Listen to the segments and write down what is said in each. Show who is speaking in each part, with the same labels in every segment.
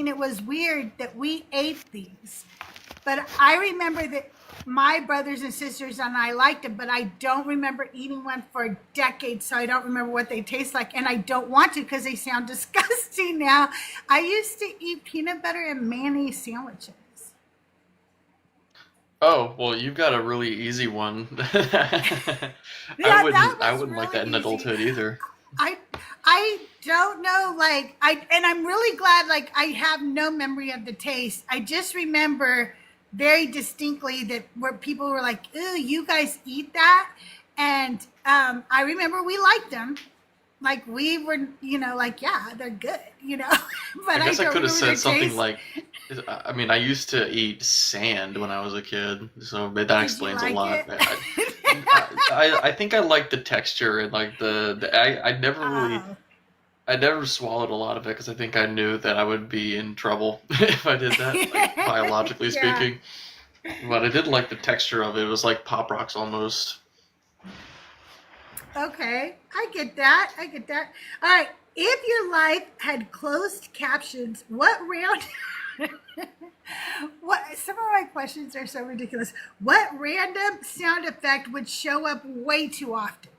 Speaker 1: it was weird that we ate these. But I remember that my brothers and sisters and I liked them, but I don't remember eating one for decades, so I don't remember what they taste like, and I don't want to because they sound disgusting now. I used to eat peanut butter and mayonnaise sandwiches.
Speaker 2: Oh, well, you've got a really easy one.
Speaker 1: Yeah, that
Speaker 2: I
Speaker 1: was
Speaker 2: wouldn't like
Speaker 1: really
Speaker 2: that in
Speaker 1: easy.
Speaker 2: adulthood either.
Speaker 1: I I don't know, like I'm really glad, like I have no memory of the taste. I just remember very distinctly that where people were like, "Ooh, you guys eat that?" And I remember we liked them. Like we were, like, yeah, they're good,
Speaker 2: I
Speaker 1: but I
Speaker 2: guess I
Speaker 1: don't
Speaker 2: could have
Speaker 1: remember their
Speaker 2: said something
Speaker 1: taste.
Speaker 2: like, I mean, I used to eat sand when I was a kid, so that
Speaker 1: Did you
Speaker 2: explains a
Speaker 1: like
Speaker 2: lot.
Speaker 1: it?
Speaker 2: I think I like the texture and like I never really,
Speaker 1: Oh.
Speaker 2: I never swallowed a lot of it because I think I knew that I would be in trouble if I did that, like biologically
Speaker 1: Yeah.
Speaker 2: speaking. But I did like the texture of it. It was like Pop Rocks almost.
Speaker 1: Okay, I get that. I get that. All right. If your life had closed captions, what round? What? Some of my questions are so ridiculous. What random sound effect would show up way too often?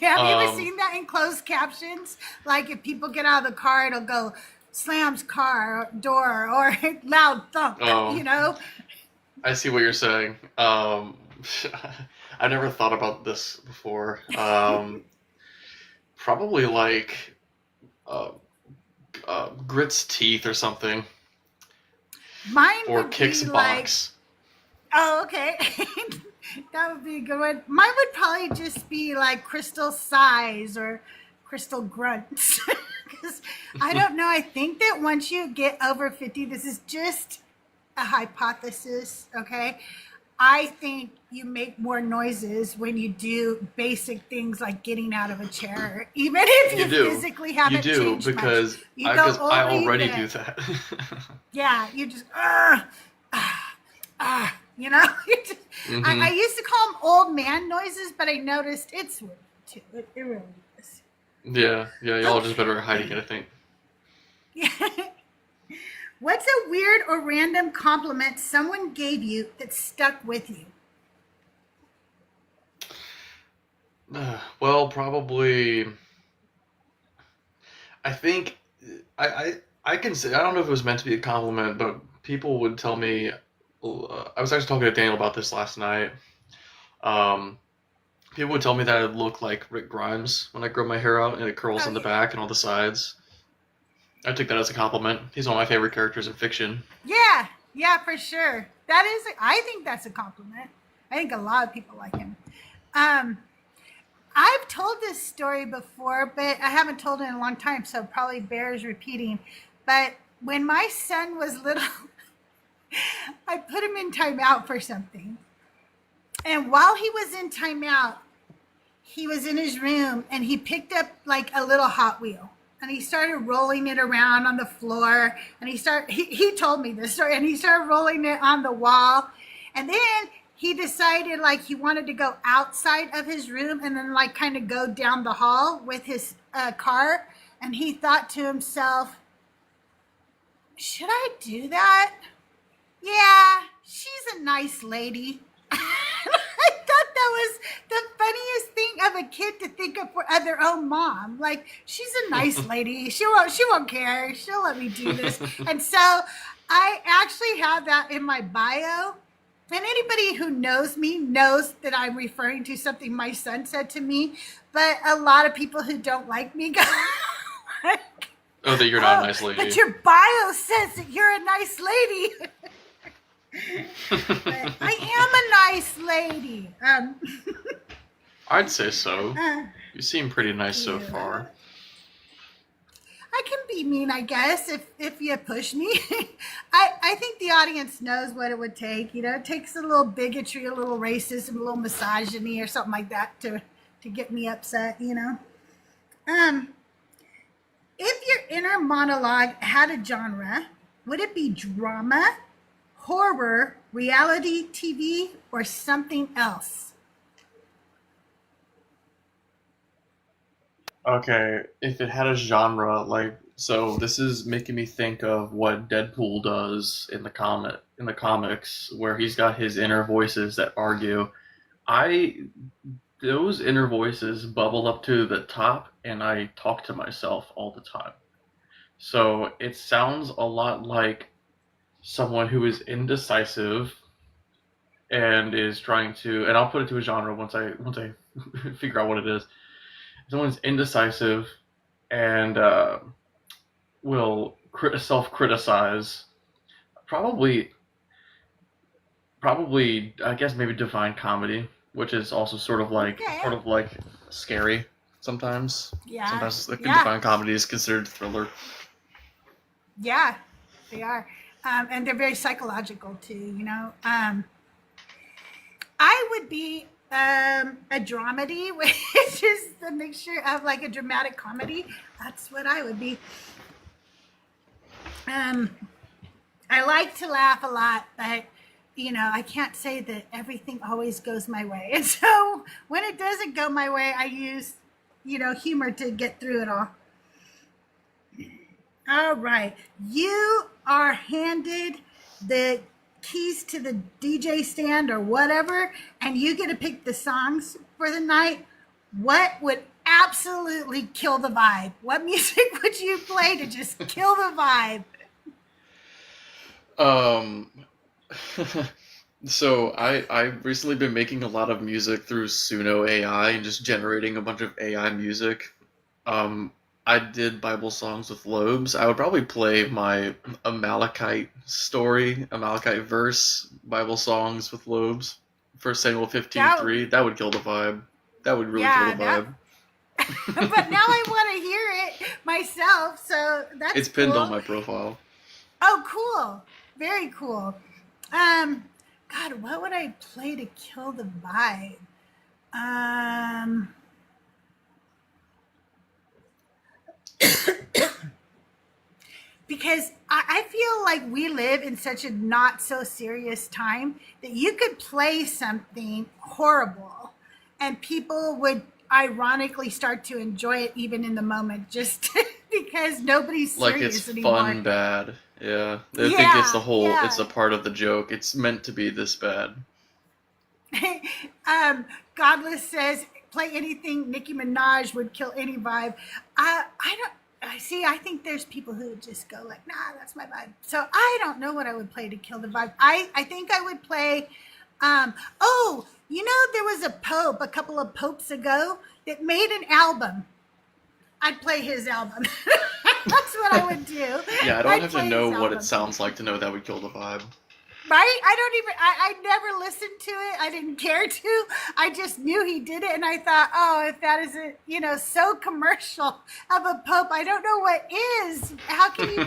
Speaker 1: Have you ever
Speaker 2: Um,
Speaker 1: seen that in closed captions? Like if people get out of the car, it'll go slams car door or loud thunk.
Speaker 2: oh, I see what you're saying. I never thought about this before. Probably like uh, Grit's teeth or something,
Speaker 1: Mine
Speaker 2: or
Speaker 1: would
Speaker 2: Kick's
Speaker 1: be like,
Speaker 2: box.
Speaker 1: oh, okay. That would be a good one. Mine would probably just be like crystal sighs or crystal grunts. Because I don't know. I think that once you get over 50, this is just a hypothesis, okay? I think you make more noises when you do basic things like getting out of a chair, even if
Speaker 2: You
Speaker 1: you
Speaker 2: do,
Speaker 1: physically
Speaker 2: you
Speaker 1: haven't
Speaker 2: do,
Speaker 1: changed much. You go
Speaker 2: because I
Speaker 1: older, you
Speaker 2: already
Speaker 1: get,
Speaker 2: do that.
Speaker 1: yeah, you just, you just, I
Speaker 2: hmm
Speaker 1: used to call them old man noises, but I noticed it's weird too. It really is.
Speaker 2: Yeah, yeah, y'all are just better at hiding it,
Speaker 1: Okay.
Speaker 2: I think.
Speaker 1: What's a weird or random compliment someone gave you that stuck with you?
Speaker 2: Well, probably. I think I can say I don't know if it was meant to be a compliment, but people would tell me. I was actually talking to Daniel about this last night. Um, People would tell me that I look like Rick Grimes when I grow my hair out and it curls
Speaker 1: Oh
Speaker 2: in the
Speaker 1: yeah,
Speaker 2: back and all the sides. I took that as a compliment. He's one of my favorite characters in fiction.
Speaker 1: yeah, yeah, for sure. That is, I think that's a compliment. I think a lot of people like him. Um, I've told this story before, but I haven't told it in a long time, so it probably bears repeating. But when my son was little, I put him in timeout for something. And while he was in timeout, he was in his room and he picked up like a little Hot Wheel and he started rolling it around on the floor and he told me this story and he started rolling it on the wall and then he decided like he wanted to go outside of his room and then like kind of go down the hall with his car, and he thought to himself, should I do that? Yeah, she's a nice lady. I thought that was the funniest thing of a kid to think of their own mom. Like, she's a nice lady. She won't care. She'll let me do this. And so I actually have that in my bio. And anybody who knows me knows that I'm referring to something my son said to me. But a lot of people who don't like me go, like,
Speaker 2: Oh, that you're not a
Speaker 1: oh,
Speaker 2: nice
Speaker 1: but
Speaker 2: lady.
Speaker 1: your bio says that you're a nice lady. But I am a nice lady.
Speaker 2: I'd say so.
Speaker 1: Uh,
Speaker 2: You seem pretty nice so
Speaker 1: yeah.
Speaker 2: far.
Speaker 1: I can be mean, I guess, if you push me. I think the audience knows what it would take. It takes a little bigotry, a little racism, a little misogyny, or something like that to get me upset. Um, if your inner monologue had a genre, would it be drama, horror, reality TV, or something else?
Speaker 2: Okay, if it had a genre, like So this is making me think of what Deadpool does in the comics, where he's got his inner voices that argue. I Those inner voices bubble up to the top, and I talk to myself all the time. So it sounds a lot like someone who is indecisive and is trying to, and I'll put it to a genre once I figure out what it is. Someone's indecisive and will self criticize, probably probably I guess maybe divine comedy, which is also
Speaker 1: Okay.
Speaker 2: sort of like scary sometimes.
Speaker 1: Yeah.
Speaker 2: Sometimes like
Speaker 1: Yeah.
Speaker 2: divine comedy is considered thriller.
Speaker 1: Yeah. They are. And they're very psychological too, you know. I would be a dramedy, which is the mixture of like a dramatic comedy. That's what I would be. Um, I like to laugh a lot, but you know, I can't say that everything always goes my way. And so when it doesn't go my way, I use, you know, humor to get through it all. All right. You are handed the keys to the DJ stand or whatever, and you get to pick the songs for the night. What would absolutely kill the vibe? What music would you play to just kill the vibe?
Speaker 2: Um, so I've recently been making a lot of music through Suno AI and just generating a bunch of AI music. Um, I did Bible songs with Lobes. I would probably play my Amalekite verse Bible songs with Lobes. First Samuel
Speaker 1: That,
Speaker 2: 15:3. That would kill the vibe. That would really kill
Speaker 1: yeah,
Speaker 2: the
Speaker 1: that.
Speaker 2: vibe.
Speaker 1: But now I want to hear it myself, so that's
Speaker 2: It's pinned on
Speaker 1: cool.
Speaker 2: my profile.
Speaker 1: Oh, cool. Very cool. Um, God, what would I play to kill the vibe? Um, because I feel like we live in such a not so serious time that you could play something horrible and people would ironically start to enjoy it even in the moment just because nobody's
Speaker 2: Like it's
Speaker 1: serious anymore.
Speaker 2: fun bad. Yeah. I think
Speaker 1: Yeah,
Speaker 2: it's
Speaker 1: yeah.
Speaker 2: a part of the joke. It's meant to be this bad.
Speaker 1: Godless says, play anything Nicki Minaj would kill any vibe. I don't. I see. I think there's people who would just go like, nah, that's my vibe. So I don't know what I would play to kill the vibe. I think I would play. Oh, you know, there was a pope a couple of popes ago that made an album. I'd play his album. That's what I would do.
Speaker 2: Yeah, I don't
Speaker 1: I'd
Speaker 2: have to
Speaker 1: play
Speaker 2: know
Speaker 1: his
Speaker 2: what it
Speaker 1: album.
Speaker 2: sounds like to know that would kill the vibe.
Speaker 1: Right? I don't even, I never listened to it. I didn't care to. I just knew he did it. And I thought, oh, if that isn't, you know, so commercial of a pope, I don't know what is. How can you?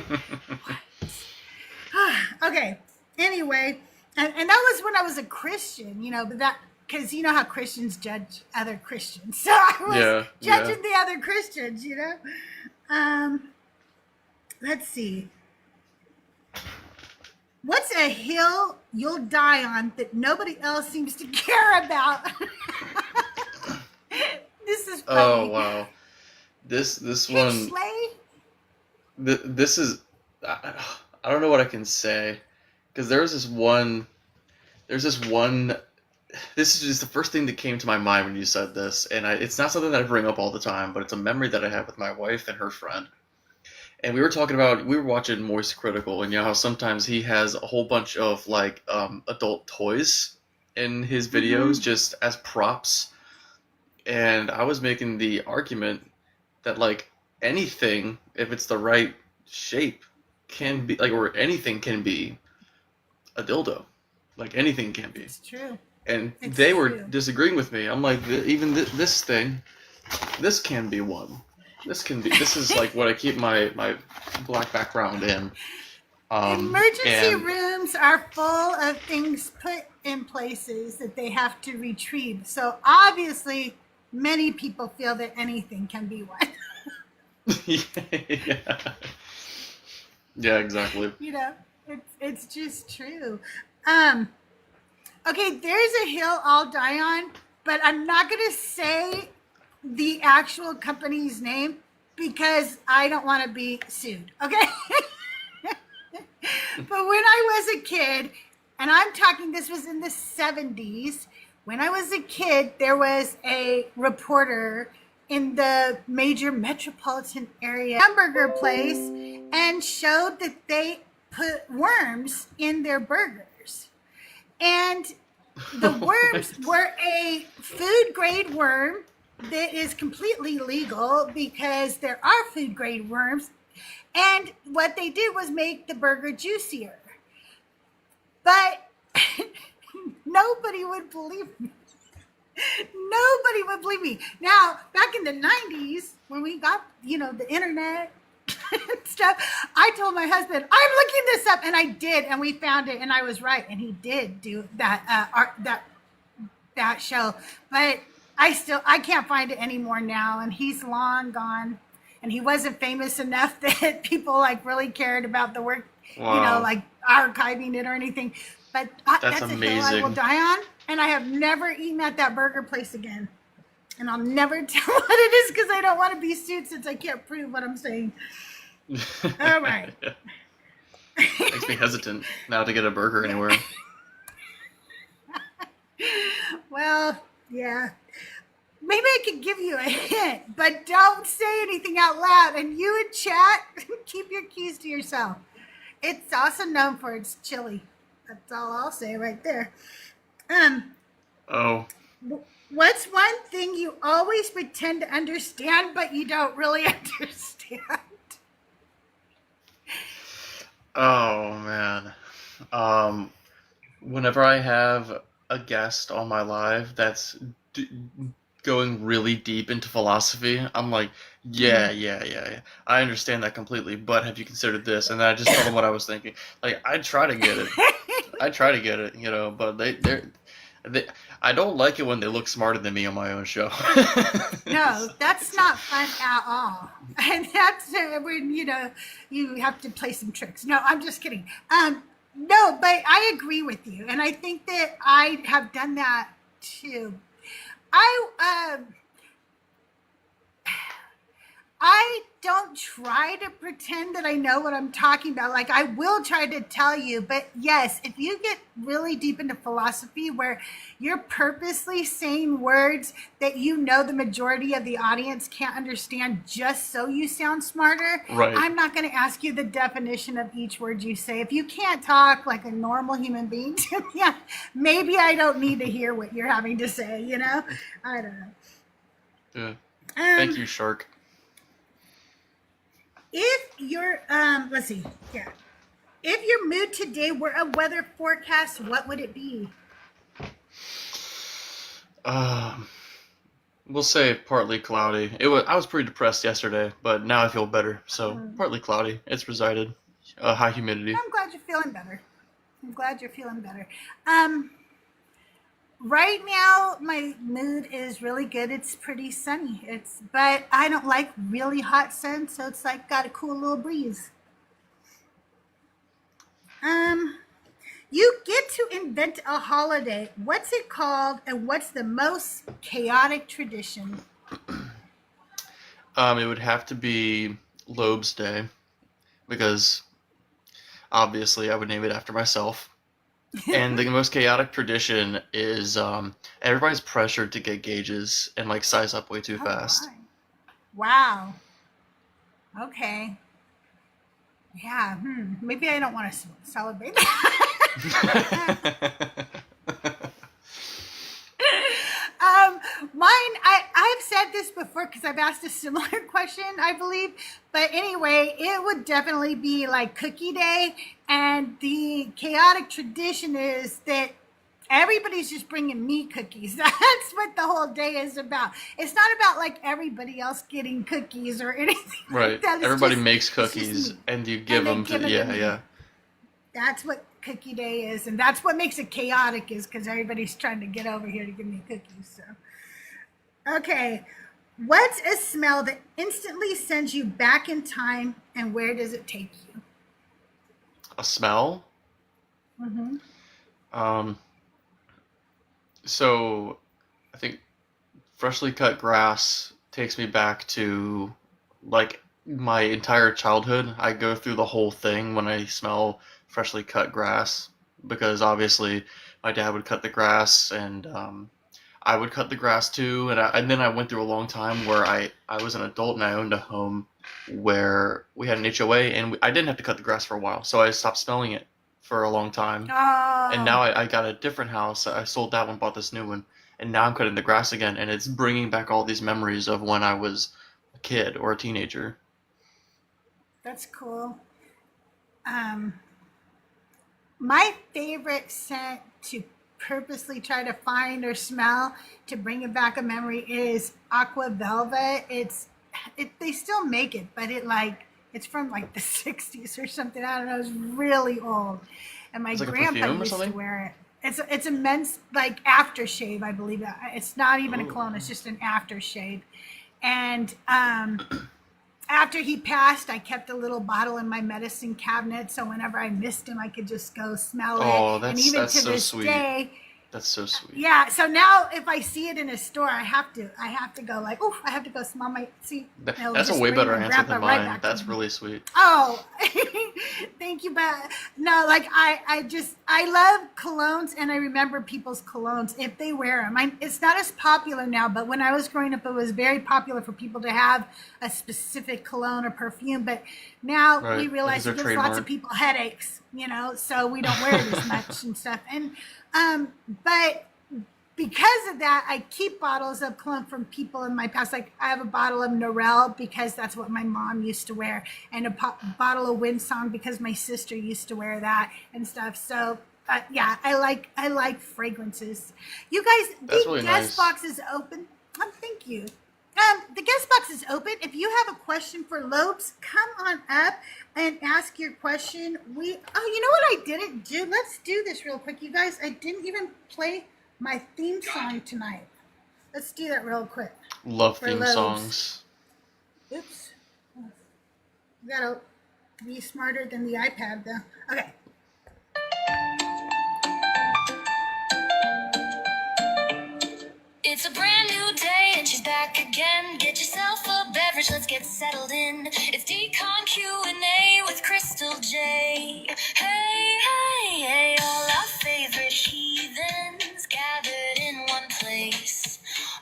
Speaker 1: Okay. Anyway, and that was when I was a Christian, you know, but that, because you know how Christians judge other Christians. So I was
Speaker 2: Yeah, yeah.
Speaker 1: judging the other Christians, you know? Um, let's see. What's a hill you'll die on that nobody else seems to care about? This is
Speaker 2: Oh
Speaker 1: funny.
Speaker 2: wow. This
Speaker 1: Hey,
Speaker 2: one
Speaker 1: Slay.
Speaker 2: this is I don't know what I can say because there's this is just the first thing that came to my mind when you said this, and it's not something that I bring up all the time, but it's a memory that I have with my wife and her friend. And we were watching Moist Critical, and you know how sometimes he has a whole bunch of like adult toys in his videos
Speaker 1: Mm-hmm.
Speaker 2: just as props. And I was making the argument that like anything, if it's the right shape, can be like, or anything can be a dildo. Like anything can be.
Speaker 1: It's true.
Speaker 2: And
Speaker 1: It's
Speaker 2: they were
Speaker 1: true.
Speaker 2: disagreeing with me. I'm like, even this thing, this can be one. This is like what I keep my black background in.
Speaker 1: Emergency
Speaker 2: And
Speaker 1: rooms are full of things put in places that they have to retrieve. So obviously, many people feel that anything can be one.
Speaker 2: yeah, yeah, exactly.
Speaker 1: You know, it's just true. Um, okay, there's a hill I'll die on, but I'm not gonna say the actual company's name because I don't want to be sued. Okay. But when I was a kid, and I'm talking, this was in the 70s, when I was a kid, there was a reporter in the major metropolitan area hamburger place and showed that they put worms in their burgers. And the worms were a food grade worm that is completely legal because there are food grade worms. And what they did was make the burger juicier. But nobody would believe me. Nobody would believe me. Now, back in the 90s, when we got, the internet and stuff, I told my husband, I'm looking this up. And I did. And we found it. And I was right. And he did do that show. But I can't find it anymore now. And he's long gone. And he wasn't famous enough that people like really cared about the work,
Speaker 2: Wow.
Speaker 1: like archiving it or anything. But that's
Speaker 2: amazing.
Speaker 1: a hill I will die on. And I have never eaten at that burger place again. And I'll never tell what it is because I don't want to be sued since I can't prove what I'm saying. All right.
Speaker 2: Makes me hesitant now to get a burger anywhere.
Speaker 1: Well, yeah. Maybe I could give you a hint, but don't say anything out loud. And you in chat, keep your keys to yourself. It's also known for its chili. That's all I'll say right there.
Speaker 2: Oh.
Speaker 1: What's one thing you always pretend to understand, but you don't really understand?
Speaker 2: Oh, man. Whenever I have a guest on my live that's going really deep into philosophy, I'm like, yeah. I understand that completely, but have you considered this? And then I just tell them what I was thinking. Like, I try to get it. But they I don't like it when they look smarter than me on my own show.
Speaker 1: No, that's not fun at all. And that's when, you have to play some tricks. No, I'm just kidding. No, but I agree with you. And I think that I have done that too. I don't try to pretend that I know what I'm talking about. Like, I will try to tell you, but yes, if you get really deep into philosophy where you're purposely saying words that the majority of the audience can't understand just so you sound smarter,
Speaker 2: Right.
Speaker 1: I'm not going to ask you the definition of each word you say. If you can't talk like a normal human being, yeah, maybe I don't need to hear what you're having to say, I don't know.
Speaker 2: Yeah. Thank you, Shark.
Speaker 1: If your let's see, yeah. If your mood today were a weather forecast, what would it be?
Speaker 2: We'll say partly cloudy. I was pretty depressed yesterday, but now I feel better. So partly cloudy. It's resided. High humidity.
Speaker 1: I'm glad you're feeling better. Right now, my mood is really good. It's pretty sunny. But I don't like really hot sun, so it's like got a cool little breeze. You get to invent a holiday. What's it called, and what's the most chaotic tradition?
Speaker 2: It would have to be Lobes Day, because obviously I would name it after myself. And the most chaotic tradition is everybody's pressured to get gauges and like size up way too fast.
Speaker 1: My. Wow. Okay. Yeah. Maybe I don't want to celebrate that. Mine, I've said this before because I've asked a similar question, I believe. But anyway, it would definitely be like Cookie Day. And the chaotic tradition is that everybody's just bringing me cookies. That's what the whole day is about. It's not about like everybody else getting cookies or anything.
Speaker 2: Right.
Speaker 1: Like that.
Speaker 2: Everybody makes cookies and you give them to yeah.
Speaker 1: That's what Cookie Day is, and that's what makes it chaotic, is because everybody's trying to get over here to give me cookies. So, okay, what's a smell that instantly sends you back in time, and where does it take you?
Speaker 2: A smell? So I think freshly cut grass takes me back to like my entire childhood. I go through the whole thing when I smell freshly cut grass because obviously my dad would cut the grass and I would cut the grass too. And then I went through a long time where I was an adult and I owned a home where we had an HOA and I didn't have to cut the grass for a while. So I stopped smelling it for a long time. And
Speaker 1: Oh,
Speaker 2: now I got a different house. I sold that one, bought this new one. And now I'm cutting the grass again. And it's bringing back all these memories of when I was a kid or a teenager.
Speaker 1: that's cool. Um, my favorite scent to purposely try to find or smell to bring it back a memory is Aqua Velvet. They still make it, but it's from like the 60s or something. I don't know. It's really old. And my
Speaker 2: It's like a
Speaker 1: grandpa
Speaker 2: perfume or
Speaker 1: used to
Speaker 2: something?
Speaker 1: wear it. It's a men's like aftershave, I believe. It's not even a cologne,
Speaker 2: Ooh.
Speaker 1: it's just an aftershave. And after he passed, I kept a little bottle in my medicine cabinet, so whenever I missed him, I could just go smell it.
Speaker 2: Oh,
Speaker 1: And
Speaker 2: that's
Speaker 1: even
Speaker 2: that's
Speaker 1: to
Speaker 2: so
Speaker 1: this
Speaker 2: sweet.
Speaker 1: day,
Speaker 2: That's so sweet.
Speaker 1: yeah. So now, if I see it in a store, I have to go like, oh, I have to go smell my. See, it'll
Speaker 2: That's a
Speaker 1: just
Speaker 2: way
Speaker 1: bring
Speaker 2: better
Speaker 1: my
Speaker 2: answer
Speaker 1: grandpa
Speaker 2: than
Speaker 1: right
Speaker 2: mine.
Speaker 1: back to
Speaker 2: That's
Speaker 1: me.
Speaker 2: really sweet.
Speaker 1: Oh, thank you, but no, like I love colognes, and I remember people's colognes if they wear them. It's not as popular now, but when I was growing up, it was very popular for people to have a specific cologne or perfume. But now we
Speaker 2: Right. Like, is
Speaker 1: realize
Speaker 2: there
Speaker 1: it gives lots of
Speaker 2: trademark?
Speaker 1: people headaches, so we don't wear it as much and stuff. And but because of that, I keep bottles of cologne from people in my past. Like I have a bottle of Norel because that's what my mom used to wear, and a bottle of Windsong because my sister used to wear that and stuff. So yeah, I like fragrances. You guys,
Speaker 2: That's
Speaker 1: the
Speaker 2: really
Speaker 1: guest
Speaker 2: nice.
Speaker 1: box is open. Thank you. The guest box is open. If you have a question for Lobes, come on up and ask your question. You know what I didn't do? Let's do this real quick, you guys. I didn't even play my theme song tonight. Let's do that real quick
Speaker 2: Love
Speaker 1: for
Speaker 2: theme
Speaker 1: Lobes.
Speaker 2: songs.
Speaker 1: Oops. You gotta be smarter than the iPad, though. Okay. It's a brand new day and she's back again. Get yourself a beverage, let's get settled in. It's Decon Q and A with CrystalJae. Hey, hey, hey, all our favorite heathens gathered in one place.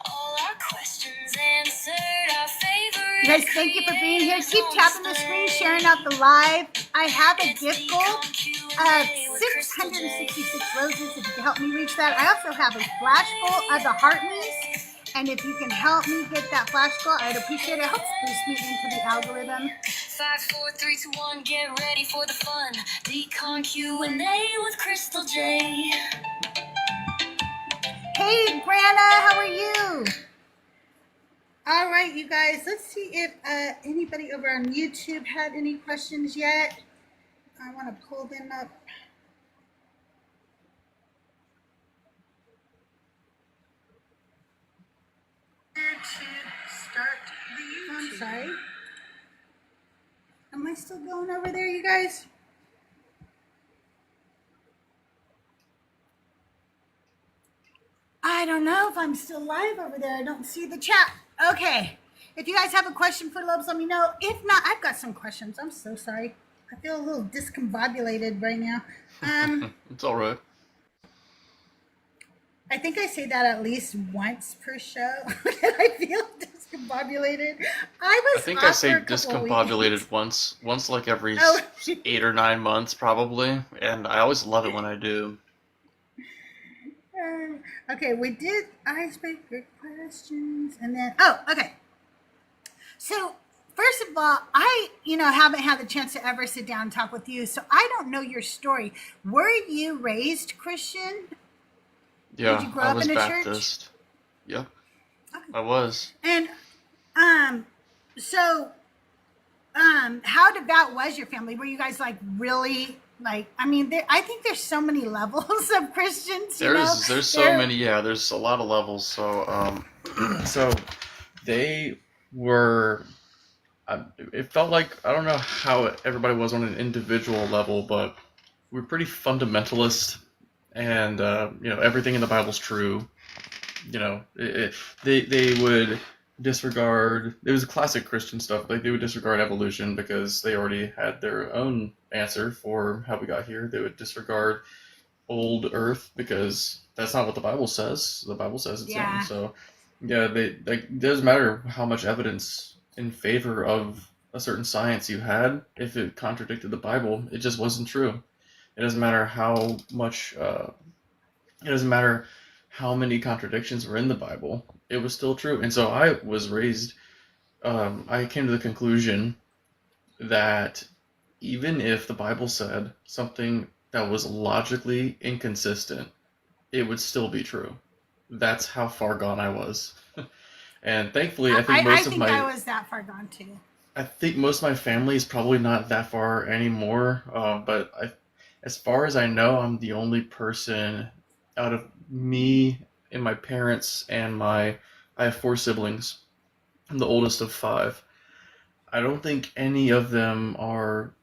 Speaker 1: All our questions answered, our favorite. You guys, thank you for being here. Keep tapping the screen, sharing out the live. I have a gift goal of 666 roses. If you can help me reach that. I also have a flash goal of the Heartneys. And if you can help me get that flash goal, I'd appreciate it. It helps boost me into the algorithm. 5, 4, 3, 2, 1, get ready for the fun. Decon Q and A with CrystalJae. Hey, Grana, how are you? All right, you guys, let's see if anybody over on YouTube had any questions yet. I want to pull them up. I'm sorry. Am I still going over there, you guys? I don't know if I'm still live over there. I don't see the chat. Okay. If you guys have a question for Lobes, let me know. If not, I've got some questions. I'm so sorry. I feel a little discombobulated right now.
Speaker 2: It's all right.
Speaker 1: I think I say that at least once per show. That I feel discombobulated. I
Speaker 2: I
Speaker 1: was
Speaker 2: think
Speaker 1: off
Speaker 2: I
Speaker 1: for
Speaker 2: say
Speaker 1: a couple of weeks.
Speaker 2: discombobulated once like every
Speaker 1: Oh,
Speaker 2: 8 or 9 months probably, and I always love it when I do.
Speaker 1: okay, we did icebreaker questions, and then okay. So first of all, I haven't had the chance to ever sit down and talk with you, so I don't know your story. Were you raised Christian? Did
Speaker 2: Yeah,
Speaker 1: you grow
Speaker 2: I
Speaker 1: up
Speaker 2: was
Speaker 1: in a church?
Speaker 2: Baptist. Yep, I was.
Speaker 1: And so how devout was your family? Were you guys like really like? I mean, I think there's so many levels of Christians.
Speaker 2: There's so many. Yeah, there's a lot of levels. So so they were. It felt like I don't know how everybody was on an individual level, but we're pretty fundamentalist, and everything in the Bible's true. They would disregard. It was classic Christian stuff. Like they would disregard evolution because they already had their own answer for how we got here. They would disregard old Earth because that's not what the Bible says. The Bible says it's young.
Speaker 1: Yeah.
Speaker 2: So yeah, they like it doesn't matter how much evidence in favor of a certain science you had. If it contradicted the Bible, it just wasn't true. It doesn't matter how much. It doesn't matter how many contradictions were in the Bible. It was still true. And so I was raised. I came to the conclusion that even if the Bible said something that was logically inconsistent, it would still be true. That's how far gone I was. And thankfully, I think most
Speaker 1: I
Speaker 2: of
Speaker 1: think
Speaker 2: my
Speaker 1: I was that far gone too.
Speaker 2: I think most of my family is probably not that far anymore. But as far as I know, I'm the only person out of me and my parents and I have 4 siblings. I'm the oldest of 5. I don't think any of them are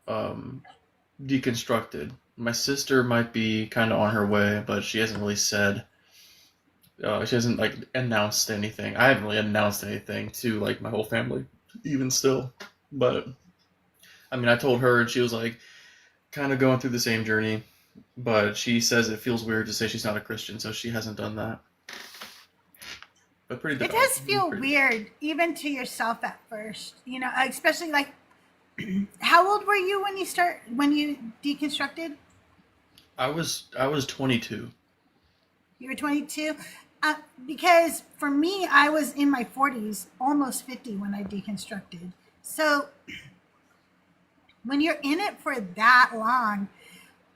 Speaker 2: deconstructed. My sister might be kind of on her way, but she hasn't really said. She hasn't like announced anything. I haven't really announced anything to like my whole family, even still. But I mean, I told her, and she was like, kind of going through the same journey. But she says it feels weird to say she's not a Christian, so she hasn't done that. But
Speaker 1: It does feel weird, even to yourself at first. You know, especially like, how old were you when you deconstructed?
Speaker 2: I was 22.
Speaker 1: You were 22. Because for me, I was in my 40s, almost 50 when I deconstructed. So when you're in it for that long,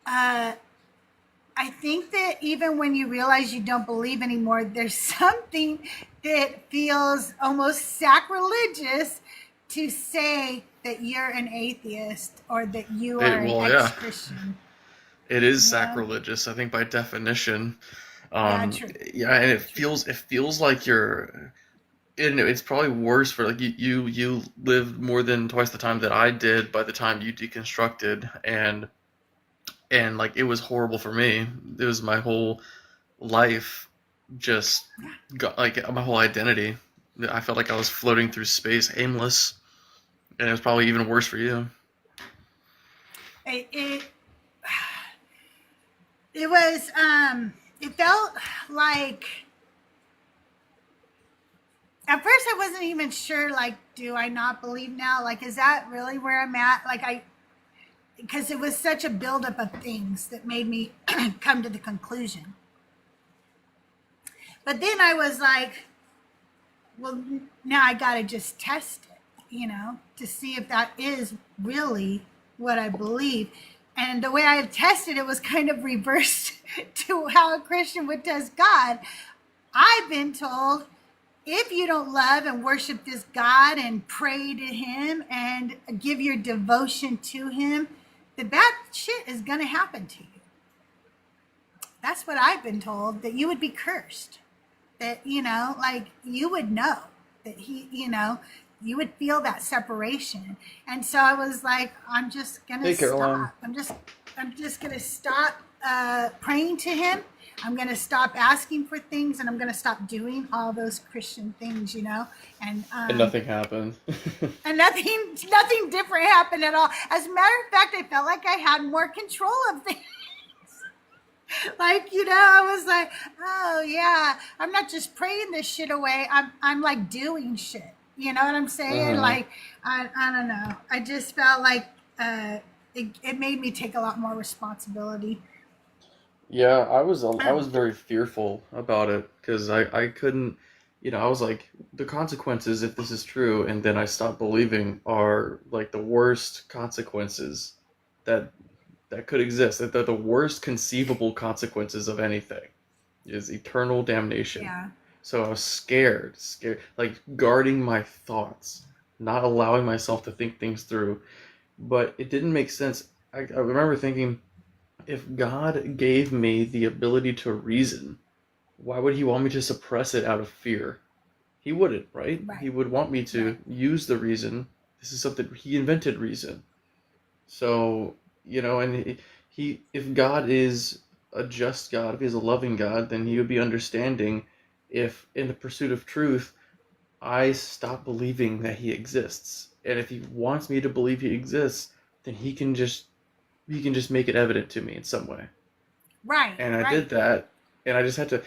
Speaker 1: I think that even when you realize you don't believe anymore, there's something that feels almost sacrilegious to say that you're an atheist or that you are an ex-Christian.
Speaker 2: It is sacrilegious, I think, by definition.
Speaker 1: True.
Speaker 2: Yeah, and it feels like you're. And it's probably worse for like you lived more than twice the time that I did by the time you deconstructed, and like it was horrible for me. It was my whole life just got like my whole identity. I felt like I was floating through space, aimless, and it was probably even worse for you.
Speaker 1: It was it felt like at first I wasn't even sure, like, do I not believe now? Like, is that really where I'm at? Like because it was such a buildup of things that made me come to the conclusion. But then I was like, well, now I got to just test it, to see if that is really what I believe. And the way I tested it was kind of reversed to how a Christian would test God. I've been told if you don't love and worship this God and pray to him and give your devotion to him, the bad shit is going to happen to you. That's what I've been told, that you would be cursed. That, like you would know that you would feel that separation. And so I was like, I'm just going to stop. I'm just going to stop praying to him. I'm going to stop asking for things, and I'm going to stop doing all those Christian things, and
Speaker 2: nothing happened.
Speaker 1: And nothing different happened at all. As a matter of fact, I felt like I had more control of things. Like, I was like, oh yeah, I'm not just praying this shit away. I'm like doing shit. You know what I'm saying?
Speaker 2: Uh-huh.
Speaker 1: Like, I don't know. I just felt like it made me take a lot more responsibility.
Speaker 2: Yeah, I was very fearful about it because I couldn't, I was like, the consequences if this is true, and then I stopped believing are like the worst consequences that could exist. That the worst conceivable consequences of anything is eternal damnation.
Speaker 1: Yeah.
Speaker 2: So I was scared, like guarding my thoughts, not allowing myself to think things through. But it didn't make sense. I remember thinking, if God gave me the ability to reason, why would he want me to suppress it out of fear? He wouldn't, right? He would want me to use the reason. This is something he invented, reason. So, and he if God is a just God, if he's a loving God, then he would be understanding if in the pursuit of truth I stop believing that he exists. And if he wants me to believe he exists, then he can just make it evident to me in some way.
Speaker 1: Right,
Speaker 2: And I
Speaker 1: right.
Speaker 2: did that, and I just had to,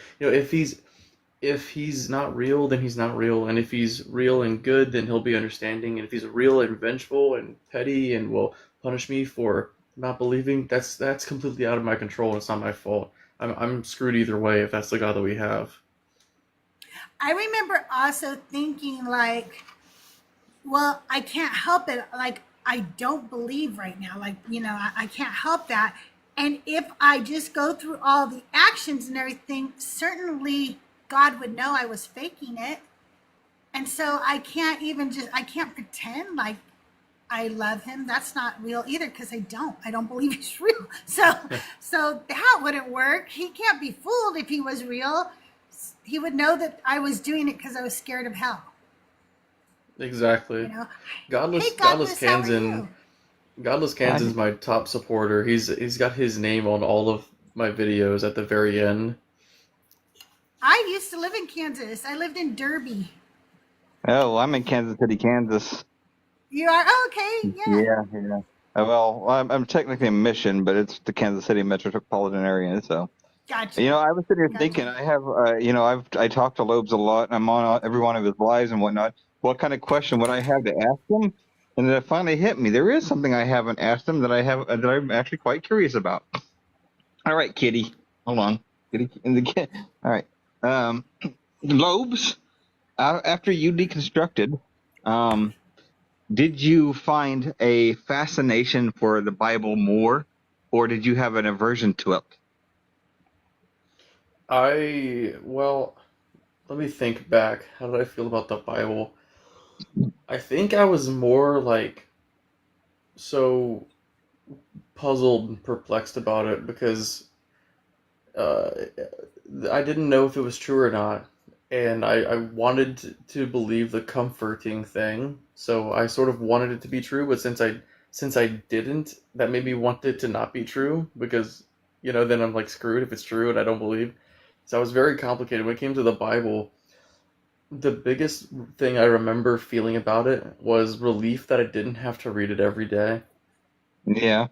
Speaker 2: if he's not real, then he's not real, and if he's real and good, then he'll be understanding, and if he's real and vengeful and petty and will punish me for not believing, that's completely out of my control, and it's not my fault. I'm screwed either way if that's the God that we have.
Speaker 1: I remember also thinking like, well, I can't help it. Like, I don't believe right now. Like, I can't help that. And if I just go through all the actions and everything, certainly God would know I was faking it. And so I can't pretend like I love him. That's not real either because I don't believe he's real. So that wouldn't work. He can't be fooled. If he was real, he would know that I was doing it because I was scared of hell. You
Speaker 2: Exactly.
Speaker 1: know,
Speaker 2: Godless
Speaker 1: hey,
Speaker 2: Godless
Speaker 1: Godless, how are
Speaker 2: Kansan
Speaker 1: you?
Speaker 2: Godless
Speaker 3: I,
Speaker 2: Kansan's my top supporter. He's got his name on all of my videos at the very end.
Speaker 1: I used to live in Kansas. I lived in Derby.
Speaker 3: oh, I'm in Kansas City, Kansas.
Speaker 1: You are? Oh, okay. Yeah.
Speaker 3: Yeah, yeah. Well, I'm technically in Mission, but it's the Kansas City metropolitan area. So,
Speaker 1: Gotcha.
Speaker 3: I was sitting here thinking,
Speaker 1: Gotcha.
Speaker 3: I talk to Lobes a lot. I'm on every one of his lives and whatnot. What kind of question would I have to ask him? And then it finally hit me. There is something I haven't asked him that I'm actually quite curious about. All right, Kitty, hold on, Kitty, all right, um, Lobes. After you deconstructed, um, did you find a fascination for the Bible more, or did you have an aversion to it?
Speaker 2: Well, let me think back. How did I feel about the Bible? I think I was more like so puzzled and perplexed about it because uh, I didn't know if it was true or not, and I wanted to believe the comforting thing, so I sort of wanted it to be true, but since I didn't, that made me want it to not be true because then I'm like screwed if it's true and I don't believe. So I was very complicated when it came to the Bible. The biggest thing I remember feeling about it was relief that I didn't have to read it every day.
Speaker 3: Yeah,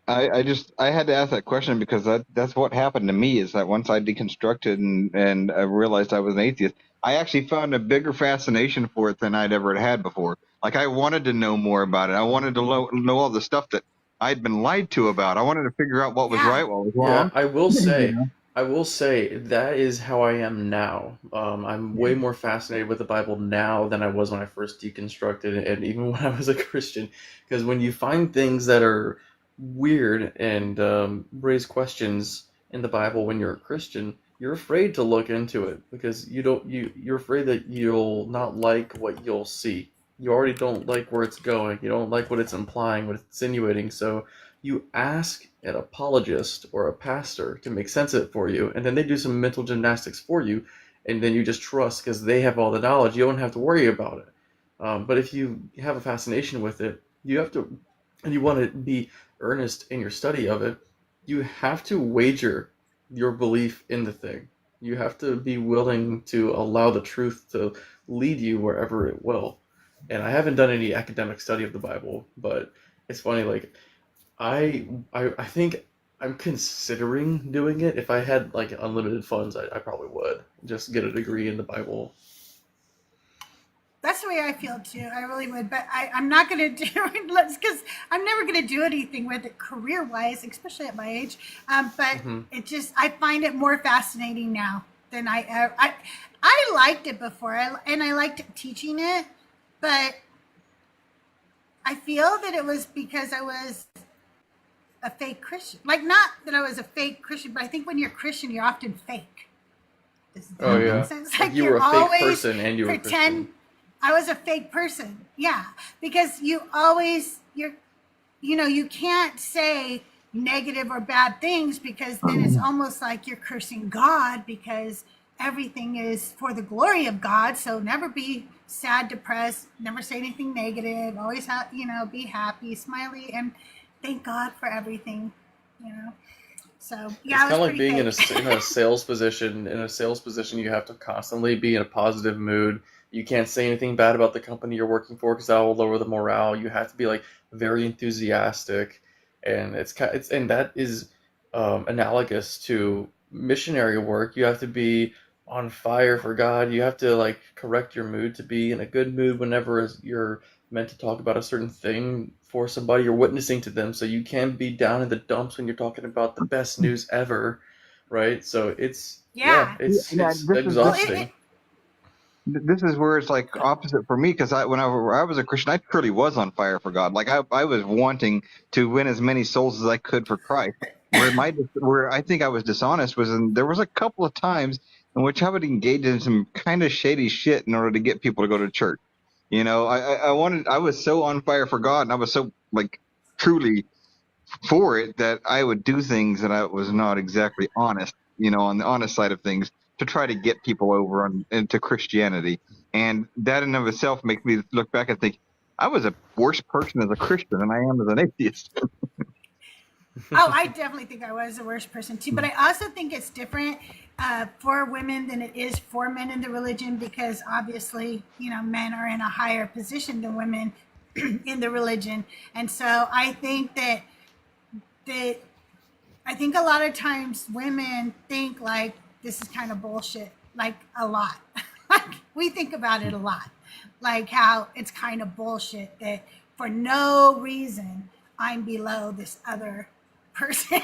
Speaker 3: I had to ask that question because that's what happened to me. Is that once I deconstructed and I realized I was an atheist, I actually found a bigger fascination for it than I'd ever had before. Like I wanted to know more about it. I wanted to know all the stuff that I'd been lied to about. I wanted to figure out what was
Speaker 1: Yeah.
Speaker 3: right, what was
Speaker 2: Yeah,
Speaker 3: wrong.
Speaker 2: I will
Speaker 3: You
Speaker 2: say,
Speaker 3: know?
Speaker 2: I will say that is how I am now. I'm way more fascinated with the Bible now than I was when I first deconstructed, and even when I was a Christian. Because when you find things that are weird and raise questions in the Bible when you're a Christian, you're afraid to look into it because you're afraid that you'll not like what you'll see. You already don't like where it's going. You don't like what it's implying, what it's insinuating. So you ask an apologist or a pastor to make sense of it for you, and then they do some mental gymnastics for you, and then you just trust because they have all the knowledge. You don't have to worry about it. But if you have a fascination with it, you have to, and you want to be earnest in your study of it, you have to wager your belief in the thing. You have to be willing to allow the truth to lead you wherever it will. And I haven't done any academic study of the Bible, but it's funny, like I think I'm considering doing it. If I had like unlimited funds, I probably would just get a degree in the Bible.
Speaker 1: That's the way I feel too. I really would, but I'm not going to do it because I'm never going to do anything with it career wise, especially at my age. But
Speaker 2: Hmm.
Speaker 1: I find it more fascinating now than I liked it before, and I liked teaching it, but I feel that it was because I was a fake Christian. Like, not that I was a fake Christian, but I think when you're Christian, you're often fake. Does
Speaker 2: Oh
Speaker 1: that make
Speaker 2: yeah,
Speaker 1: sense?
Speaker 2: like
Speaker 1: Like,
Speaker 2: you were
Speaker 1: you're
Speaker 2: a fake
Speaker 1: always
Speaker 2: person and you were
Speaker 1: pretend.
Speaker 2: Christian.
Speaker 1: I was a fake person. Yeah. Because you can't say negative or bad things because then it's almost like you're cursing God because everything is for the glory of God. So never be sad, depressed, never say anything negative, always be happy, smiley, and thank God for everything, you know. So
Speaker 2: It's
Speaker 1: yeah, it
Speaker 2: kind
Speaker 1: was
Speaker 2: of like
Speaker 1: pretty
Speaker 2: being in
Speaker 1: fake.
Speaker 2: in a sales position. In a sales position, you have to constantly be in a positive mood. You can't say anything bad about the company you're working for because that will lower the morale. You have to be like very enthusiastic, and it's and that is analogous to missionary work. You have to be on fire for God. You have to like correct your mood to be in a good mood whenever you're meant to talk about a certain thing for somebody. You're witnessing to them, so you can be down in the dumps when you're talking about the best news ever, right? So yeah,
Speaker 1: Yeah.
Speaker 3: Yeah,
Speaker 2: it's
Speaker 1: Well,
Speaker 2: exhausting.
Speaker 3: this is where it's like opposite for me because when I was a Christian, I truly was on fire for God. Like I was wanting to win as many souls as I could for Christ. Where I think I was dishonest was there was a couple of times in which I would engage in some kind of shady shit in order to get people to go to church. You know, I was so on fire for God and I was so like truly for it that I would do things that I was not exactly honest, you know, on the honest side of things to try to get people over into Christianity. And that in of itself makes me look back and think I was a worse person as a Christian than I am as an atheist.
Speaker 1: oh, I definitely think I was the worst person too. But I also think it's different for women than it is for men in the religion because obviously, men are in a higher position than women in the religion, and so that I think a lot of times women think like this is kind of bullshit, like a lot. Like we think about it a lot, like how it's kind of bullshit that for no reason I'm below this other person,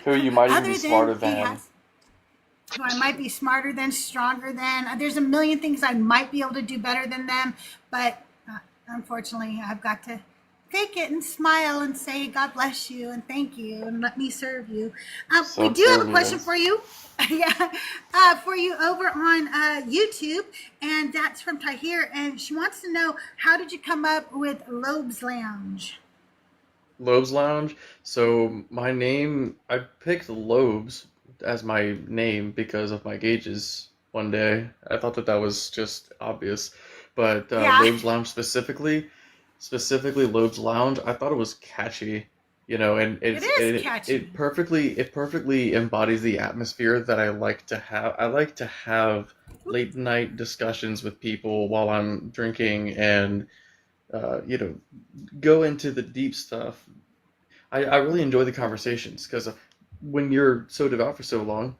Speaker 2: Who you might even be
Speaker 1: other
Speaker 2: smarter
Speaker 1: than he
Speaker 2: than.
Speaker 1: has, who I might be smarter than, stronger than. There's a million things I might be able to do better than them, but unfortunately, I've got to fake it and smile and say God bless you and thank you and let me serve you. We do have a question
Speaker 2: Subservience.
Speaker 1: for you. Yeah, for you over on YouTube, and that's from Tahir, and she wants to know how did you come up with Lobes Lounge?
Speaker 2: Lobes Lounge. So my name, I picked Lobes as my name because of my gauges one day. I thought that was just obvious. But
Speaker 1: Yeah,
Speaker 2: Lobes Lounge specifically Lobes Lounge, I thought it was catchy, and
Speaker 1: it is catchy.
Speaker 2: it perfectly embodies the atmosphere that I like to have. I like to have late night discussions with people while I'm drinking and uh, you know, go into the deep stuff. I really enjoy the conversations because when you're so devout for so long,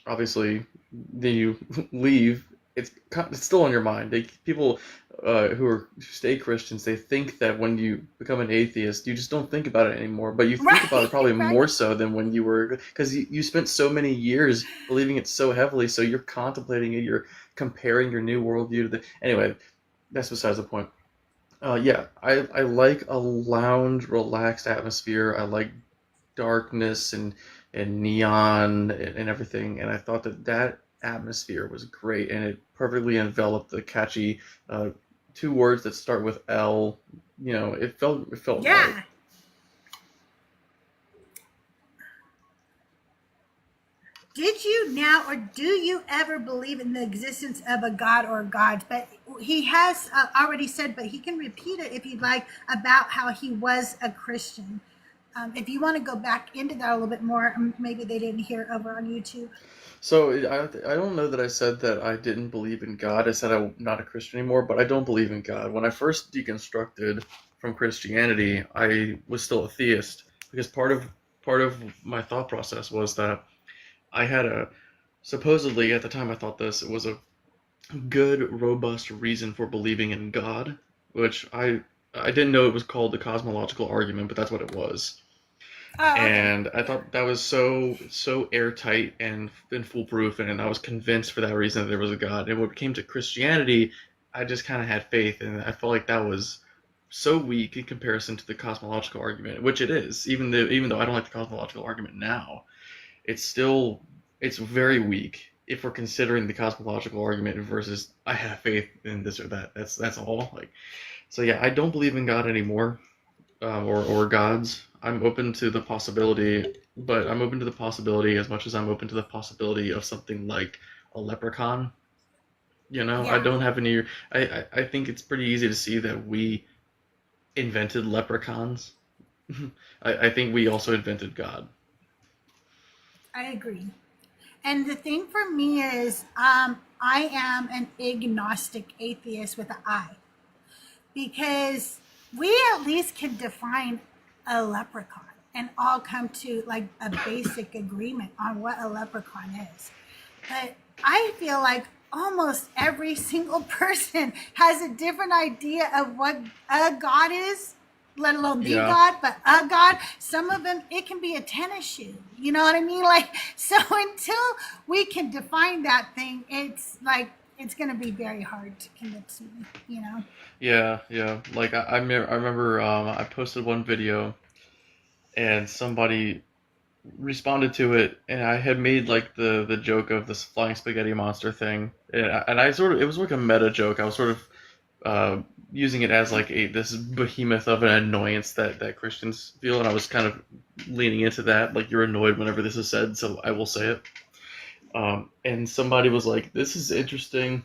Speaker 2: obviously, then you leave. It's still on your mind. People who stay Christians, they think that when you become an atheist, you just don't think about it anymore. But you think about it
Speaker 1: Right,
Speaker 2: probably
Speaker 1: right.
Speaker 2: more so than when you were, because you spent so many years believing it so heavily. So you're contemplating it. You're comparing your new worldview to the. Anyway, that's besides the point. Yeah, I like a lounge, relaxed atmosphere. I like darkness and neon and everything, and I thought that atmosphere was great, and it perfectly enveloped the catchy uh, two words that start with L. It felt right.
Speaker 1: Yeah. Did you now or do you ever believe in the existence of a God or gods? But he has already said, but he can repeat it if you'd like, about how he was a Christian. If you want to go back into that a little bit more, maybe they didn't hear over on YouTube.
Speaker 2: So I don't know that I said that I didn't believe in God. I said I'm not a Christian anymore, but I don't believe in God. When I first deconstructed from Christianity, I was still a theist because part of my thought process was that I had a supposedly at the time I thought this it was a good, robust reason for believing in God, which I didn't know it was called the cosmological argument, but that's what it was.
Speaker 1: Oh, okay.
Speaker 2: And I thought that was so airtight and foolproof, and I was convinced for that reason that there was a God. And when it came to Christianity, I just kind of had faith, and I felt like that was so weak in comparison to the cosmological argument, which it is. Even though I don't like the cosmological argument now, it's very weak if we're considering the cosmological argument versus I have faith in this or that. That's all. Like so, yeah. I don't believe in God anymore, or gods. I'm open to the possibility, but I'm open to the possibility as much as I'm open to the possibility of something like a leprechaun. I
Speaker 1: Yeah.
Speaker 2: don't have any. I think it's pretty easy to see that we invented leprechauns. I think we also invented God.
Speaker 1: I agree. And the thing for me is, I am an agnostic atheist with an I, because we at least can define a leprechaun and all come to like a basic agreement on what a leprechaun is. But I feel like almost every single person has a different idea of what a god is, let alone the
Speaker 2: Yeah.
Speaker 1: god, but a god. Some of them, it can be a tennis shoe. You know what I mean? Like, so until we can define that thing, it's like, it's going to be very hard to convince me, you know?
Speaker 2: Yeah, yeah. Like I remember I posted one video and somebody responded to it, and I had made like the joke of this flying spaghetti monster thing, and I sort of, it was like a meta joke. I was sort of using it as like a this behemoth of an annoyance that Christians feel, and I was kind of leaning into that. Like, you're annoyed whenever this is said, so I will say it. And somebody was like, "This is interesting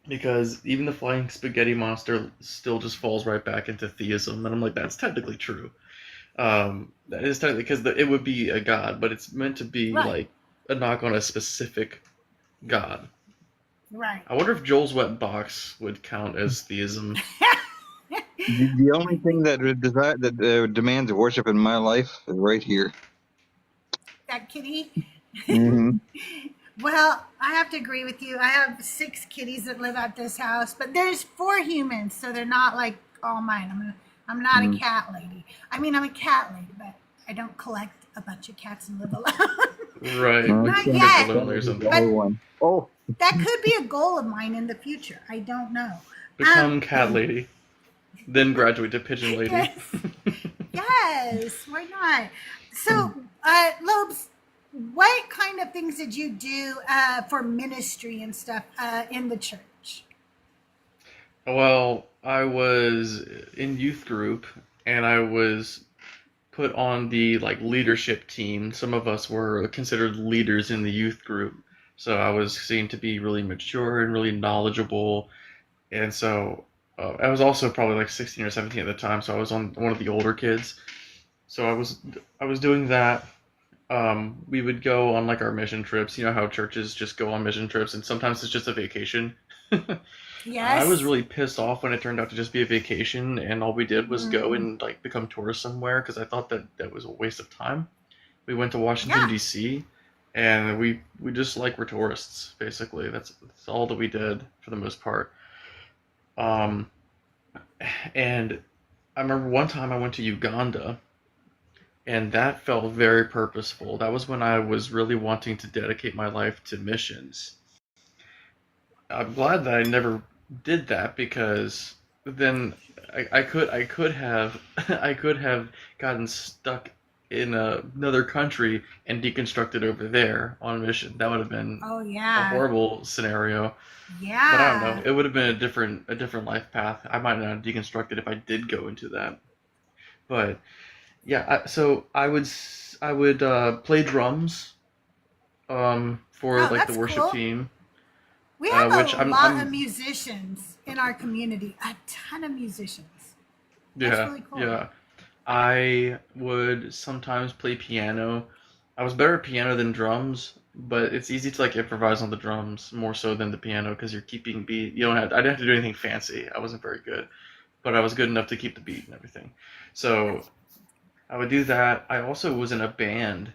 Speaker 2: because even the flying spaghetti monster still just falls right back into theism," and I'm like, "That's technically true." That is technically because it would be a god, but it's meant to be
Speaker 1: Right.
Speaker 2: like a knock on a specific god.
Speaker 1: Right.
Speaker 2: I wonder if Joel's wet box would count as theism.
Speaker 3: The only thing that demands worship in my life is right here.
Speaker 1: That kitty.
Speaker 3: Hmm.
Speaker 1: Well, I have to agree with you. I have 6 kitties that live at this house, but there's 4 humans, so they're not like all mine. I'm not a cat lady. I mean, I'm a cat lady, but I don't collect a bunch of cats and live alone.
Speaker 2: Right.
Speaker 1: Not
Speaker 2: Live
Speaker 1: yet.
Speaker 2: lonely or something.
Speaker 1: But
Speaker 3: One. Oh,
Speaker 1: that could be a goal of mine in the future. I don't know.
Speaker 2: Become cat lady, then graduate to pigeon lady.
Speaker 1: Yes. Yes, why not? So, Lobes, what kind of things did you do for ministry and stuff in the church?
Speaker 2: Well, I was in youth group, and I was put on the like leadership team. Some of us were considered leaders in the youth group, so I was seen to be really mature and really knowledgeable. And so I was also probably like 16 or 17 at the time, so I was on one of the older kids. So I was doing that. We would go on like our mission trips. You know how churches just go on mission trips, and sometimes it's just a vacation. I was
Speaker 1: Yes.
Speaker 2: really pissed off when it turned out to just be a vacation, and all we did was go and like become tourists somewhere because I thought that that was a waste of time. We went to Washington
Speaker 1: Yeah.
Speaker 2: D.C. and we just like were tourists basically. That's all that we did for the most part. Um, and I remember one time I went to Uganda, and that felt very purposeful. That was when I was really wanting to dedicate my life to missions. I'm glad that I never did that because then I could have I could have gotten stuck in another country and deconstructed over there on a mission. That would have been
Speaker 1: Oh,
Speaker 2: a
Speaker 1: yeah.
Speaker 2: horrible scenario. But I don't know.
Speaker 1: Yeah.
Speaker 2: It would have been a different life path. I might not have deconstructed if I did go into that. But yeah, so I would play drums for
Speaker 1: Oh,
Speaker 2: like the
Speaker 1: that's
Speaker 2: worship
Speaker 1: cool.
Speaker 2: team,
Speaker 1: We have a
Speaker 2: which I'm
Speaker 1: lot of
Speaker 2: I'm
Speaker 1: musicians in our community, a ton of musicians. That's
Speaker 2: yeah,
Speaker 1: really cool.
Speaker 2: yeah. I would sometimes play piano. I was better at piano than drums, but it's easy to like improvise on the drums more so than the piano because you're keeping beat. You don't have I didn't have to do anything fancy. I wasn't very good, but I was good enough to keep the beat and everything. So I would do that. I also was in a band.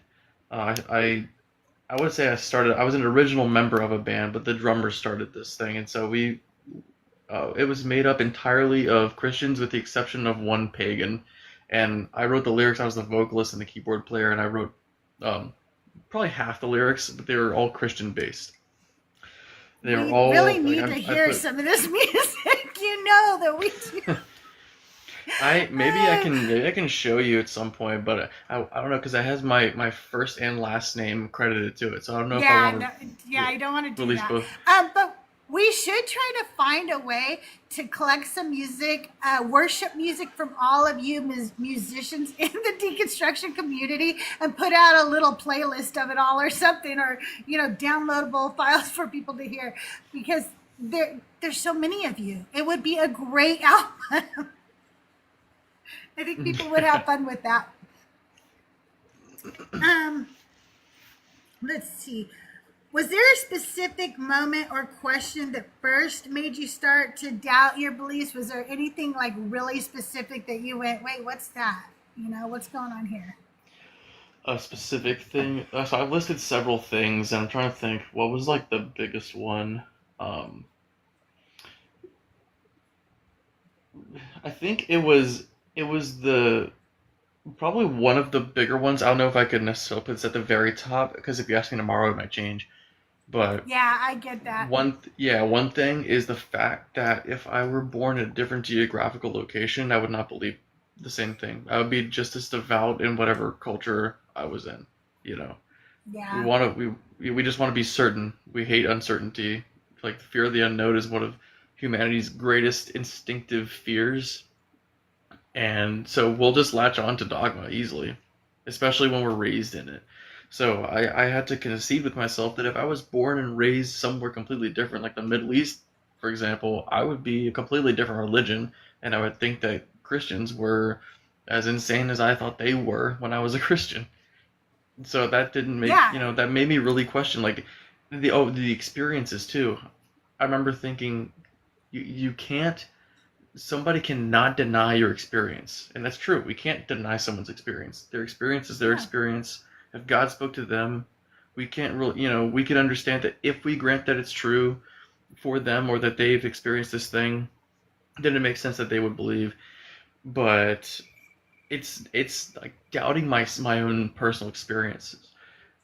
Speaker 2: I would say I was an original member of a band, but the drummer started this thing, and so it was made up entirely of Christians with the exception of one pagan. And I wrote the lyrics. I was the vocalist and the keyboard player, and I wrote um, probably half the lyrics, but they were all Christian based. They were
Speaker 1: We really
Speaker 2: all like
Speaker 1: need to
Speaker 2: I
Speaker 1: hear
Speaker 2: put
Speaker 1: some of this music. You know that we do.
Speaker 2: I maybe I can show you at some point, but I don't know because it has my first and last name credited to it, so I don't know if I
Speaker 1: Yeah,
Speaker 2: want
Speaker 1: no, yeah,
Speaker 2: to
Speaker 1: I don't want to do
Speaker 2: release
Speaker 1: that.
Speaker 2: both.
Speaker 1: But we should try to find a way to collect some music, worship music from all of you musicians in the deconstruction community, and put out a little playlist of it all or something, or downloadable files for people to hear, because there's so many of you. It would be a great album. I think people would have fun with that. Um, Let's see. Was there a specific moment or question that first made you start to doubt your beliefs? Was there anything like really specific that you went, wait, what's that? What's going on here?
Speaker 2: A specific thing. So I've listed several things, and I'm trying to think what was like the biggest one. Um, I think it was the probably one of the bigger ones. I don't know if I could necessarily put this at the very top because if you ask me tomorrow, it might change. But
Speaker 1: Yeah, I get that.
Speaker 2: one thing is the fact that if I were born in a different geographical location, I would not believe the same thing. I would be just as devout in whatever culture I was in. You know, we
Speaker 1: Yeah.
Speaker 2: want to we just want to be certain. We hate uncertainty. Like the fear of the unknown is one of humanity's greatest instinctive fears, and so we'll just latch on to dogma easily, especially when we're raised in it. So I had to concede with myself that if I was born and raised somewhere completely different, like the Middle East, for example, I would be a completely different religion, and I would think that Christians were as insane as I thought they were when I was a Christian. So that didn't make,
Speaker 1: Yeah.
Speaker 2: that made me really question like the experiences too. I remember thinking you can't somebody cannot deny your experience. And that's true. We can't deny someone's experience. Their experience is their
Speaker 1: Yeah.
Speaker 2: experience. If God spoke to them, we can't really, we can understand that if we grant that it's true for them or that they've experienced this thing, then it makes sense that they would believe. But it's like doubting my own personal experiences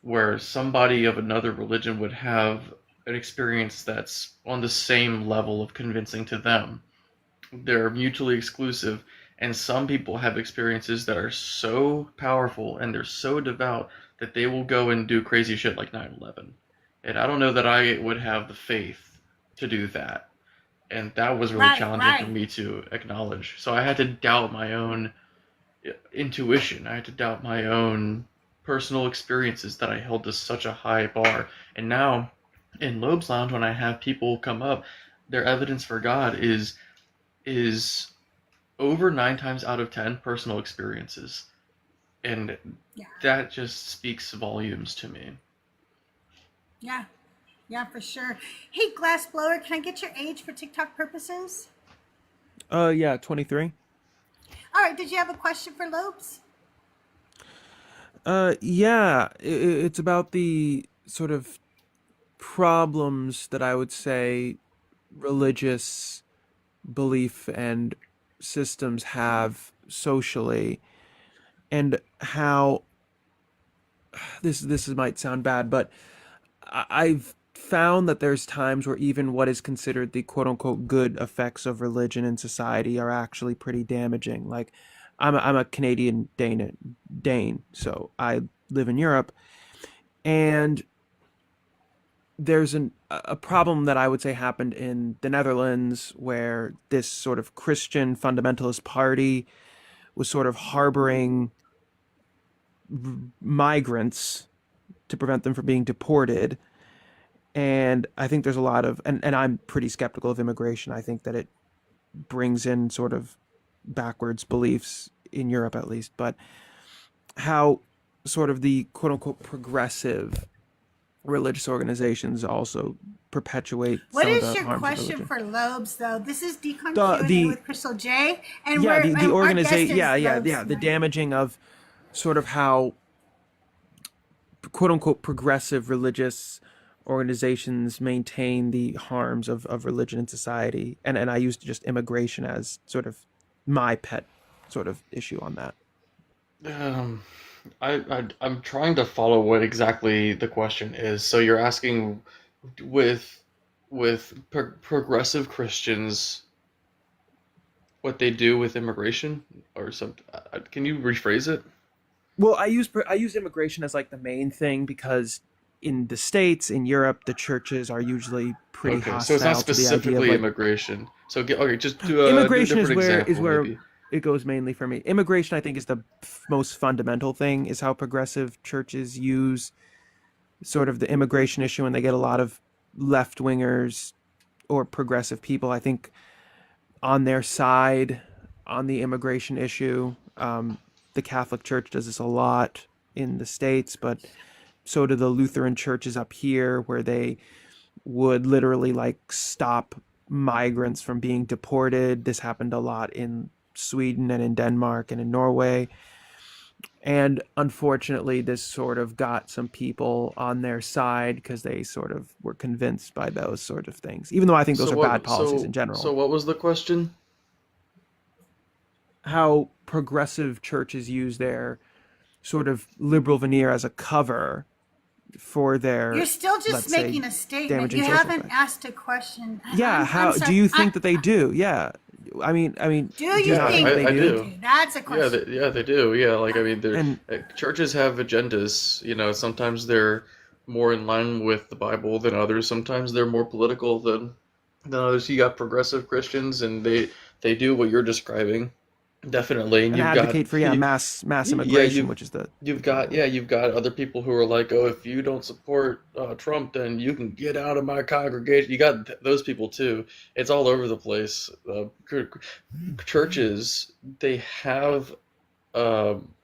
Speaker 2: where somebody of another religion would have an experience that's on the same level of convincing to them. They're mutually exclusive, and some people have experiences that are so powerful and they're so devout that they will go and do crazy shit like 9/11. And I don't know that I would have the faith to do that. And that was really
Speaker 1: Right,
Speaker 2: challenging for
Speaker 1: right.
Speaker 2: me to acknowledge. So I had to doubt my own intuition. I had to doubt my own personal experiences that I held to such a high bar. And now in Lobes Lounge, when I have people come up, their evidence for God is over 9 times out of 10 personal experiences. And
Speaker 1: Yeah.
Speaker 2: that just speaks volumes to me.
Speaker 1: Yeah. Yeah, for sure. Hey, glass blower, can I get your age for TikTok purposes?
Speaker 4: Yeah, 23.
Speaker 1: All right. Did you have a question for Lopes?
Speaker 4: Yeah, it's about the sort of problems that I would say religious belief and systems have socially, and how might sound bad, but I've found that there's times where even what is considered the quote unquote good effects of religion in society are actually pretty damaging. Like, I'm a Canadian Dane, so I live in Europe, and there's a problem that I would say happened in the Netherlands where this sort of Christian fundamentalist party was sort of harboring migrants to prevent them from being deported. And I think there's a lot of, and I'm pretty skeptical of immigration. I think that it brings in sort of backwards beliefs in Europe, at least, but how sort of the quote unquote progressive religious organizations also perpetuate
Speaker 1: What
Speaker 4: some of
Speaker 1: is
Speaker 4: the
Speaker 1: your
Speaker 4: harms of
Speaker 1: question
Speaker 4: religion.
Speaker 1: for Lobes, though? This is Decon
Speaker 4: The
Speaker 1: Q and A
Speaker 4: the
Speaker 1: with CrystalJae, and
Speaker 4: yeah, the
Speaker 1: our guest
Speaker 4: organization,
Speaker 1: is
Speaker 4: yeah,
Speaker 1: Lobes
Speaker 4: the
Speaker 1: tonight.
Speaker 4: damaging of sort of how quote unquote progressive religious organizations maintain the harms of religion in society. And I used just immigration as sort of my pet sort of issue on that.
Speaker 2: Um, I'm trying to follow what exactly the question is. So you're asking with progressive Christians what they do with immigration or something. Can you rephrase it?
Speaker 4: Well, I use immigration as like the main thing because in the States, in Europe, the churches are usually pretty
Speaker 2: Okay, so it's not
Speaker 4: hostile to the idea of
Speaker 2: specifically
Speaker 4: like
Speaker 2: immigration. So okay, just do a
Speaker 4: immigration
Speaker 2: different
Speaker 4: is
Speaker 2: example,
Speaker 4: where
Speaker 2: maybe.
Speaker 4: it goes mainly for me. Immigration, I think, is the most fundamental thing. Is how progressive churches use sort of the immigration issue, and they get a lot of left wingers or progressive people, I think, on their side on the immigration issue. The Catholic Church does this a lot in the States, but so do the Lutheran churches up here, where they would literally like stop migrants from being deported. This happened a lot in Sweden and in Denmark and in Norway. And unfortunately, this sort of got some people on their side because they sort of were convinced by those sort of things, even though I think those
Speaker 2: So
Speaker 4: are bad
Speaker 2: what?
Speaker 4: policies in
Speaker 2: So
Speaker 4: general.
Speaker 2: what was the question?
Speaker 4: How progressive churches use their sort of liberal veneer as a cover for
Speaker 1: You're
Speaker 4: their,
Speaker 1: still just
Speaker 4: let's say,
Speaker 1: making a statement.
Speaker 4: damaging
Speaker 1: You
Speaker 4: social
Speaker 1: haven't
Speaker 4: effects.
Speaker 1: asked a question.
Speaker 4: Yeah,
Speaker 1: I'm
Speaker 4: how do
Speaker 1: sorry.
Speaker 4: you think that they do? Yeah. I mean,
Speaker 1: Do
Speaker 4: do you
Speaker 1: you
Speaker 2: Yeah,
Speaker 4: not think that
Speaker 1: think
Speaker 4: they
Speaker 2: I
Speaker 1: that they
Speaker 4: do?
Speaker 2: do.
Speaker 1: do? That's a
Speaker 2: Yeah,
Speaker 1: question.
Speaker 2: they do. Yeah, like I mean,
Speaker 4: And
Speaker 2: churches have agendas. Sometimes they're more in line with the Bible than others. Sometimes they're more political than others. You got progressive Christians, and they do what you're describing, definitely. And
Speaker 4: and
Speaker 2: you've got
Speaker 4: advocate for, yeah, mass
Speaker 2: yeah,
Speaker 4: immigration, which is the
Speaker 2: you've got other people who are like, oh, if you don't support Trump, then you can get out of my congregation. You got those people too. It's all over the place. Churches, they have um,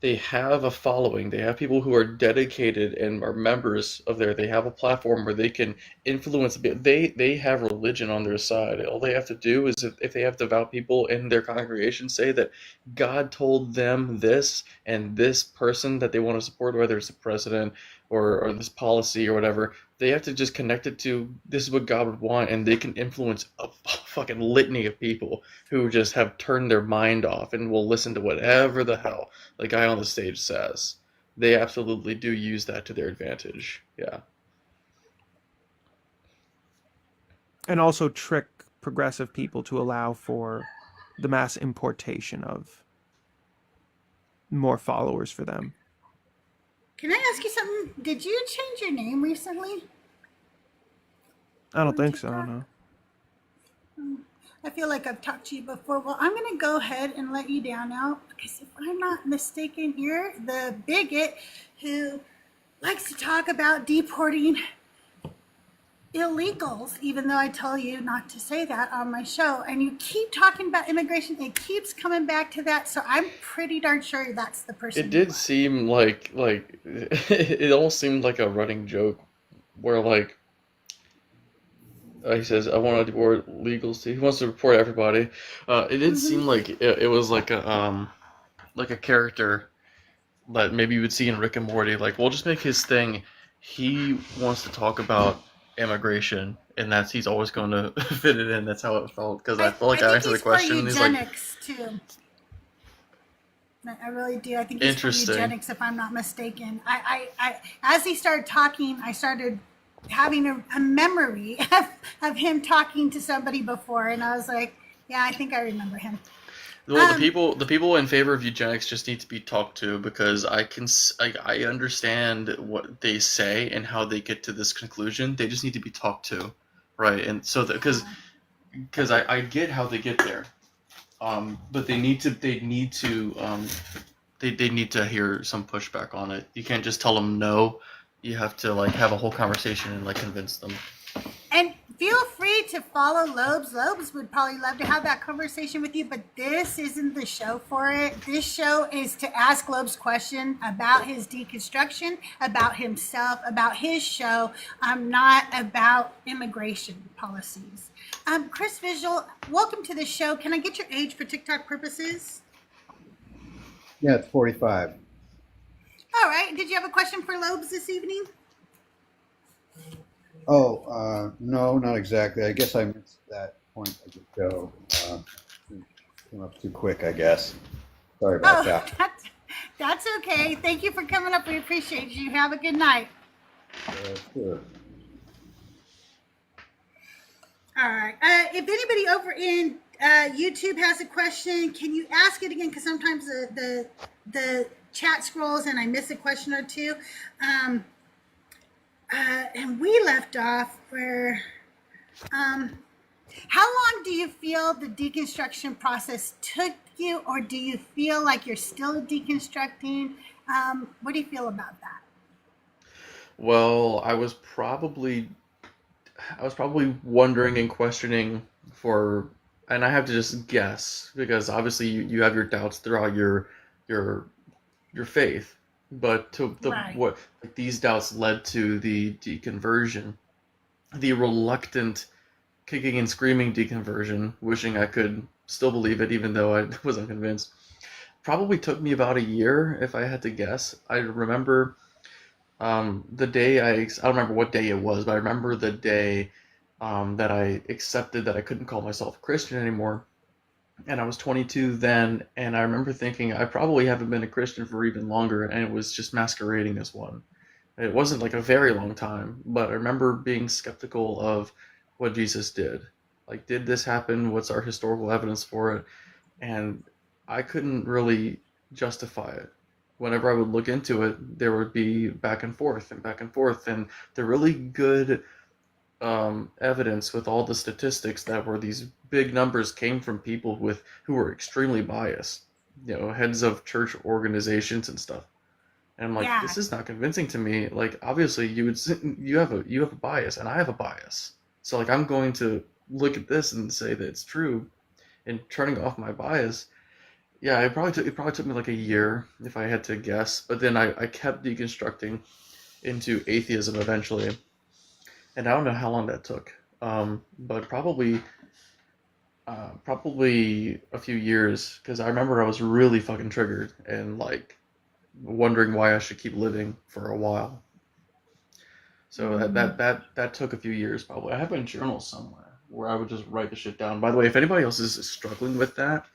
Speaker 2: they have a following. They have people who are dedicated and are members of there. They have a platform where they can influence. They have religion on their side. All they have to do is if they have devout people in their congregation say that God told them this and this person that they want to support, whether it's the president or this policy or whatever, they have to just connect it to this is what God would want, and they can influence a fucking litany of people who just have turned their mind off and will listen to whatever the hell the guy on the stage says. They absolutely do use that to their advantage. Yeah.
Speaker 4: and also trick progressive people to allow for the mass importation of more followers for them.
Speaker 1: Can I ask you something? Did you change your name recently
Speaker 4: I don't
Speaker 1: on
Speaker 4: think so,
Speaker 1: TikTok?
Speaker 4: no.
Speaker 1: I feel like I've talked to you before. Well, I'm going to go ahead and let you down now because if I'm not mistaken, you're the bigot who likes to talk about deporting illegals, even though I tell you not to say that on my show. And you keep talking about immigration. It keeps coming back to that. So I'm pretty darn sure that's the
Speaker 2: It
Speaker 1: person you
Speaker 2: did
Speaker 1: are.
Speaker 2: seem like it almost seemed like a running joke where like he says I want to deport legals. He wants to report everybody. It did seem like it was like a character that maybe you would see in Rick and Morty. Like, we'll just make his thing. He wants to talk about immigration, and that's he's always going to fit it in. That's how it felt because I felt
Speaker 1: I
Speaker 2: like I
Speaker 1: think
Speaker 2: answered the
Speaker 1: he's for
Speaker 2: question, and he's like,
Speaker 1: eugenics too. I really do. I think he's for
Speaker 2: interesting.
Speaker 1: eugenics, if I'm not mistaken. As he started talking, I started having a memory of him talking to somebody before, and I was like, yeah, I think I remember him.
Speaker 2: Well,
Speaker 1: Um,
Speaker 2: the people in favor of eugenics just need to be talked to because I understand what they say and how they get to this conclusion. They just need to be talked to, right? And so that because I get how they get there. But they need to hear some pushback on it. You can't just tell them no. You have to like have a whole conversation and like convince them.
Speaker 1: and feel free to follow Lobes. Lobes would probably love to have that conversation with you, but this isn't the show for it. This show is to ask Lobes question about his deconstruction, about himself, about his show. Not about immigration policies. Chris Visual, welcome to the show. Can I get your age for TikTok purposes?
Speaker 5: Yeah, it's 45.
Speaker 1: All right. Did you have a question for Lobes this evening?
Speaker 5: Oh, no, not exactly. I guess I missed that point of the show. Came up too quick, I guess. Sorry about
Speaker 1: Oh,
Speaker 5: that.
Speaker 1: that's okay. Thank you for coming up. We appreciate you. Have a good night.
Speaker 5: Sure.
Speaker 1: All right. If anybody over in YouTube has a question, can you ask it again? Because sometimes the chat scrolls and I miss a question or two. And we left off where, how long do you feel the deconstruction process took you, or do you feel like you're still deconstructing? What do you feel about that?
Speaker 2: Well, I was probably wondering and questioning for, and I have to just guess because obviously you have your doubts throughout your your faith. but to the
Speaker 1: Right.
Speaker 2: what like these doubts led to the deconversion, the reluctant kicking and screaming deconversion, wishing I could still believe it even though I wasn't convinced. Probably took me about a year if I had to guess. I remember the day I don't remember what day it was, but I remember the day that I accepted that I couldn't call myself a Christian anymore. And I was 22 then, and I remember thinking I probably haven't been a Christian for even longer, and it was just masquerading as one. It wasn't like a very long time, but I remember being skeptical of what Jesus did. Like, did this happen? What's our historical evidence for it? And I couldn't really justify it. Whenever I would look into it, there would be back and forth and back and forth, and the really good evidence with all the statistics that were these big numbers came from people with who were extremely biased, heads of church organizations and stuff. And I'm like,
Speaker 1: Yeah.
Speaker 2: this is not convincing to me. Like, obviously, you have a bias, and I have a bias. So like, I'm going to look at this and say that it's true, and turning off my bias. Yeah, it probably took me like a year if I had to guess. But then I kept deconstructing into atheism eventually, and I don't know how long that took. But probably a few years because I remember I was really fucking triggered and like wondering why I should keep living for a while. So that took a few years probably. I have a journal somewhere where I would just write the shit down. By the way, if anybody else is struggling with that,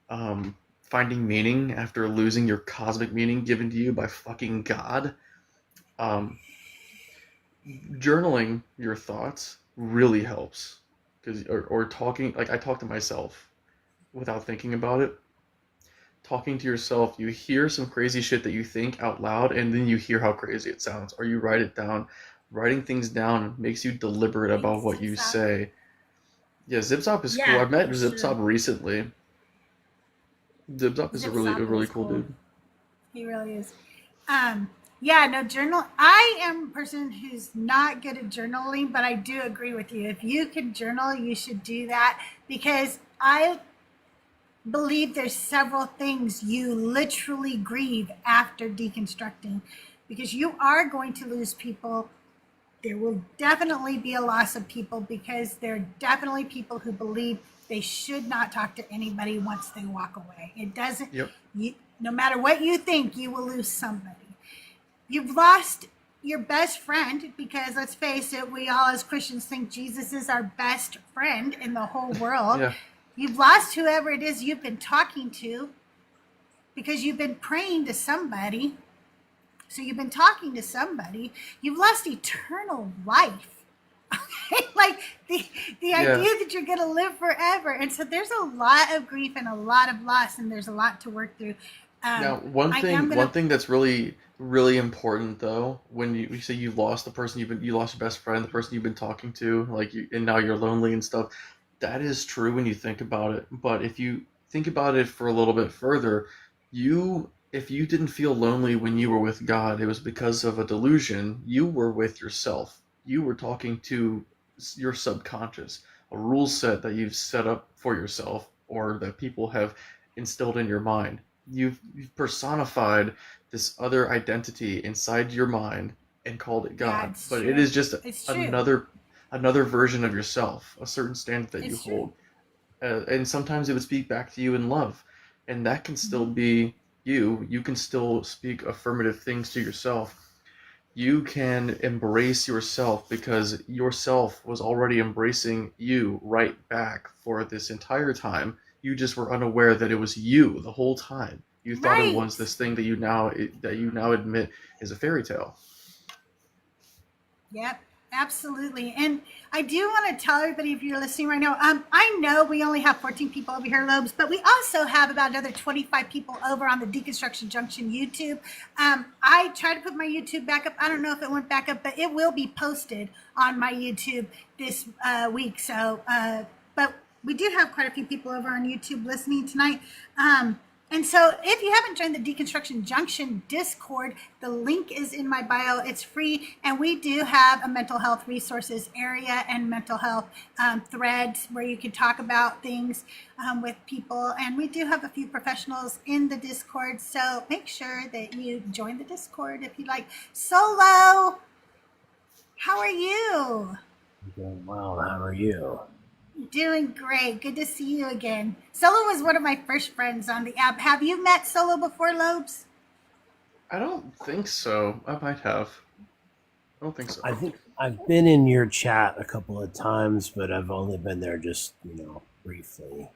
Speaker 2: finding meaning after losing your cosmic meaning given to you by fucking God, um, journaling your thoughts really helps. Because or talking like I talk to myself without thinking about it. Talking to yourself, you hear some crazy shit that you think out loud, and then you hear how crazy it sounds, or you write it down. Writing things down makes you deliberate about what you say. Yeah, Zipzop is cool.
Speaker 1: Yeah,
Speaker 2: I've met
Speaker 1: for
Speaker 2: Zipzop
Speaker 1: sure.
Speaker 2: recently. Zipzop is a
Speaker 1: Zip
Speaker 2: really
Speaker 1: is
Speaker 2: cool
Speaker 1: cool.
Speaker 2: dude.
Speaker 1: He really is. Yeah, no, journal. I am a person who's not good at journaling, but I do agree with you. If you can journal, you should do that because I believe there's several things you literally grieve after deconstructing because you are going to lose people. There will definitely be a loss of people because there are definitely people who believe they should not talk to anybody once they walk away. It doesn't,
Speaker 2: Yep.
Speaker 1: no matter what you think, you will lose somebody. You've lost your best friend because let's face it, we all as Christians think Jesus is our best friend in the whole world.
Speaker 2: Yeah.
Speaker 1: You've lost whoever it is you've been talking to because you've been praying to somebody. So you've been talking to somebody. You've lost eternal life. Like the
Speaker 2: Yeah.
Speaker 1: idea that you're going to live forever. And so there's a lot of grief and a lot of loss, and there's a lot to work through.
Speaker 2: Now, one
Speaker 1: I
Speaker 2: thing
Speaker 1: am going
Speaker 2: one
Speaker 1: to,
Speaker 2: thing that's really really important though, when you say you've lost the person you lost your best friend, the person you've been talking to, like and now you're lonely and stuff. That is true when you think about it. But if you think about it for a little bit further, if you didn't feel lonely when you were with God, it was because of a delusion. You were with yourself. You were talking to your subconscious, a rule set that you've set up for yourself or that people have instilled in your mind. You've personified this other identity inside your mind and called it
Speaker 1: yeah,
Speaker 2: God,
Speaker 1: it's
Speaker 2: but it
Speaker 1: true.
Speaker 2: is just
Speaker 1: It's true.
Speaker 2: another version of yourself, a certain standard that you
Speaker 1: It's true.
Speaker 2: hold, and sometimes it would speak back to you in love, and that can still
Speaker 1: Mm-hmm.
Speaker 2: be you. You can still speak affirmative things to yourself. You can embrace yourself because yourself was already embracing you right back for this entire time. You just were unaware that it was you the whole time. You thought it was
Speaker 1: Right.
Speaker 2: this thing that you now admit is a fairy tale.
Speaker 1: Yep, absolutely. And I do want to tell everybody if you're listening right now, I know we only have 14 people over here, Lobes, but we also have about another 25 people over on the Deconstruction Junction YouTube. I tried to put my YouTube back up. I don't know if it went back up, but it will be posted on my YouTube this week. So, but we do have quite a few people over on YouTube listening tonight. And so if you haven't joined the Deconstruction Junction Discord, the link is in my bio. It's free. And we do have a mental health resources area and mental health threads where you can talk about things with people. And we do have a few professionals in the Discord. So make sure that you join the Discord if you like. Solo, how are you?
Speaker 6: I'm doing well. How are you?
Speaker 1: Doing great. Good to see you again. Solo was one of my first friends on the app. Have you met Solo before, Lobes?
Speaker 2: I don't think so. I might have. I don't think so.
Speaker 6: I think I've been in your chat a couple of times, but I've only been there just, briefly.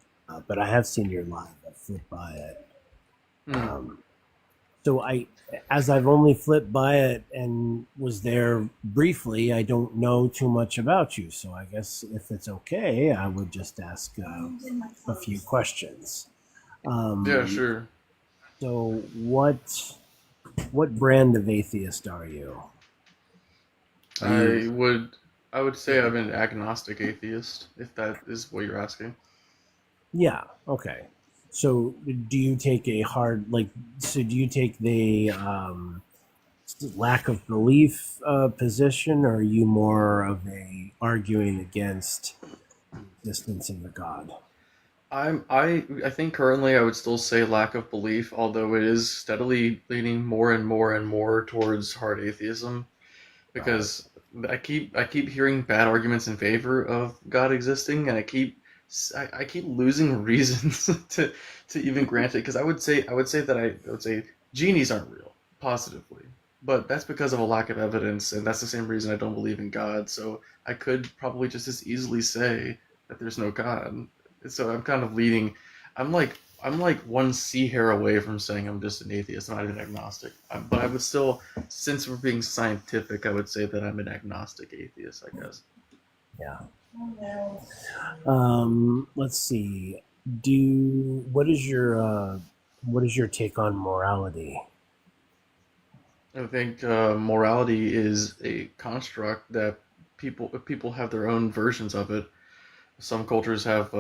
Speaker 6: But I have seen your live. I flipped by it. So as I've only flipped by it and was there briefly, I don't know too much about you. So I guess if it's okay, I would just ask a few questions.
Speaker 2: Yeah, sure.
Speaker 6: So what brand of atheist are you?
Speaker 2: I would say I'm an agnostic atheist, if that is what you're asking.
Speaker 6: Yeah. Okay. So do you take do you take the lack of belief position, or are you more of a arguing against the existence of a God?
Speaker 2: I think currently I would still say lack of belief, although it is steadily leaning more and more and more towards hard atheism, because I keep hearing bad arguments in favor of God existing, and I keep losing reasons to even grant it, because I would say genies aren't real positively, but that's because of a lack of evidence, and that's the same reason I don't believe in God. So I could probably just as easily say that there's no God. So I'm kind of leading. I'm like one sea hair away from saying I'm just an atheist, not even agnostic. But I would still, since we're being scientific, I would say that I'm an agnostic atheist, I guess.
Speaker 6: Yeah. Let's see. What is your take on morality?
Speaker 2: I think morality is a construct that people have their own versions of it. Some cultures have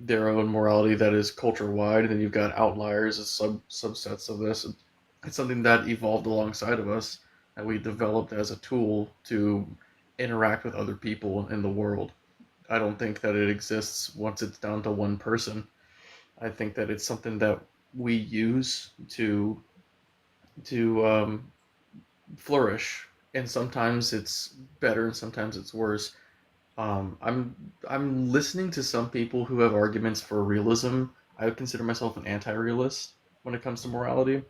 Speaker 2: their own morality that is culture wide, and then you've got outliers as subsets of this. It's something that evolved alongside of us, that we developed as a tool to interact with other people in the world. I don't think that it exists once it's down to one person. I think that it's something that we use to flourish, and sometimes it's better and sometimes it's worse. I'm listening to some people who have arguments for realism. I would consider myself an anti-realist when it comes to morality,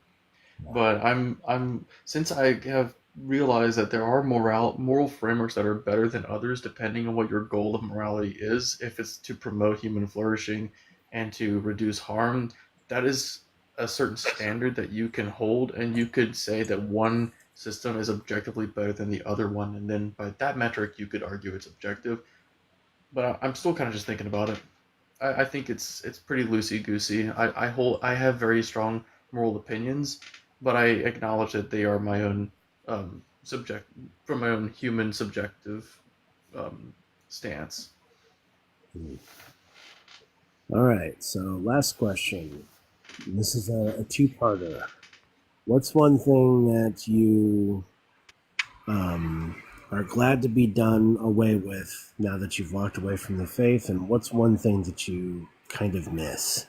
Speaker 2: but I'm since I have realized that there are moral frameworks that are better than others depending on what your goal of morality is. If it's to promote human flourishing and to reduce harm, that is a certain standard that you can hold, and you could say that one system is objectively better than the other one, and then by that metric you could argue it's objective. But I'm still kind of just thinking about it. I think it's pretty loosey goosey. I have very strong moral opinions, but I acknowledge that they are my own from my own human subjective stance.
Speaker 6: All right. So last question. This is a two-parter. What's one thing that you are glad to be done away with now that you've walked away from the faith, and what's one thing that you kind of miss?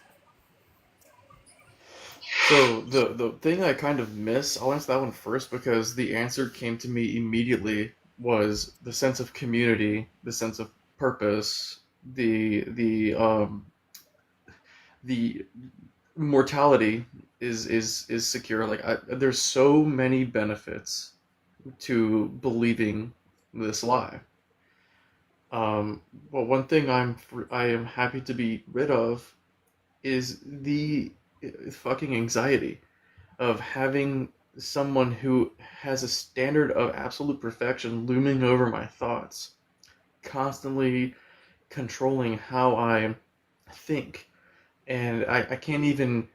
Speaker 2: So the thing I kind of miss, I'll answer that one first because the answer came to me immediately, was the sense of community, the sense of purpose, the mortality is secure. Like there's so many benefits to believing this lie. But one thing I am happy to be rid of is the fucking anxiety of having someone who has a standard of absolute perfection looming over my thoughts, constantly controlling how I think, and I can't even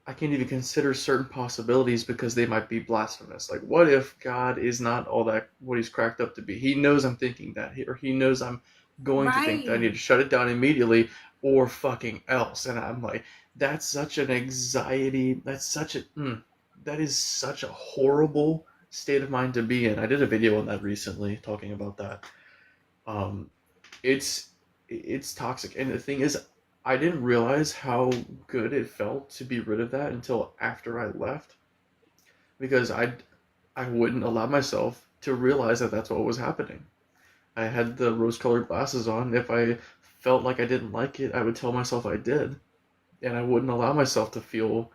Speaker 2: consider certain possibilities because they might be blasphemous. Like, what if God is not all that what he's cracked up to be? He knows I'm thinking that, or he knows I'm going to think that. I need to shut it down immediately, or fucking else. And I'm like, that's such an anxiety. That is such a horrible state of mind to be in. I did a video on that recently talking about that. Um, it's it's toxic, and the thing is, I didn't realize how good it felt to be rid of that until after I left, because I wouldn't allow myself to realize that that's what was happening. I had the rose-colored glasses on. If I felt like I didn't like it, I would tell myself I did, and I wouldn't allow myself to feel,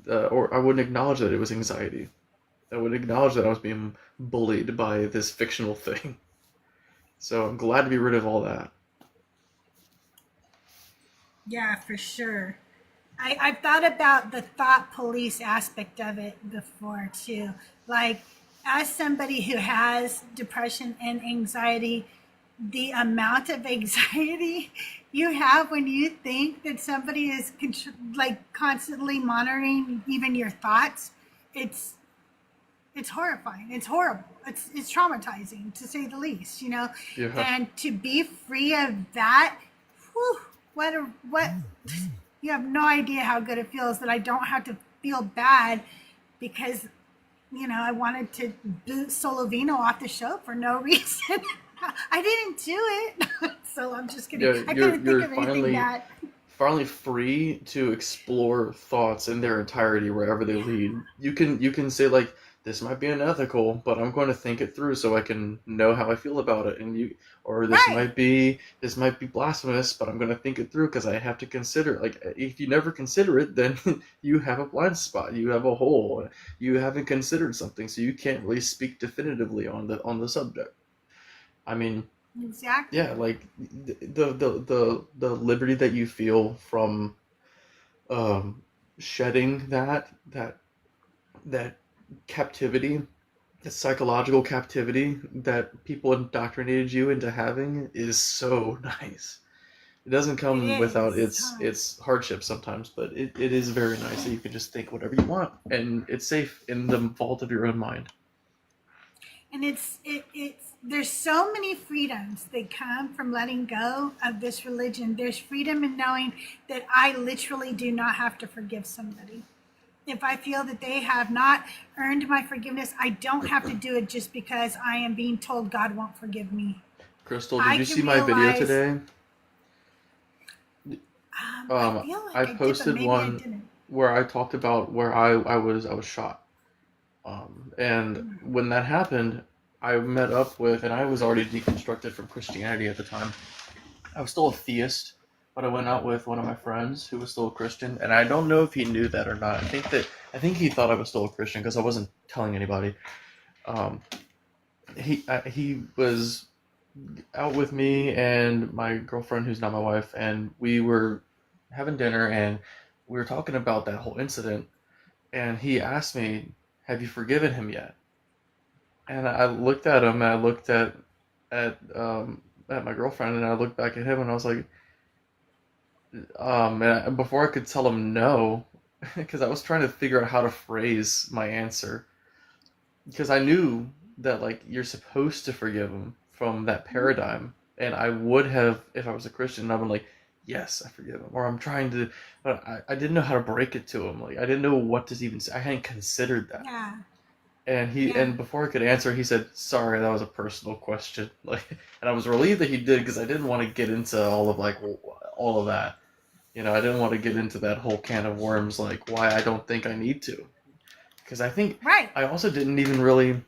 Speaker 2: or I wouldn't acknowledge that it was anxiety. I would acknowledge that I was being bullied by this fictional thing. So I'm glad to be rid of all that.
Speaker 1: Yeah, for sure. I've thought about the thought police aspect of it before too. Like, as somebody who has depression and anxiety, the amount of anxiety you have when you think that somebody is like constantly monitoring even your thoughts, it's it's horrifying. It's horrible. It's traumatizing to say the least, you know.
Speaker 2: Yeah.
Speaker 1: And to be free of that, whew, what you have no idea how good it feels that I don't have to feel bad because I wanted to boot Solovino off the show for no reason. I didn't do it. So I'm just kidding.
Speaker 2: Yeah,
Speaker 1: I
Speaker 2: you're
Speaker 1: couldn't think
Speaker 2: you're
Speaker 1: of anything
Speaker 2: finally
Speaker 1: bad.
Speaker 2: finally free to explore thoughts in their entirety wherever they lead. You can say like this might be unethical, but I'm going to think it through so I can know how I feel about it. And you or
Speaker 1: Right.
Speaker 2: this might be blasphemous, but I'm going to think it through because I have to consider it. Like if you never consider it, then you have a blind spot. You have a hole. You haven't considered something, so you can't really speak definitively on the subject. I mean, yeah,
Speaker 1: Exactly.
Speaker 2: like the liberty that you feel from um, shedding that captivity, the psychological captivity that people indoctrinated you into having is so nice. It doesn't
Speaker 1: It
Speaker 2: come without
Speaker 1: is.
Speaker 2: its hardships sometimes, but it is very nice that you can just think whatever you want and it's safe in the vault of your own mind.
Speaker 1: And it's there's so many freedoms that come from letting go of this religion. There's freedom in knowing that I literally do not have to forgive somebody. If I feel that they have not earned my forgiveness, I don't have to do it just because I am being told God won't forgive me.
Speaker 2: Crystal, did
Speaker 1: I
Speaker 2: you
Speaker 1: can
Speaker 2: see my video
Speaker 1: realize,
Speaker 2: today?
Speaker 1: I
Speaker 2: Um,
Speaker 1: feel
Speaker 2: I
Speaker 1: like I did, but
Speaker 2: posted
Speaker 1: maybe I
Speaker 2: one
Speaker 1: didn't.
Speaker 2: where I talked about where I was shot. And when that happened, I met up with, and I was already deconstructed from Christianity at the time. I was still a theist, but I went out with one of my friends who was still a Christian, and I don't know if he knew that or not. I think he thought I was still a Christian because I wasn't telling anybody. Um, he was out with me and my girlfriend, who's not my wife, and we were having dinner, and we were talking about that whole incident. And he asked me, "Have you forgiven him yet?" And I looked at him, and I looked at my girlfriend, and I looked back at him, and I was like, before I could tell him no, because I was trying to figure out how to phrase my answer, because I knew that like you're supposed to forgive him from that paradigm, and I would have if I was a Christian. I've been like, yes, I forgive him, or I'm trying to, but I didn't know how to break it to him. Like I didn't know what to even say. I hadn't considered that.
Speaker 1: Yeah,
Speaker 2: And
Speaker 1: yeah,
Speaker 2: before I could answer, he said, "Sorry, that was a personal question." Like, and I was relieved that he did because I didn't want to get into all of like all of that. I didn't want to get into that whole can of worms, like why I don't think I need to, because I think
Speaker 1: right.
Speaker 2: I also didn't even really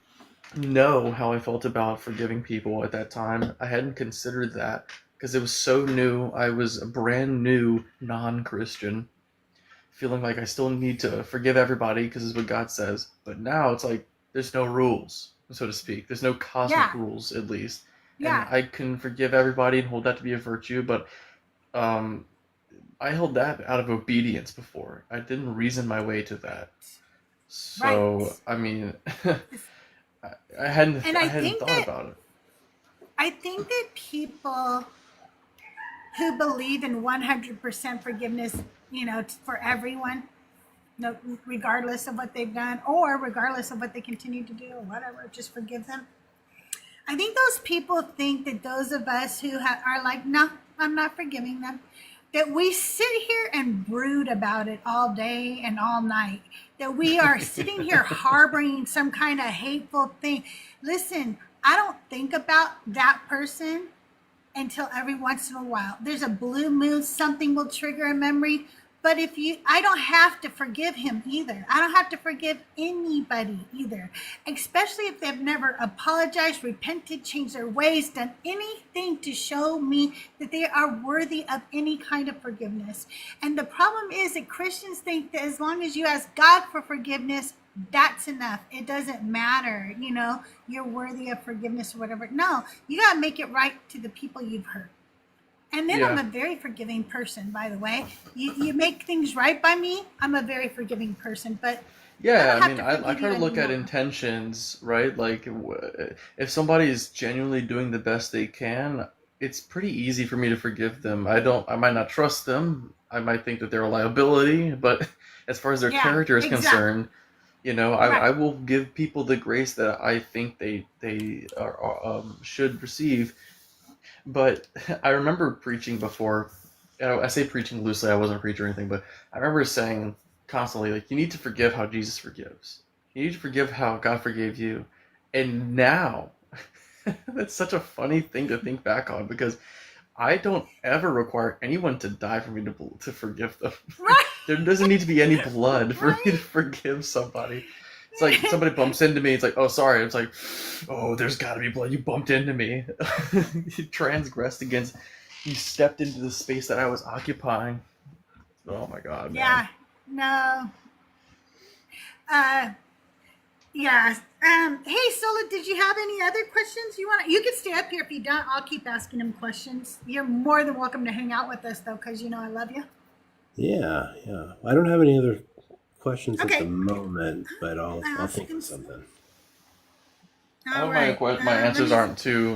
Speaker 2: know how I felt about forgiving people at that time. I hadn't considered that because it was so new. I was a brand new non-Christian, feeling like I still need to forgive everybody because it's what God says. But now it's like there's no rules, so to speak. There's no cosmic
Speaker 1: Yeah,
Speaker 2: rules, at least, and
Speaker 1: yeah,
Speaker 2: I can forgive everybody and hold that to be a virtue. But um, I held that out of obedience before. I didn't reason my way to that.
Speaker 1: right.
Speaker 2: So I mean, I hadn't
Speaker 1: And
Speaker 2: I hadn't thought about it.
Speaker 1: I think that people who believe in 100% forgiveness, for everyone, no, regardless of what they've done or regardless of what they continue to do or whatever, just forgive them. I think those people think that those of us who are like, no, I'm not forgiving them. that we sit here and brood about it all day and all night, that we are sitting here harboring some kind of hateful thing. Listen, I don't think about that person until every once in a while. There's a blue moon, something will trigger a memory. But I don't have to forgive him either. I don't have to forgive anybody either, especially if they've never apologized, repented, changed their ways, done anything to show me that they are worthy of any kind of forgiveness. And the problem is that Christians think that as long as you ask God for forgiveness, that's enough. It doesn't matter, you're worthy of forgiveness or whatever. No, you got to make it right to the people you've hurt. And then I'm a very forgiving person, by the way. You make things right by me, I'm a very forgiving person. But
Speaker 2: Yeah, I mean, I try to look at intentions, right? Like, if somebody is genuinely doing the best they can, it's pretty easy for me to forgive them. I might not trust them. I might think that they're a liability, but as far as their character is concerned, I will give people the grace that I think they should receive. But I remember preaching before. I say preaching loosely. I wasn't a preacher or anything, but I remember saying constantly, like, you need to forgive how Jesus forgives. You need to forgive how God forgave you. And now, that's such a funny thing to think back on, because I don't ever require anyone to die for me to forgive them.
Speaker 1: Right.
Speaker 2: There doesn't need to be any blood for me to forgive somebody. It's like somebody bumps into me. It's like, oh, sorry. It's like, oh, there's got to be blood. You bumped into me. You transgressed against. You stepped into the space that I was occupying. Oh my God.
Speaker 1: Yeah.
Speaker 2: Man.
Speaker 1: No. Yeah. Hey, Sola, did you have any other questions you want? You can stay up here if you don't. I'll keep asking him questions. You're more than welcome to hang out with us, though, because I love you.
Speaker 6: Yeah. I don't have any other questions
Speaker 1: Okay.
Speaker 6: at the moment, but I'll think of something.
Speaker 1: All right.
Speaker 2: My answers aren't too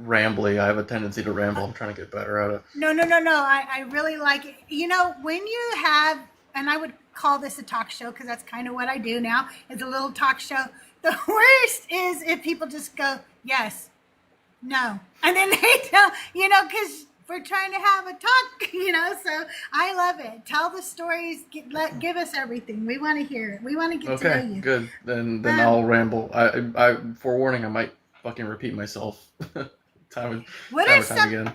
Speaker 2: rambly. I have a tendency to ramble. I'm trying to get better at it.
Speaker 1: No. I really like it. When you have, and I would call this a talk show because that's kind of what I do now. It's a little talk show. The worst is if people just go, yes, no. And then they don't, because we're trying to have a talk, so I love it. Tell the stories, give us everything. We want to hear it. We want to get to know you.
Speaker 2: Okay, good. Then I'll ramble. I forewarning, I might fucking repeat myself. time again.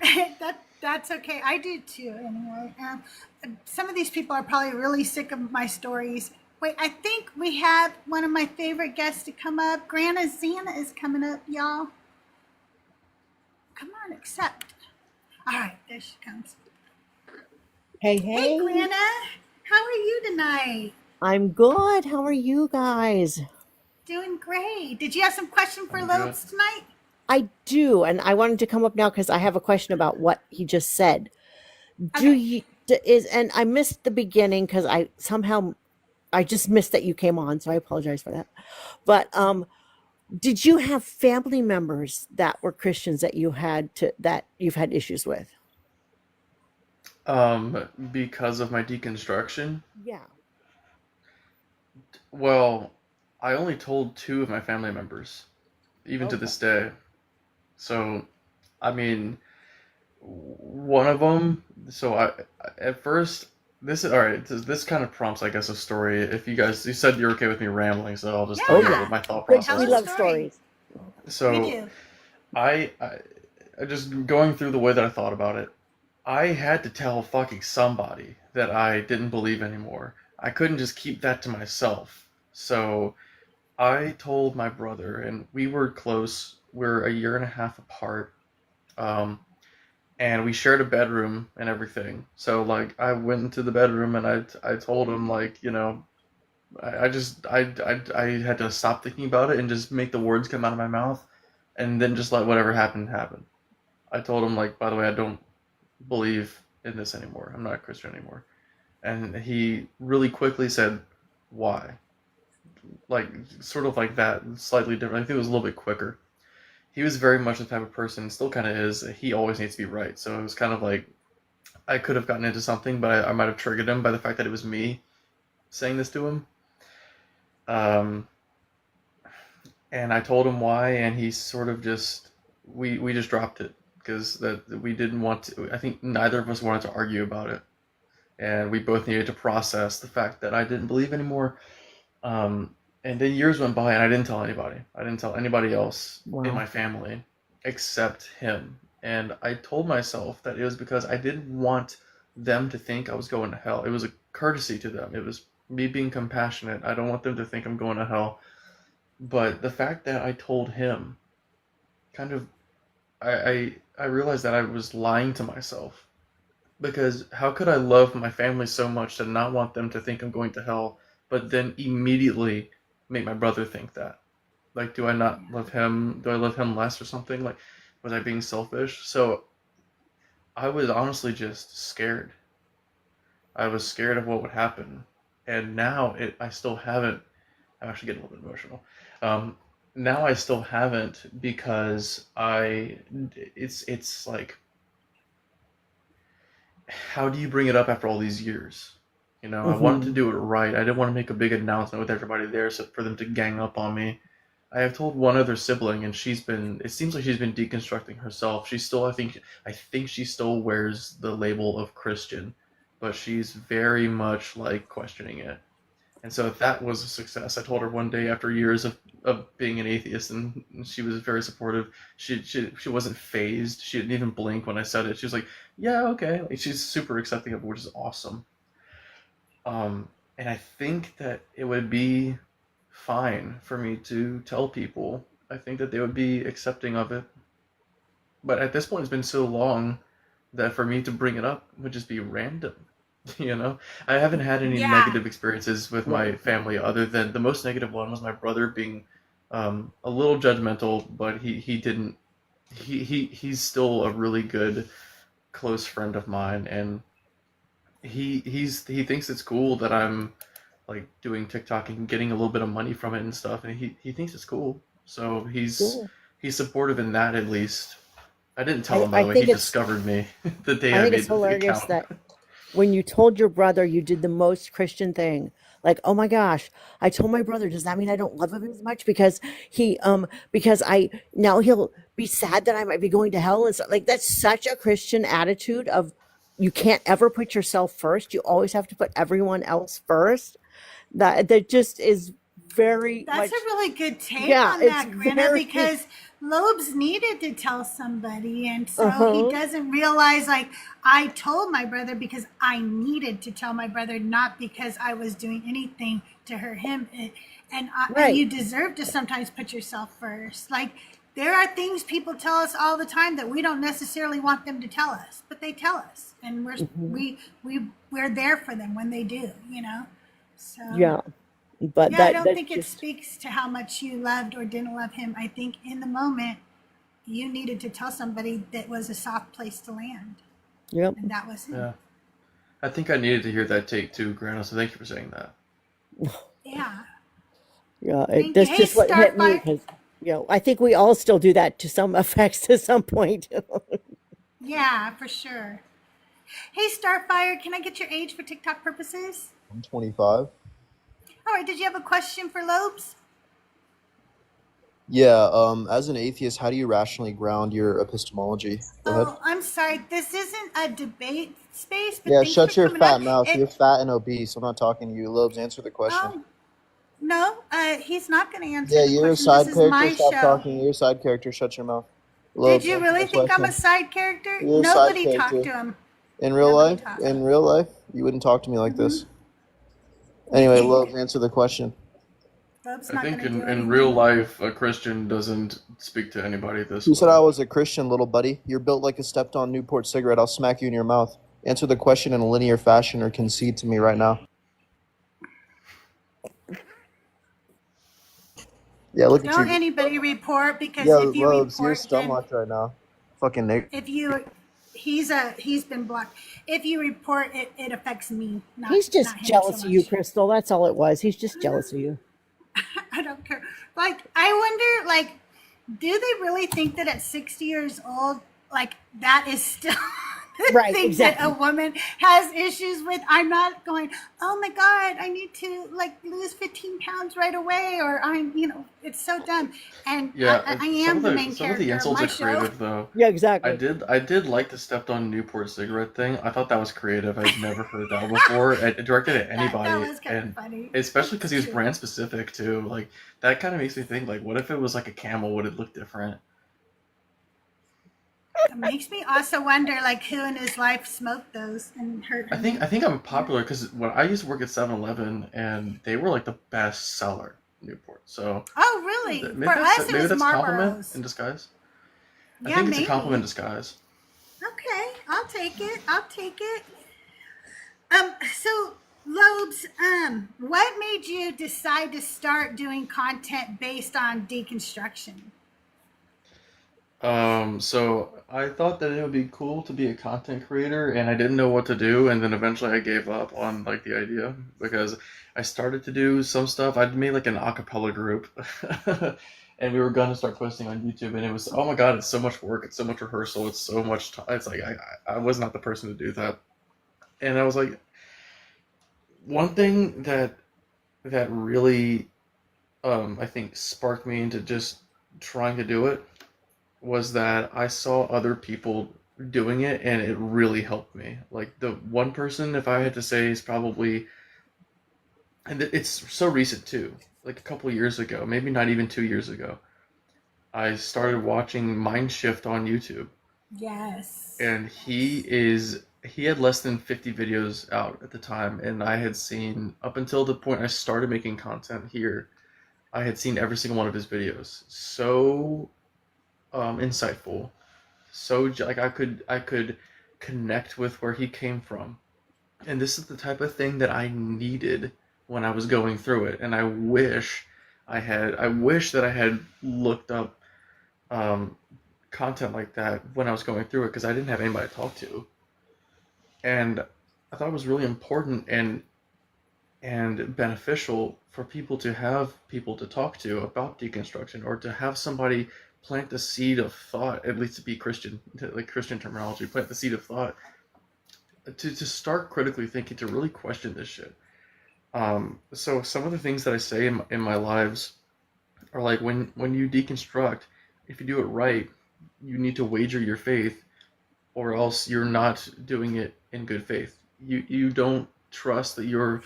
Speaker 1: That's okay. I do too, anyway. Some of these people are probably really sick of my stories. Wait, I think we have one of my favorite guests to come up. Grana Zana is coming up, y'all. Come on, accept. All right, there she comes.
Speaker 7: Hey,
Speaker 1: Hey, Grana. How are you tonight?
Speaker 7: I'm good. How are you guys?
Speaker 1: Doing great. Did you have some question for Lobes tonight?
Speaker 7: I do, and I wanted to come up now because I have a question about what he just said.
Speaker 1: Okay.
Speaker 7: And I missed the beginning because I just missed that you came on, so I apologize for that. But did you have family members that were Christians that you've had issues with?
Speaker 2: Because of my deconstruction?
Speaker 7: Yeah.
Speaker 2: Well, I only told 2 of my family members, even to this day. So, I mean, one of them. So at first, this is all right. This kind of prompts, I guess, a story. If you said you're okay with me rambling, so I'll just tell you what my thought process.
Speaker 7: We love stories.
Speaker 2: So,
Speaker 1: We do.
Speaker 2: I just going through the way that I thought about it. I had to tell fucking somebody that I didn't believe anymore. I couldn't just keep that to myself. So I told my brother, and we were close. We're a year and a half apart. And we shared a bedroom and everything. So I went into the bedroom and I told him I had to stop thinking about it and just make the words come out of my mouth, and then just let whatever happen happen. I told him by the way, I don't believe in this anymore. I'm not a Christian anymore. And he really quickly said, why? Sort of like that, slightly different. I think it was a little bit quicker. He was very much the type of person, still kind of is, he always needs to be right. So it was kind of I could have gotten into something, but I might have triggered him by the fact that it was me saying this to him. And I told him why, and he sort of just, we just dropped it because that we didn't want to. I think neither of us wanted to argue about it, and we both needed to process the fact that I didn't believe anymore. And then years went by, and I didn't tell anybody. I didn't tell anybody else in my
Speaker 7: Wow.
Speaker 2: family except him. And I told myself that it was because I didn't want them to think I was going to hell. It was a courtesy to them. It was me being compassionate. I don't want them to think I'm going to hell. But the fact that I told him, kind of, I realized that I was lying to myself. Because how could I love my family so much to not want them to think I'm going to hell, but then immediately make my brother think that? Like, do I not love him? Do I love him less or something? Like, was I being selfish? So I was honestly just scared. I was scared of what would happen. And now I still haven't. I'm actually getting a little bit emotional. Um, Now I still haven't because it's like, how do you bring it up after all these years? I wanted to
Speaker 7: Hmm.
Speaker 2: do it right. I didn't want to make a big announcement with everybody there so for them to gang up on me. I have told one other sibling, and it seems like she's been deconstructing herself. She's still, I think she still wears the label of Christian, but she's very much like questioning it. And so that was a success. I told her one day after years of being an atheist, and she was very supportive. She wasn't phased. She didn't even blink when I said it. She was like, "Yeah, okay." Like, she's super accepting of it, which is awesome. And I think that it would be fine for me to tell people. I think that they would be accepting of it. But at this point, it's been so long that for me to bring it up would just be random. I haven't had any
Speaker 1: Yeah.
Speaker 2: negative experiences with my
Speaker 6: Right.
Speaker 2: family other than the most negative one was my brother being a little judgmental, but he didn't. He's still a really good close friend of mine, and he thinks it's cool that I'm like doing TikTok and getting a little bit of money from it and stuff, and he thinks it's cool. So
Speaker 7: Cool.
Speaker 2: he's supportive in that at least. I didn't tell
Speaker 7: I,
Speaker 2: him, by
Speaker 7: I
Speaker 2: the way. He
Speaker 7: think it's
Speaker 2: discovered me the day
Speaker 7: I
Speaker 2: I
Speaker 7: think it's
Speaker 2: made the
Speaker 7: hilarious
Speaker 2: account.
Speaker 7: that when you told your brother you did the most Christian thing, like, oh my gosh, I told my brother, does that mean I don't love him as much because I now he'll be sad that I might be going to hell and stuff. Like, that's such a Christian attitude of you can't ever put yourself first. You always have to put everyone else first. That just is very
Speaker 1: That's a
Speaker 7: much,
Speaker 1: really good take
Speaker 7: yeah,
Speaker 1: on
Speaker 7: it's
Speaker 1: that, Grinna,
Speaker 7: very
Speaker 1: because Lobes needed to tell somebody, and so he
Speaker 7: uh-huh.
Speaker 1: doesn't realize, like, I told my brother because I needed to tell my brother, not because I was doing anything to hurt him. And
Speaker 7: Right.
Speaker 1: you deserve to sometimes put yourself first. Like, there are things people tell us all the time that we don't necessarily want them to tell us, but they tell us, and
Speaker 7: Hmm.
Speaker 1: we're there for them when they do. So.
Speaker 7: Yeah. But
Speaker 1: Yeah, I
Speaker 7: that
Speaker 1: don't
Speaker 7: that's
Speaker 1: think it
Speaker 7: just,
Speaker 1: speaks to how much you loved or didn't love him. I think in the moment you needed to tell somebody that was a soft place to land,
Speaker 7: yep.
Speaker 1: and that was him.
Speaker 2: Yeah. I think I needed to hear that take too, Grana, so thank you for saying that.
Speaker 1: Yeah.
Speaker 7: Yeah,
Speaker 1: Thank you.
Speaker 7: that's
Speaker 1: Hey,
Speaker 7: just what hit me
Speaker 1: Starfire.
Speaker 7: because, I think we all still do that to some effects to some point.
Speaker 1: Yeah, for sure. Hey, Starfire, can I get your age for TikTok purposes?
Speaker 8: I'm 25.
Speaker 1: All right, did you have a question for Lobes?
Speaker 8: Yeah, as an atheist, how do you rationally ground your epistemology? Go ahead.
Speaker 1: Oh, I'm sorry. This isn't a debate space, but
Speaker 8: Yeah,
Speaker 1: thanks for
Speaker 8: shut your
Speaker 1: coming up.
Speaker 8: fat mouth.
Speaker 1: It,
Speaker 8: You're fat and obese. I'm not talking to you. Lobes, answer the question.
Speaker 1: oh, no, he's not going to answer
Speaker 8: Yeah,
Speaker 1: the
Speaker 8: you're a
Speaker 1: question. This
Speaker 8: side
Speaker 1: is
Speaker 8: character.
Speaker 1: my
Speaker 8: Stop
Speaker 1: show.
Speaker 8: talking. You're a side character. Shut your mouth.
Speaker 1: Did
Speaker 8: Lobes,
Speaker 1: you
Speaker 8: answer
Speaker 1: really
Speaker 8: the
Speaker 1: think I'm a
Speaker 8: question.
Speaker 1: side character?
Speaker 8: You're a side
Speaker 1: Nobody talked
Speaker 8: character.
Speaker 1: to him.
Speaker 8: In real
Speaker 1: Nobody
Speaker 8: life,
Speaker 1: talked.
Speaker 8: in real life, you wouldn't talk to me like
Speaker 1: Mm-hmm.
Speaker 8: this. Anyway, Lobes, answer the question.
Speaker 1: Love's
Speaker 2: I
Speaker 1: not
Speaker 2: think
Speaker 1: going to do
Speaker 2: in real
Speaker 1: anything.
Speaker 2: life, a Christian doesn't speak to anybody this
Speaker 8: Who said
Speaker 2: way.
Speaker 8: I was a Christian, little buddy? You're built like a stepped-on Newport cigarette. I'll smack you in your mouth. Answer the question in a linear fashion or concede to me right now. Yeah, look at
Speaker 1: Don't
Speaker 8: you.
Speaker 1: anybody report, because
Speaker 8: Yeah,
Speaker 1: if you
Speaker 8: Lobes, you're
Speaker 1: report, then
Speaker 8: stomached right now. Fucking nigga.
Speaker 1: if you he's been blocked. If you report it, it affects me, not
Speaker 7: He's just
Speaker 1: not him so
Speaker 7: jealous of you,
Speaker 1: much.
Speaker 7: Crystal. That's all it was. He's just jealous of you.
Speaker 1: I don't care. Like, I wonder, like, do they really think that at 60 years old, like, that is still
Speaker 7: Right,
Speaker 1: things that a
Speaker 7: exactly.
Speaker 1: woman has issues with. I'm not going, oh my God, I need to like lose 15 pounds right away, or it's so dumb. And
Speaker 2: Yeah,
Speaker 1: I
Speaker 2: some
Speaker 1: am
Speaker 2: of
Speaker 1: the
Speaker 2: the
Speaker 1: main
Speaker 2: some of the
Speaker 1: character of
Speaker 2: insults
Speaker 1: my
Speaker 2: are
Speaker 1: show.
Speaker 2: creative though.
Speaker 7: Yeah,
Speaker 2: I
Speaker 7: exactly.
Speaker 2: did I did like the stepped on Newport cigarette thing. I thought that was creative. I'd never heard that before. It directed at
Speaker 1: That
Speaker 2: anybody,
Speaker 1: was kind of
Speaker 2: and
Speaker 1: funny.
Speaker 2: especially because
Speaker 1: It's
Speaker 2: he was
Speaker 1: true.
Speaker 2: brand specific too. Like that kind of makes me think like, what if it was like a camel? Would it look different?
Speaker 1: It makes me also wonder, like, who in his life smoked those and hurt him.
Speaker 2: I think I'm
Speaker 1: Yeah.
Speaker 2: popular because when I used to work at 7-Eleven and they were like the best seller Newport. So
Speaker 1: Oh, really? For
Speaker 2: maybe
Speaker 1: us, it
Speaker 2: maybe
Speaker 1: was
Speaker 2: that's a compliment in
Speaker 1: Marlboros.
Speaker 2: disguise. I
Speaker 1: Yeah,
Speaker 2: think it's a compliment in
Speaker 1: maybe.
Speaker 2: disguise.
Speaker 1: Okay, I'll take it. I'll take it. So Lobes, what made you decide to start doing content based on deconstruction?
Speaker 2: So I thought that it would be cool to be a content creator, and I didn't know what to do, and then eventually I gave up on like the idea because I started to do some stuff. I'd made like an a cappella group, and we were gonna start posting on YouTube, and it was oh my God, it's so much work, it's so much rehearsal, it's so much time. It's like I was not the person to do that, and I was like one thing that really I think sparked me into just trying to do it was that I saw other people doing it and it really helped me. Like the one person, if I had to say, is probably, and it's so recent too, like a couple years ago, maybe not even 2 years ago, I started watching Mindshift on YouTube.
Speaker 1: Yes.
Speaker 2: And he had less than 50 videos out at the time, and I had seen up until the point I started making content here, I had seen every single one of his videos. So insightful, so like I could connect with where he came from, and this is the type of thing that I needed when I was going through it, and I wish that I had looked up um, content like that when I was going through it because I didn't have anybody to talk to, and I thought it was really important and beneficial for people to have people to talk to about deconstruction or to have somebody plant the seed of thought, at least to be Christian, like Christian terminology, plant the seed of thought to start critically thinking, to really question this shit. So some of the things that I say in my lives are like when you deconstruct, if you do it right, you need to wager your faith, or else you're not doing it in good faith. You don't trust that your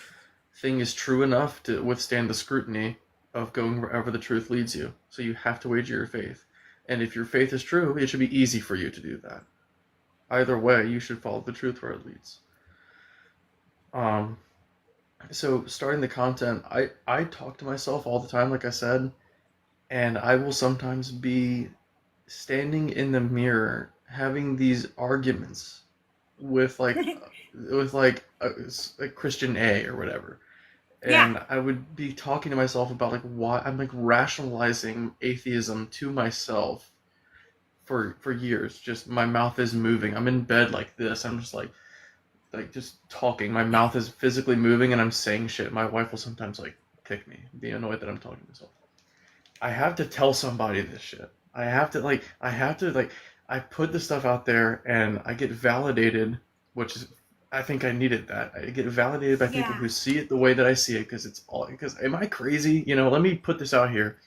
Speaker 2: thing is true enough to withstand the scrutiny of going wherever the truth leads you. So you have to wager your faith. And if your faith is true, it should be easy for you to do that. Either way, you should follow the truth where it leads. Um, so starting the content, I talk to myself all the time, like I said, and I will sometimes be standing in the mirror having these arguments with a Christian A or whatever,
Speaker 1: Yeah.
Speaker 2: and I would be talking to myself about like why I'm like rationalizing atheism to myself for years. Just my mouth is moving. I'm in bed like this. I'm just like just talking. My mouth is physically moving and I'm saying shit. My wife will sometimes like kick me, be annoyed that I'm talking to myself. I have to tell somebody this shit. I put the stuff out there and I get validated, which is I think I needed that. I get validated by people
Speaker 1: Yeah.
Speaker 2: who see it the way that I see it because am I crazy? Let me put this out here.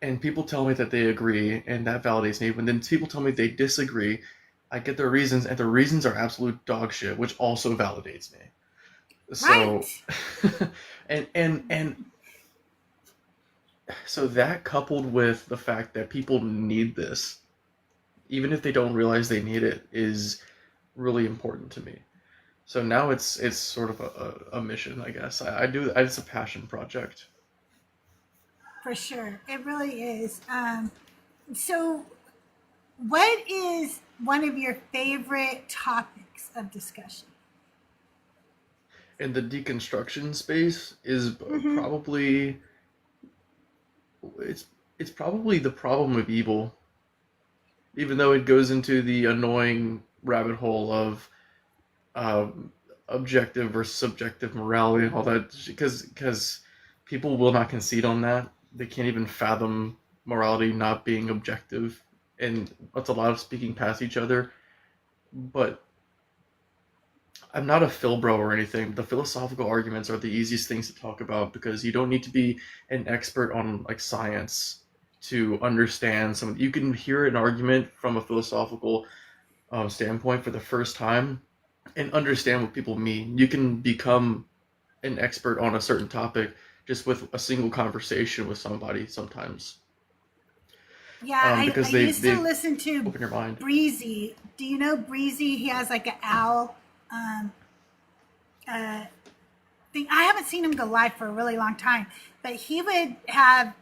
Speaker 2: And people tell me that they agree and that validates me. When then people tell me they disagree, I get their reasons and the reasons are absolute dog shit, which also validates me. So
Speaker 1: Right.
Speaker 2: and so that coupled with the fact that people need this, even if they don't realize they need it, is really important to me. So now it's sort of a mission, I guess. I do it's a passion project.
Speaker 1: For sure. It really is. So, what is one of your favorite topics of discussion?
Speaker 2: And the deconstruction space is
Speaker 1: Mm-hmm.
Speaker 2: probably it's it's probably the problem of evil, even though it goes into the annoying rabbit hole of um, objective versus subjective morality and all that, because people will not concede on that. They can't even fathom morality not being objective, and it's a lot of speaking past each other. but I'm not a phil bro or anything. The philosophical arguments are the easiest things to talk about because you don't need to be an expert on like science to understand some. You can hear an argument from a philosophical standpoint for the first time and understand what people mean. You can become an expert on a certain topic just with a single conversation with somebody sometimes,
Speaker 1: Yeah, I
Speaker 2: because
Speaker 1: used to
Speaker 2: they
Speaker 1: listen to
Speaker 2: open your mind.
Speaker 1: Breezy. Do you know Breezy? He has like an owl um, uh, thing. I haven't seen him go live for a really long time, but he would have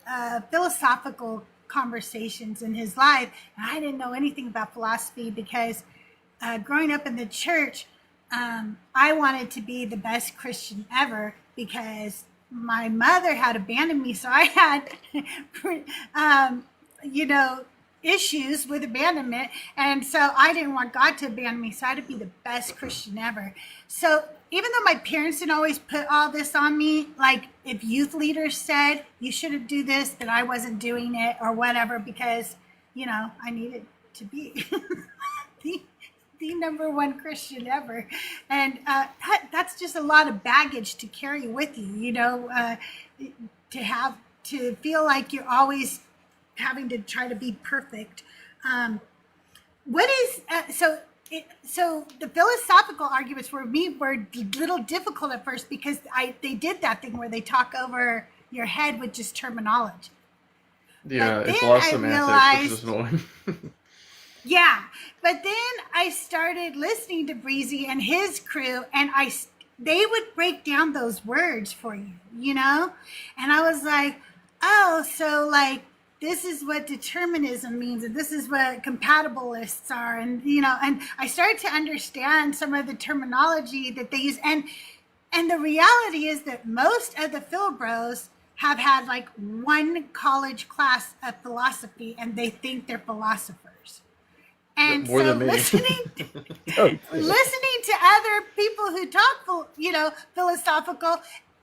Speaker 1: philosophical conversations in his live. And I didn't know anything about philosophy because growing up in the church, I wanted to be the best Christian ever because my mother had abandoned me. So I had, um, you know, issues with abandonment. And so I didn't want God to abandon me. So I had to be the best Christian ever. So even though my parents didn't always put all this on me, like if youth leaders said you shouldn't do this, that I wasn't doing it or whatever, because, I needed to be the, the number one Christian ever. And that's just a lot of baggage to carry with you, to feel like you're always having to try to be perfect. What is so the philosophical arguments for me were a little difficult at first because they did that thing where they talk over your head with just terminology.
Speaker 2: Yeah,
Speaker 1: But
Speaker 2: it's
Speaker 1: then
Speaker 2: a lot of
Speaker 1: I
Speaker 2: semantics, which is
Speaker 1: realized,
Speaker 2: annoying.
Speaker 1: yeah. But then I started listening to Breezy and his crew, and they would break down those words for you, And I was like, oh, so like this is what determinism means, and this is what compatibilists are, and I started to understand some of the terminology that they use, and the reality is that most of the Phil Bros have had like one college class of philosophy, and they think they're philosophers. And
Speaker 2: More
Speaker 1: so
Speaker 2: than me.
Speaker 6: Oh,
Speaker 1: listening to other people who talk, philosophical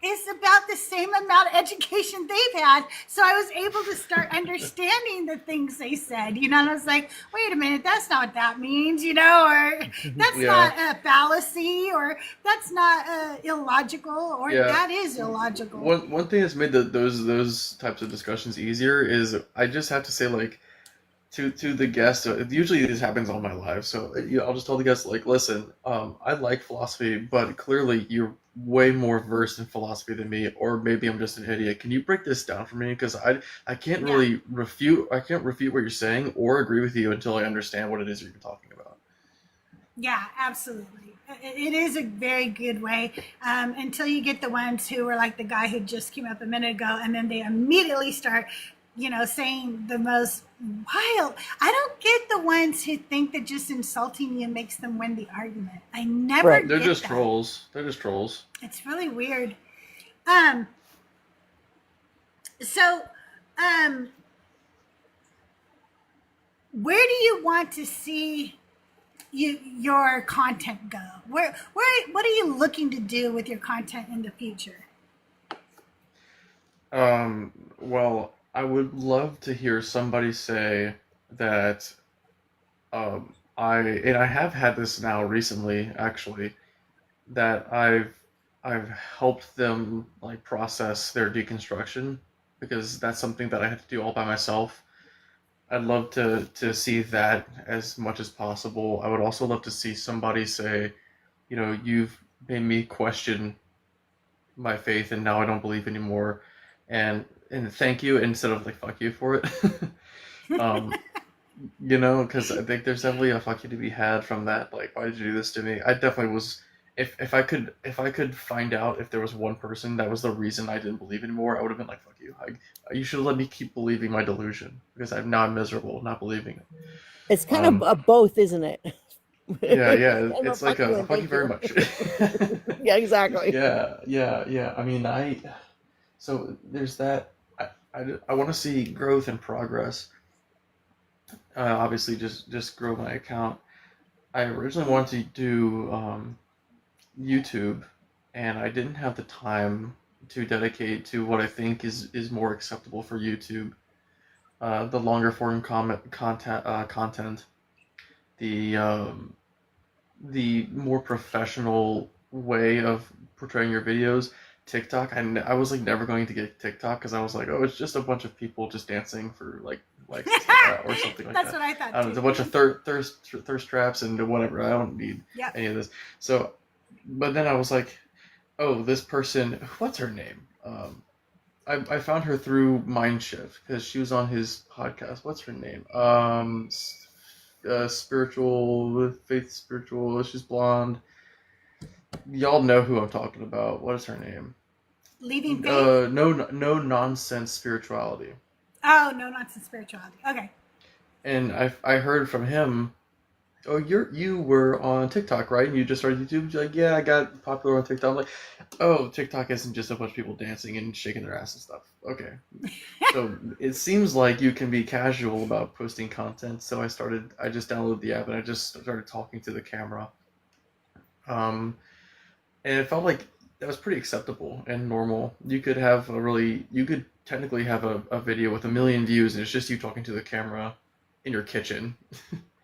Speaker 1: is about the same amount of education they've had. So I was able to start understanding the things they said, and I was like, wait a minute, that's not what that means, or that's
Speaker 2: Yeah,
Speaker 1: not a fallacy, or that's not illogical, or
Speaker 2: yeah.
Speaker 1: that is illogical.
Speaker 2: One thing that's made those types of discussions easier is I just have to say like to the guest. Usually this happens all my life, so I'll just tell the guest like, listen, I like philosophy, but clearly you're way more versed in philosophy than me, or maybe I'm just an idiot. Can you break this down for me? Because I can't
Speaker 1: Yeah.
Speaker 2: really refute what you're saying or agree with you until I understand what it is you're talking about.
Speaker 1: Yeah, absolutely. It is a very good way until you get the ones who are like the guy who just came up a minute ago, and then they immediately start, saying the most wild. I don't get the ones who think that just insulting you makes them win the argument. I never
Speaker 6: Right.
Speaker 2: They're
Speaker 1: get
Speaker 2: just
Speaker 1: that.
Speaker 2: trolls. They're just trolls.
Speaker 1: It's really weird. Um, so, um, where do you want to see your content go? What are you looking to do with your content in the future?
Speaker 2: Well, I would love to hear somebody say that I have had this now recently actually, that I've helped them like process their deconstruction, because that's something that I had to do all by myself. I'd love to see that as much as possible. I would also love to see somebody say, you've made me question my faith and now I don't believe anymore, and thank you instead of like fuck you for it. um because I think there's definitely a fuck you to be had from that. Like, why did you do this to me? I definitely was. If I could find out if there was one person that was the reason I didn't believe anymore, I would have been like, fuck you. You should let me keep believing my delusion, because I'm now miserable not believing it.
Speaker 7: It's kind of
Speaker 2: Um,
Speaker 7: a both, isn't it?
Speaker 2: yeah.
Speaker 7: Kind of a
Speaker 2: It's like
Speaker 7: fuck you
Speaker 2: a
Speaker 7: and
Speaker 2: fuck you
Speaker 7: thank
Speaker 2: very
Speaker 7: you.
Speaker 2: much.
Speaker 7: Yeah, exactly.
Speaker 2: Yeah. I mean, so there's that. I want to see growth and progress. Obviously, just grow my account. I originally wanted to do YouTube, and I didn't have the time to dedicate to what I think is more acceptable for YouTube. The longer form content, the the more professional way of portraying your videos, TikTok, I was like never going to get TikTok because I was like, oh, it's just a bunch of people just dancing for like likes and stuff, or something like
Speaker 1: That's
Speaker 2: that.
Speaker 1: what I thought
Speaker 2: I don't know,
Speaker 1: too.
Speaker 2: it's a bunch of thirst traps and whatever. I don't need
Speaker 1: Yep.
Speaker 2: any of this. So, but then I was like, oh, this person, what's her name? I found her through Mindshift because she was on his podcast. What's her name? Spiritual faith, spiritual. She's blonde. Y'all know who I'm talking about. What is her name?
Speaker 1: Leaving faith.
Speaker 2: No nonsense spirituality.
Speaker 1: Oh, no nonsense spirituality. Okay.
Speaker 2: And I heard from him. Oh, you were on TikTok, right? And you just started YouTube. You're like, yeah, I got popular on TikTok. I'm like, oh, TikTok isn't just a bunch of people dancing and shaking their ass and stuff. Okay. So it seems like you can be casual about posting content. So I just downloaded the app and I just started talking to the camera. And it felt like that was pretty acceptable and normal. You could technically have a video with 1 million views and it's just you talking to the camera in your kitchen.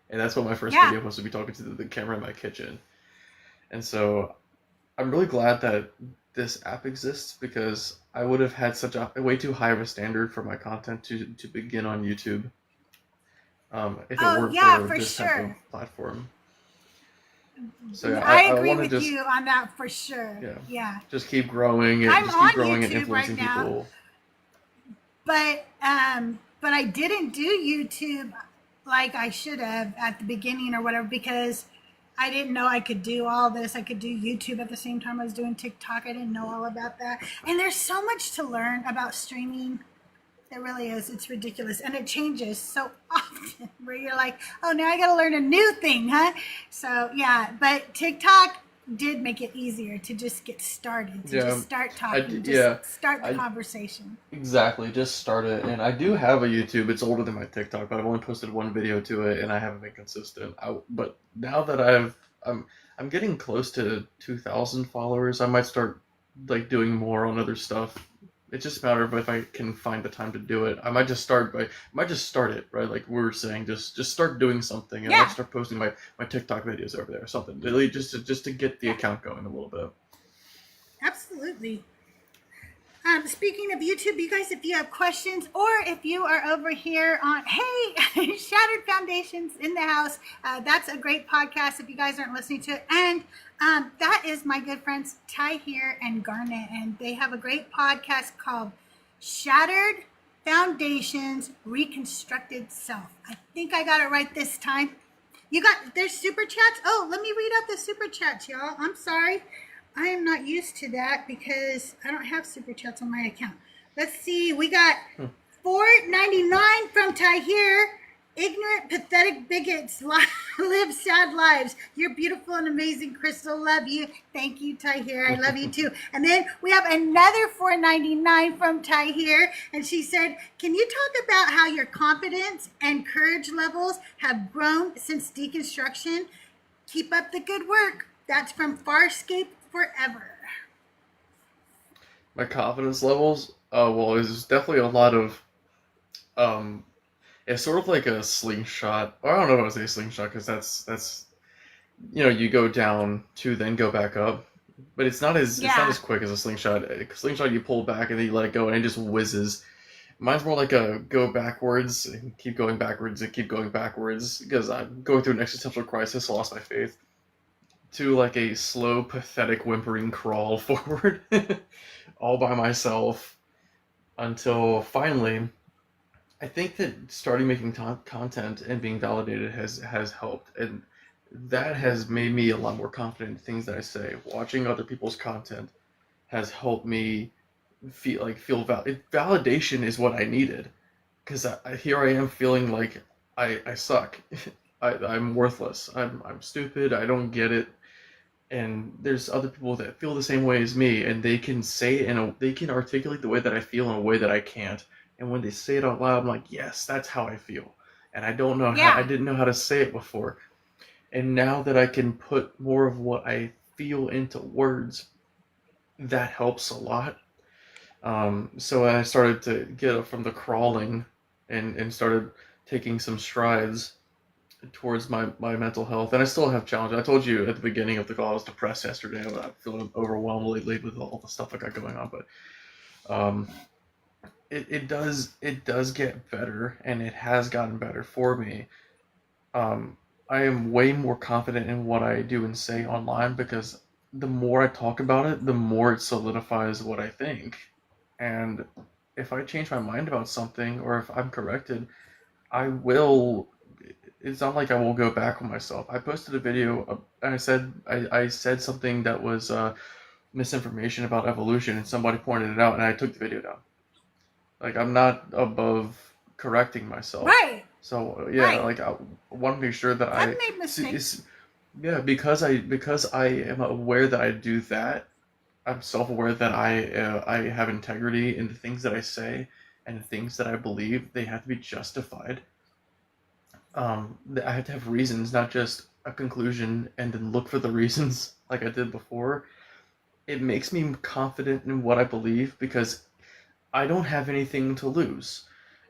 Speaker 2: And that's what my first
Speaker 1: Yeah.
Speaker 2: video was, to be talking to the camera in my kitchen. And so I'm really glad that this app exists because I would have had such a way too high of a standard for my content to begin on YouTube if it
Speaker 1: Oh,
Speaker 2: weren't
Speaker 1: yeah,
Speaker 2: for
Speaker 1: for
Speaker 2: this type
Speaker 1: sure.
Speaker 2: of platform. So yeah,
Speaker 1: I
Speaker 2: I
Speaker 1: agree
Speaker 2: want to
Speaker 1: with
Speaker 2: just
Speaker 1: you on that for sure.
Speaker 2: yeah
Speaker 1: Yeah.
Speaker 2: just keep growing and
Speaker 1: I'm
Speaker 2: just
Speaker 1: on
Speaker 2: keep growing and
Speaker 1: YouTube right
Speaker 2: influencing
Speaker 1: now.
Speaker 2: people.
Speaker 1: But I didn't do YouTube like I should have at the beginning or whatever because I didn't know I could do all this. I could do YouTube at the same time I was doing TikTok. I didn't know all about that. And there's so much to learn about streaming. There really is. It's ridiculous. And it changes so often where you're like, oh, now I got to learn a new thing, huh? So, yeah. But TikTok did make it easier to just get started, to
Speaker 2: Yeah,
Speaker 1: just start talking,
Speaker 2: yeah.
Speaker 1: just start the
Speaker 2: I
Speaker 1: conversation.
Speaker 2: Exactly, just start it. And I do have a YouTube. It's older than my TikTok, but I've only posted one video to it, and I haven't been consistent. But now that I'm getting close to 2,000 followers, I might start like doing more on other stuff. It's just a matter of if I can find the time to do it. I might just start it, right? Like we were saying, just start doing something, and I might
Speaker 1: Yeah,
Speaker 2: start posting my TikTok videos over there or something. Really, just to get the
Speaker 1: yeah,
Speaker 2: account going a little bit.
Speaker 1: absolutely. Speaking of YouTube, you guys, if you have questions or if you are over here on, hey, Shattered Foundations in the house, that's a great podcast if you guys aren't listening to it. And that is my good friends Ty here and Garnet, and they have a great podcast called Shattered Foundations Reconstructed Self. I think I got it right this time. There's super chats. Oh, let me read out the super chats, y'all. I'm sorry. I am not used to that because I don't have super chats on my account. Let's see. We got $4.99 from Tahir. Ignorant, pathetic bigots live sad lives. You're beautiful and amazing, Crystal. Love you. Thank you, Tahir. I love you too. And then we have another $4.99 from Tahir, and she said, "Can you talk about how your confidence and courage levels have grown since deconstruction? Keep up the good work." That's from Farscape Forever.
Speaker 2: My confidence levels, well, there's definitely a lot of um it's sort of like a slingshot. Or I don't know if I would say slingshot because that's you go down to then go back up, but it's not
Speaker 1: Yeah.
Speaker 2: as quick as a slingshot. A slingshot you pull back and then you let it go and it just whizzes. Mine's more like a go backwards and keep going backwards and keep going backwards because I'm going through an existential crisis, lost my faith, to like a slow, pathetic, whimpering crawl forward, all by myself until finally. I think that starting making content and being validated has helped, and that has made me a lot more confident in things that I say. Watching other people's content has helped me validation is what I needed, because here I am feeling like I suck, I'm worthless, I'm stupid, I don't get it, and there's other people that feel the same way as me, and they can say it they can articulate the way that I feel in a way that I can't. And when they say it out loud, I'm like, yes, that's how I feel. And I
Speaker 1: Yeah.
Speaker 2: didn't know how to say it before. And now that I can put more of what I feel into words, that helps a lot. So I started to get up from the crawling and started taking some strides. towards my mental health, and I still have challenges. I told you at the beginning of the call I was depressed yesterday. I'm feeling overwhelmed lately with all the stuff I got going on, but um, it does get better, and it has gotten better for me. I am way more confident in what I do and say online because the more I talk about it, the more it solidifies what I think. And if I change my mind about something or if I'm corrected, I will. It's not like I will go back on myself. I posted a video and I said something that was misinformation about evolution, and somebody pointed it out, and I took the video down. Like I'm not above correcting myself.
Speaker 1: Right.
Speaker 2: So yeah,
Speaker 1: Right.
Speaker 2: like I want to make sure that
Speaker 1: I've
Speaker 2: I
Speaker 1: made mistakes.
Speaker 2: yeah, because I am aware that I do that. I'm self-aware that I have integrity in the things that I say and the things that I believe. They have to be justified. I have to have reasons, not just a conclusion, and then look for the reasons like I did before. It makes me confident in what I believe because I don't have anything to lose.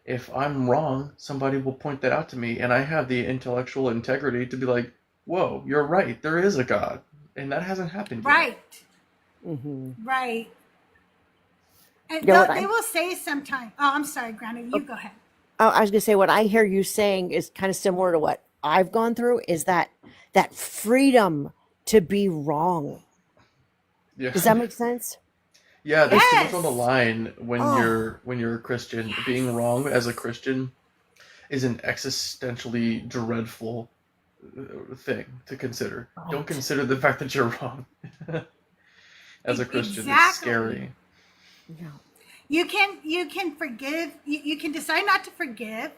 Speaker 2: If I'm wrong, somebody will point that out to me, and I have the intellectual integrity to be like, whoa, you're right, there is a God. And that hasn't happened yet.
Speaker 1: Right.
Speaker 7: Hmm.
Speaker 1: Right. And
Speaker 7: Yeah, what
Speaker 1: they
Speaker 7: I
Speaker 1: will say sometime. Oh, I'm sorry, Granny. You go ahead.
Speaker 7: I was gonna say what I hear you saying is kind of similar to what I've gone through. Is that freedom to be wrong?
Speaker 2: Yeah.
Speaker 7: Does that make sense?
Speaker 2: Yeah, there's too much on the
Speaker 1: Yes.
Speaker 2: line when
Speaker 1: Oh,
Speaker 2: you're a Christian. Being
Speaker 1: yes.
Speaker 2: wrong as a Christian is an existentially dreadful thing to consider. Don't
Speaker 7: Right.
Speaker 2: consider the fact that you're wrong. As a Christian, it's
Speaker 1: Exactly.
Speaker 2: scary.
Speaker 7: Yeah.
Speaker 1: You can forgive. You can decide not to forgive.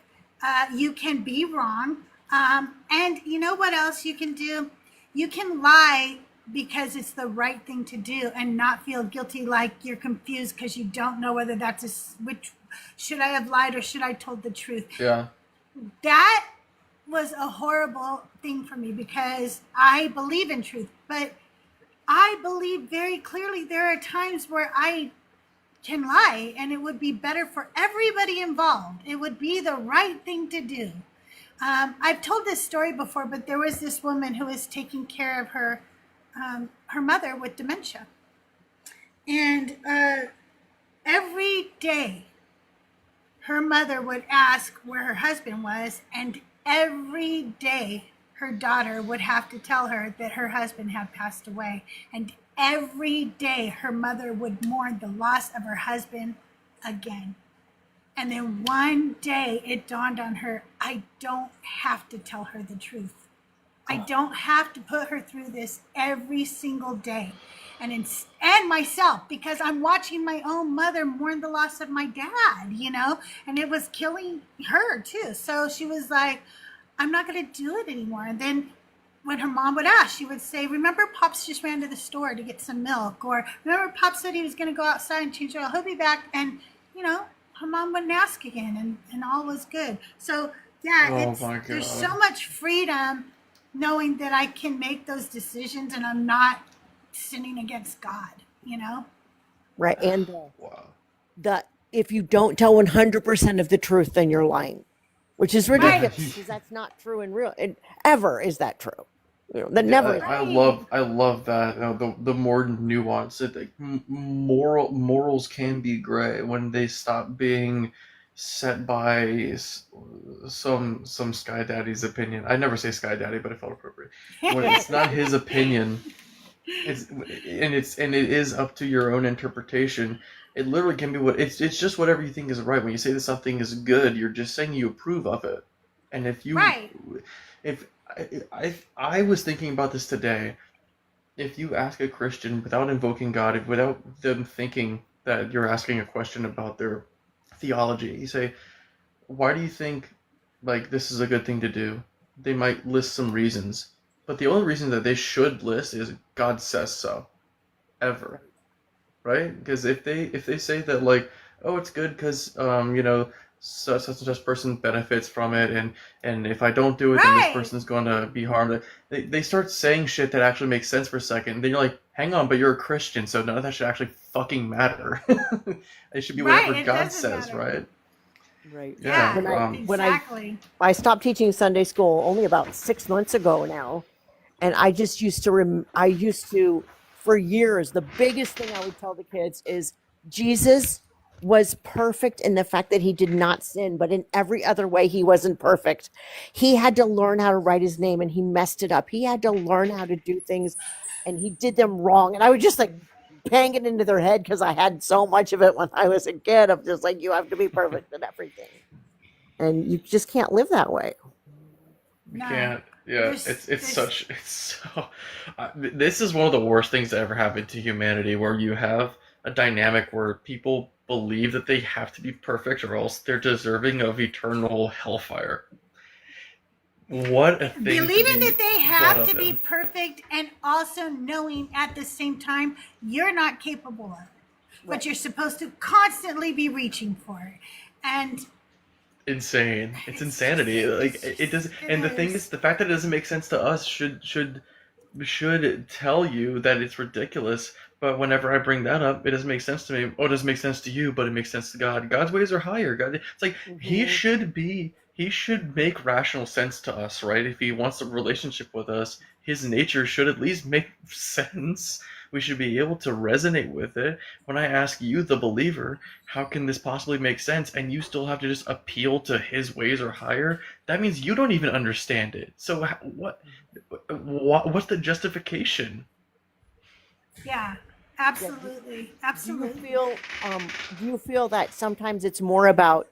Speaker 1: You can be wrong. And you know what else you can do? You can lie because it's the right thing to do and not feel guilty like you're confused because you don't know whether which should I have lied or should I told the truth.
Speaker 2: Yeah.
Speaker 1: That was a horrible thing for me because I believe in truth, but I believe very clearly there are times where I can lie and it would be better for everybody involved. It would be the right thing to do. I've told this story before, but there was this woman who was taking care of her mother with dementia. And every day her mother would ask where her husband was, and every day her daughter would have to tell her that her husband had passed away. And every day her mother would mourn the loss of her husband again. And then one day it dawned on her, I don't have to tell her the truth. I don't have to put her through this every single day. And myself, because I'm watching my own mother mourn the loss of my dad, and it was killing her too. So she was like, I'm not going to do it anymore. And then when her mom would ask, she would say, remember Pops just ran to the store to get some milk? Or remember Pop said he was going to go outside and change oil. He'll be back. And, her mom wouldn't ask again, and all was good. So, yeah,
Speaker 2: Oh my
Speaker 1: there's
Speaker 2: god.
Speaker 1: so much freedom knowing that I can make those decisions and I'm not sinning against God.
Speaker 7: Right. And
Speaker 2: Wow.
Speaker 7: the if you don't tell 100% of the truth, then you're lying, which is
Speaker 1: Right.
Speaker 7: ridiculous because that's not true in real. And ever is that true? That
Speaker 2: Yeah,
Speaker 7: never is.
Speaker 2: I
Speaker 1: Right.
Speaker 2: love that. The more nuance, like, morals can be gray when they stop being set by some Sky Daddy's opinion. I never say Sky Daddy, but it felt appropriate. When it's not his opinion, and it is up to your own interpretation. It literally can be it's just whatever you think is right. When you say that something is good, you're just saying you approve of it. And
Speaker 1: Right.
Speaker 2: if I was thinking about this today, if you ask a Christian without invoking God, without them thinking that you're asking a question about their theology, you say, why do you think like this is a good thing to do? They might list some reasons, but the only reason that they should list is God says so, ever, right? Because if they say that like, oh, it's good because such and such person benefits from it, and if I don't do it, then this
Speaker 1: Right.
Speaker 2: person's going to be harmed. They start saying shit that actually makes sense for a second. Then you're like, hang on, but you're a Christian, so none of that should actually fucking matter. It should be
Speaker 1: Right.
Speaker 2: whatever
Speaker 1: It
Speaker 2: God
Speaker 1: doesn't
Speaker 2: says,
Speaker 1: matter.
Speaker 2: right?
Speaker 7: Right.
Speaker 2: Yeah.
Speaker 7: When
Speaker 1: Exactly.
Speaker 7: I stopped teaching Sunday school only about 6 months ago now, and I just used to I used to, for years, the biggest thing I would tell the kids is Jesus was perfect in the fact that he did not sin, but in every other way he wasn't perfect. He had to learn how to write his name and he messed it up. He had to learn how to do things and he did them wrong. And I would just like bang it into their head because I had so much of it when I was a kid of just like, you have to be perfect in everything. And you just can't live that way.
Speaker 2: We
Speaker 1: No.
Speaker 2: can't. Yeah,
Speaker 1: There's
Speaker 2: it's so. This is one of the worst things that ever happened to humanity, where you have a dynamic where people believe that they have to be perfect, or else they're deserving of eternal hellfire. What a thing to
Speaker 1: believing
Speaker 2: be
Speaker 1: that they
Speaker 2: brought
Speaker 1: have
Speaker 2: up
Speaker 1: to be
Speaker 2: in.
Speaker 1: perfect and also knowing at the same time you're not capable of it, but you're supposed to constantly be reaching for it. And
Speaker 2: Insane. It's
Speaker 1: it's
Speaker 2: insanity.
Speaker 1: just,
Speaker 2: Like it does,
Speaker 1: it
Speaker 2: and the thing
Speaker 1: is.
Speaker 2: is, the fact that it doesn't make sense to us should tell you that it's ridiculous. But whenever I bring that up, it doesn't make sense to me. Oh, it doesn't make sense to you, but it makes sense to God. God's ways are higher. God, it's like he should make rational sense to us, right? If he wants a relationship with us, his nature should at least make sense. We should be able to resonate with it. When I ask you, the believer, how can this possibly make sense? And you still have to just appeal to his ways are higher. That means you don't even understand it. So what's the justification?
Speaker 1: Yeah,
Speaker 7: Yeah.
Speaker 1: absolutely. Absolutely.
Speaker 7: Do you feel that sometimes it's more about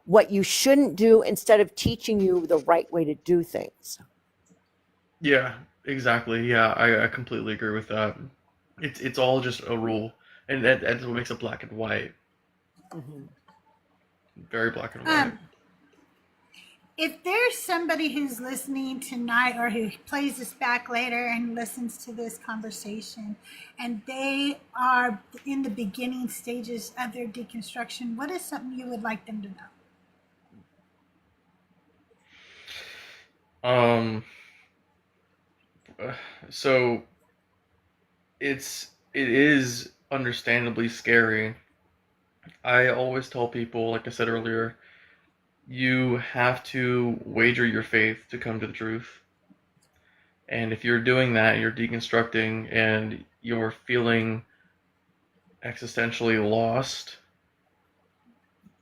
Speaker 7: what you shouldn't do instead of teaching you the right way to do things?
Speaker 2: Yeah, exactly. Yeah, I completely agree with that. It's all just a rule, and that's what makes it black and white.
Speaker 7: Mhm.
Speaker 2: Very black and white.
Speaker 1: If there's somebody who's listening tonight or who plays this back later and listens to this conversation and they are in the beginning stages of their deconstruction, what is something you would like them to know?
Speaker 2: Um, so it is understandably scary. I always tell people, like I said earlier, you have to wager your faith to come to the truth. And if you're doing that, you're deconstructing and you're feeling existentially lost,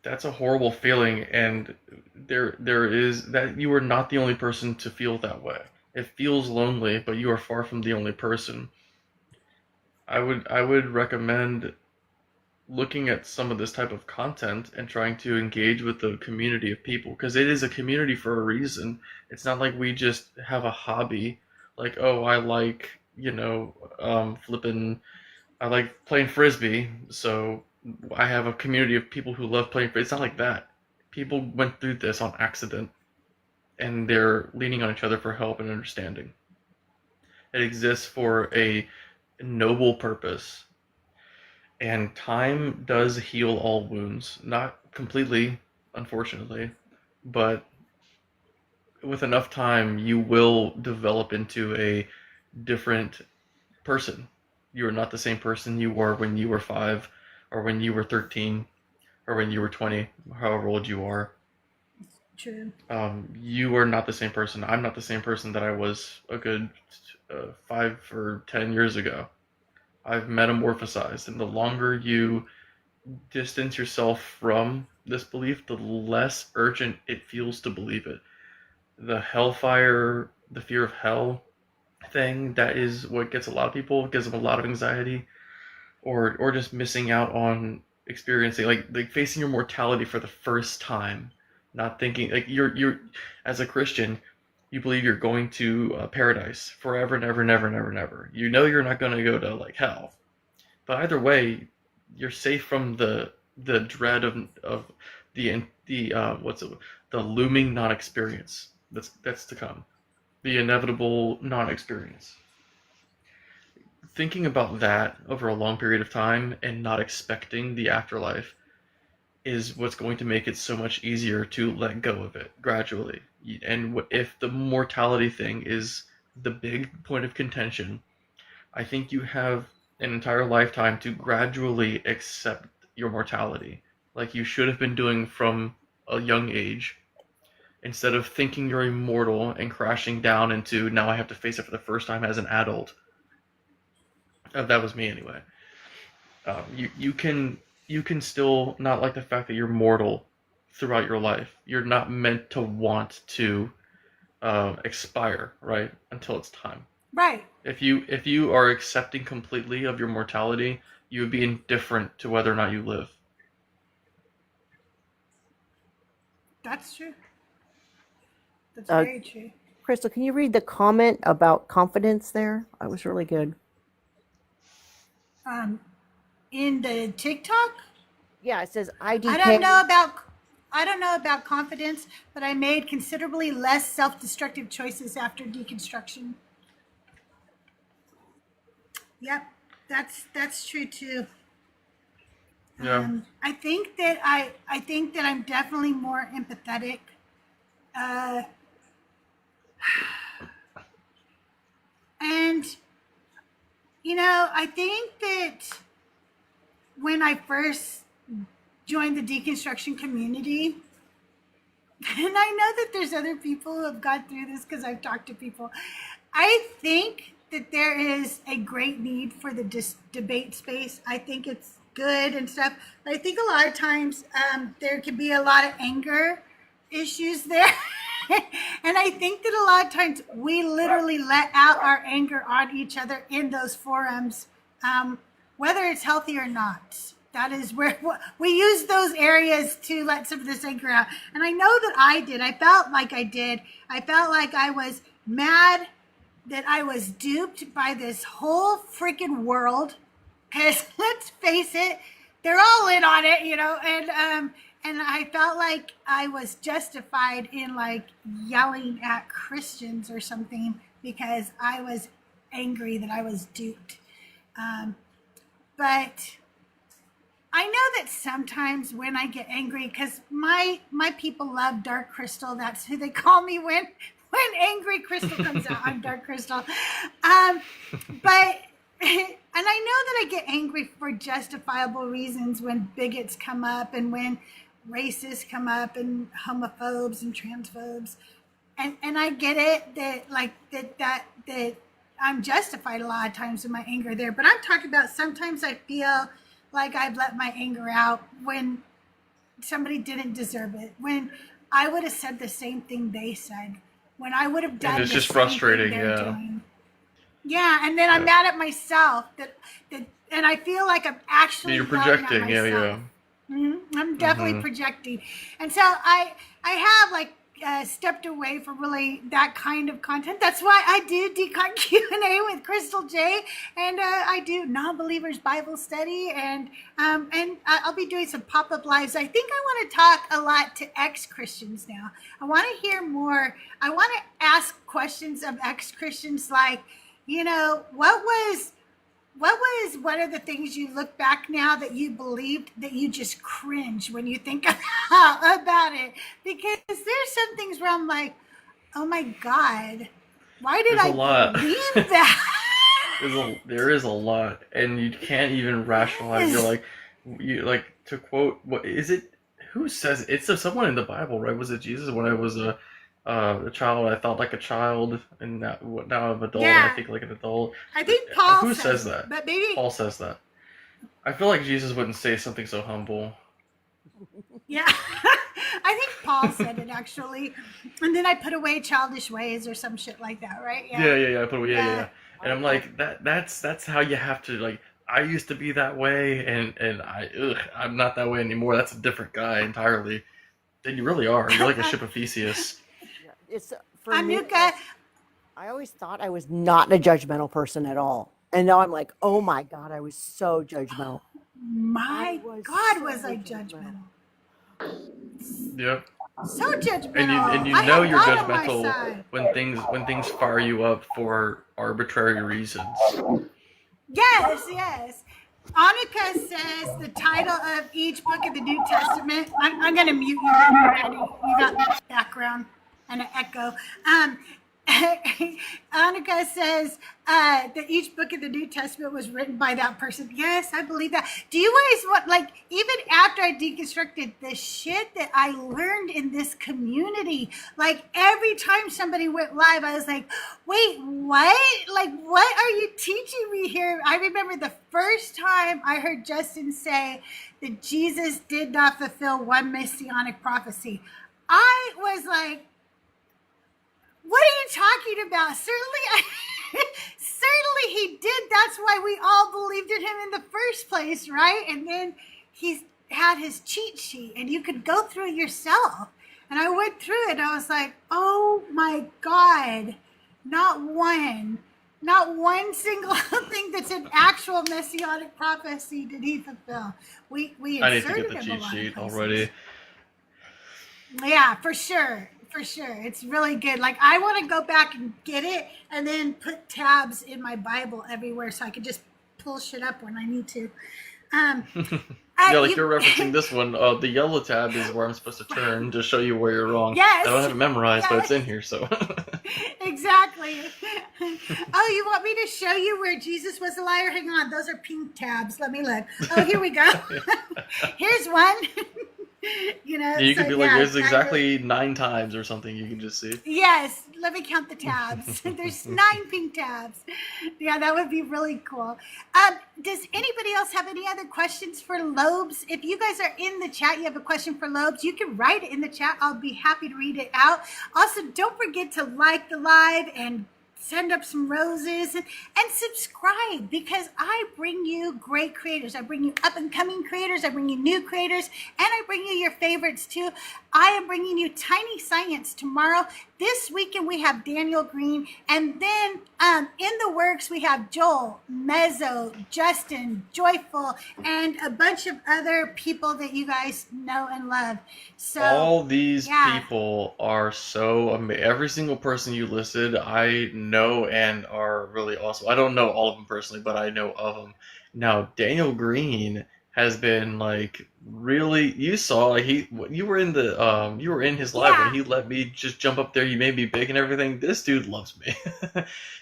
Speaker 2: that's a horrible feeling, and there is that you are not the only person to feel that way. It feels lonely, but you are far from the only person. I would recommend looking at some of this type of content and trying to engage with the community of people, because it is a community for a reason. It's not like we just have a hobby, like, oh, I like, flipping, I like playing frisbee, so I have a community of people who love playing frisbee. It's not like that. People went through this on accident, and they're leaning on each other for help and understanding. It exists for a noble purpose. And time does heal all wounds. Not completely, unfortunately, but with enough time, you will develop into a different person. You are not the same person you were when you were 5, or when you were 13, or when you were 20, however old you are.
Speaker 1: True.
Speaker 2: You are not the same person. I'm not the same person that I was a good 5 or 10 years ago. I've metamorphosized, and the longer you distance yourself from this belief, the less urgent it feels to believe it. The hellfire, the fear of hell thing, that is what gets a lot of people, gives them a lot of anxiety, or just missing out on experiencing, like facing your mortality for the first time, not thinking like you're as a Christian, you believe you're going to paradise forever and ever, never, never, never. You know you're not going to go to like hell, but either way, you're safe from the dread of the what's it, the looming non-experience that's to come, the inevitable non-experience. Thinking about that over a long period of time and not expecting the afterlife is what's going to make it so much easier to let go of it gradually. And if the mortality thing is the big point of contention, I think you have an entire lifetime to gradually accept your mortality, like you should have been doing from a young age, instead of thinking you're immortal and crashing down into now I have to face it for the first time as an adult. That was me anyway. You can still not like the fact that you're mortal throughout your life. You're not meant to want to expire, right, until it's time.
Speaker 1: Right.
Speaker 2: If you are accepting completely of your mortality, you would be indifferent to whether or not you live.
Speaker 1: That's true. That's
Speaker 7: Uh,
Speaker 1: very true.
Speaker 7: Crystal, can you read the comment about confidence there? That was really good.
Speaker 1: In the TikTok,
Speaker 7: Yeah, it says
Speaker 1: I
Speaker 7: IDK.
Speaker 1: don't know about confidence, but I made considerably less self-destructive choices after deconstruction. Yep, that's true too.
Speaker 2: Yeah.
Speaker 1: I think that I'm definitely more empathetic. Uh, and I think that when I first joined the deconstruction community, and I know that there's other people who have gone through this because I've talked to people, I think that there is a great need for the debate space. I think it's good and stuff, but I think a lot of times there can be a lot of anger issues there. And I think that a lot of times we literally let out our anger on each other in those forums, whether it's healthy or not. That is where we use those areas to let some of this anger out. And I know that I did. I felt like I did. I felt like I was mad that I was duped by this whole freaking world. Because let's face it, they're all in on it, and I felt like I was justified in like yelling at Christians or something because I was angry that I was duped. But I know that sometimes when I get angry, because my people love Dark Crystal, that's who they call me when Angry Crystal comes out. I'm Dark Crystal. But and I know that I get angry for justifiable reasons when bigots come up and when racists come up and homophobes and transphobes, and I get it that I'm justified a lot of times in my anger there. But I'm talking about sometimes I feel like I've let my anger out when somebody didn't deserve it, when I would have said the same thing they said, when I would have done
Speaker 2: And it's
Speaker 1: the
Speaker 2: just
Speaker 1: same
Speaker 2: frustrating,
Speaker 1: thing they're
Speaker 2: yeah.
Speaker 1: doing. Yeah, and then I'm mad at myself that and I feel like I'm actually
Speaker 2: You're
Speaker 1: yelling at
Speaker 2: projecting, yeah,
Speaker 1: myself.
Speaker 2: yeah.
Speaker 1: I'm definitely projecting, and so I have like stepped away from really that kind of content. That's why I do Decon Q and A with CrystalJae, and I do non-believers Bible study, and I'll be doing some pop-up lives. I think I want to talk a lot to ex-Christians now. I want to hear more. I want to ask questions of ex-Christians, like, what was one of the things you look back now that you believed that you just cringe when you think about it? Because there's some things where I'm like, oh my God, why did
Speaker 2: There's
Speaker 1: I
Speaker 2: a lot.
Speaker 1: believe that?
Speaker 2: There is a lot, and you can't even rationalize. You're like to quote, what is it? Who says it? It's someone in the Bible, right? Was it Jesus? When I was a child, I thought like a child, and now I'm an adult, and I think like an adult.
Speaker 1: I think Paul
Speaker 2: Who says that?
Speaker 1: But maybe
Speaker 2: Paul says that. I feel like Jesus wouldn't say something so humble.
Speaker 1: Yeah, I think Paul said it actually, and then I put away childish ways or some shit like that, right?
Speaker 2: Yeah. Yeah. And I'm like, that's how you have to, like. I used to be that way, and I'm not that way anymore. That's a different guy entirely. Then you really are. You're like a ship of Theseus.
Speaker 7: It's for me.
Speaker 1: Anuka,
Speaker 7: I always thought I was not a judgmental person at all, and now I'm like, oh my God, I was so judgmental.
Speaker 1: my God, was I judgmental?
Speaker 2: Yep.
Speaker 1: So judgmental.
Speaker 2: And you
Speaker 1: I
Speaker 2: know
Speaker 1: had
Speaker 2: you're
Speaker 1: God on my
Speaker 2: judgmental
Speaker 1: side.
Speaker 2: when things fire you up for arbitrary reasons.
Speaker 1: Yes. Annika says the title of each book of the New Testament. I'm going to mute you, Daddy. You got background and an echo. Annika says that each book of the New Testament was written by that person. Yes, I believe that. Do you guys want, like, even after I deconstructed the shit that I learned in this community, like every time somebody went live, I was like, wait, what? Like, what are you teaching me here? I remember the first time I heard Justin say that Jesus did not fulfill one messianic prophecy. I was like, what are you talking about? Certainly he did. That's why we all believed in him in the first place, right? And then he had his cheat sheet and you could go through it yourself. And I went through it and I was like, oh my God, not one single thing that's an actual messianic prophecy did he fulfill. We
Speaker 2: I need to
Speaker 1: inserted
Speaker 2: get the
Speaker 1: him a
Speaker 2: cheat
Speaker 1: lot of
Speaker 2: sheet
Speaker 1: places.
Speaker 2: already.
Speaker 1: Yeah, for sure. For sure. It's really good. Like, I want to go back and get it and then put tabs in my Bible everywhere so I can just pull shit up when I need to.
Speaker 2: Yeah, like you're referencing this one. The yellow tab is where I'm supposed to turn to show you where you're wrong.
Speaker 1: Yes.
Speaker 2: I don't have it memorized, but
Speaker 1: Yes.
Speaker 2: it's in here, so.
Speaker 1: Exactly. Oh, you want me to show you where Jesus was a liar? Hang on. Those are pink tabs. Let me look. Oh, here we go. Here's one. You know,
Speaker 2: You could
Speaker 1: so
Speaker 2: be like,
Speaker 1: yeah,
Speaker 2: there's exactly 9 times or something you can just see.
Speaker 1: Yes, let me count the tabs. There's 9 pink tabs. Yeah, that would be really cool. Does anybody else have any other questions for Lobes? If you guys are in the chat, you have a question for Lobes, you can write it in the chat. I'll be happy to read it out. Also, don't forget to like the live and send up some roses and subscribe, because I bring you great creators. I bring you up and coming creators. I bring you new creators, and I bring you your favorites too. I am bringing you Tiny Science tomorrow. This weekend we have Daniel Green, and then in the works we have Joel, Mezzo, Justin, Joyful, and a bunch of other people that you guys know and love. So
Speaker 2: All these
Speaker 1: yeah.
Speaker 2: people are so amazing. Every single person you listed, I know and are really awesome. I don't know all of them personally, but I know of them. Now, Daniel Green has been like really. You saw like you were in the you were in his live when
Speaker 1: Yeah.
Speaker 2: he let me just jump up there. You made me big and everything. This dude loves me.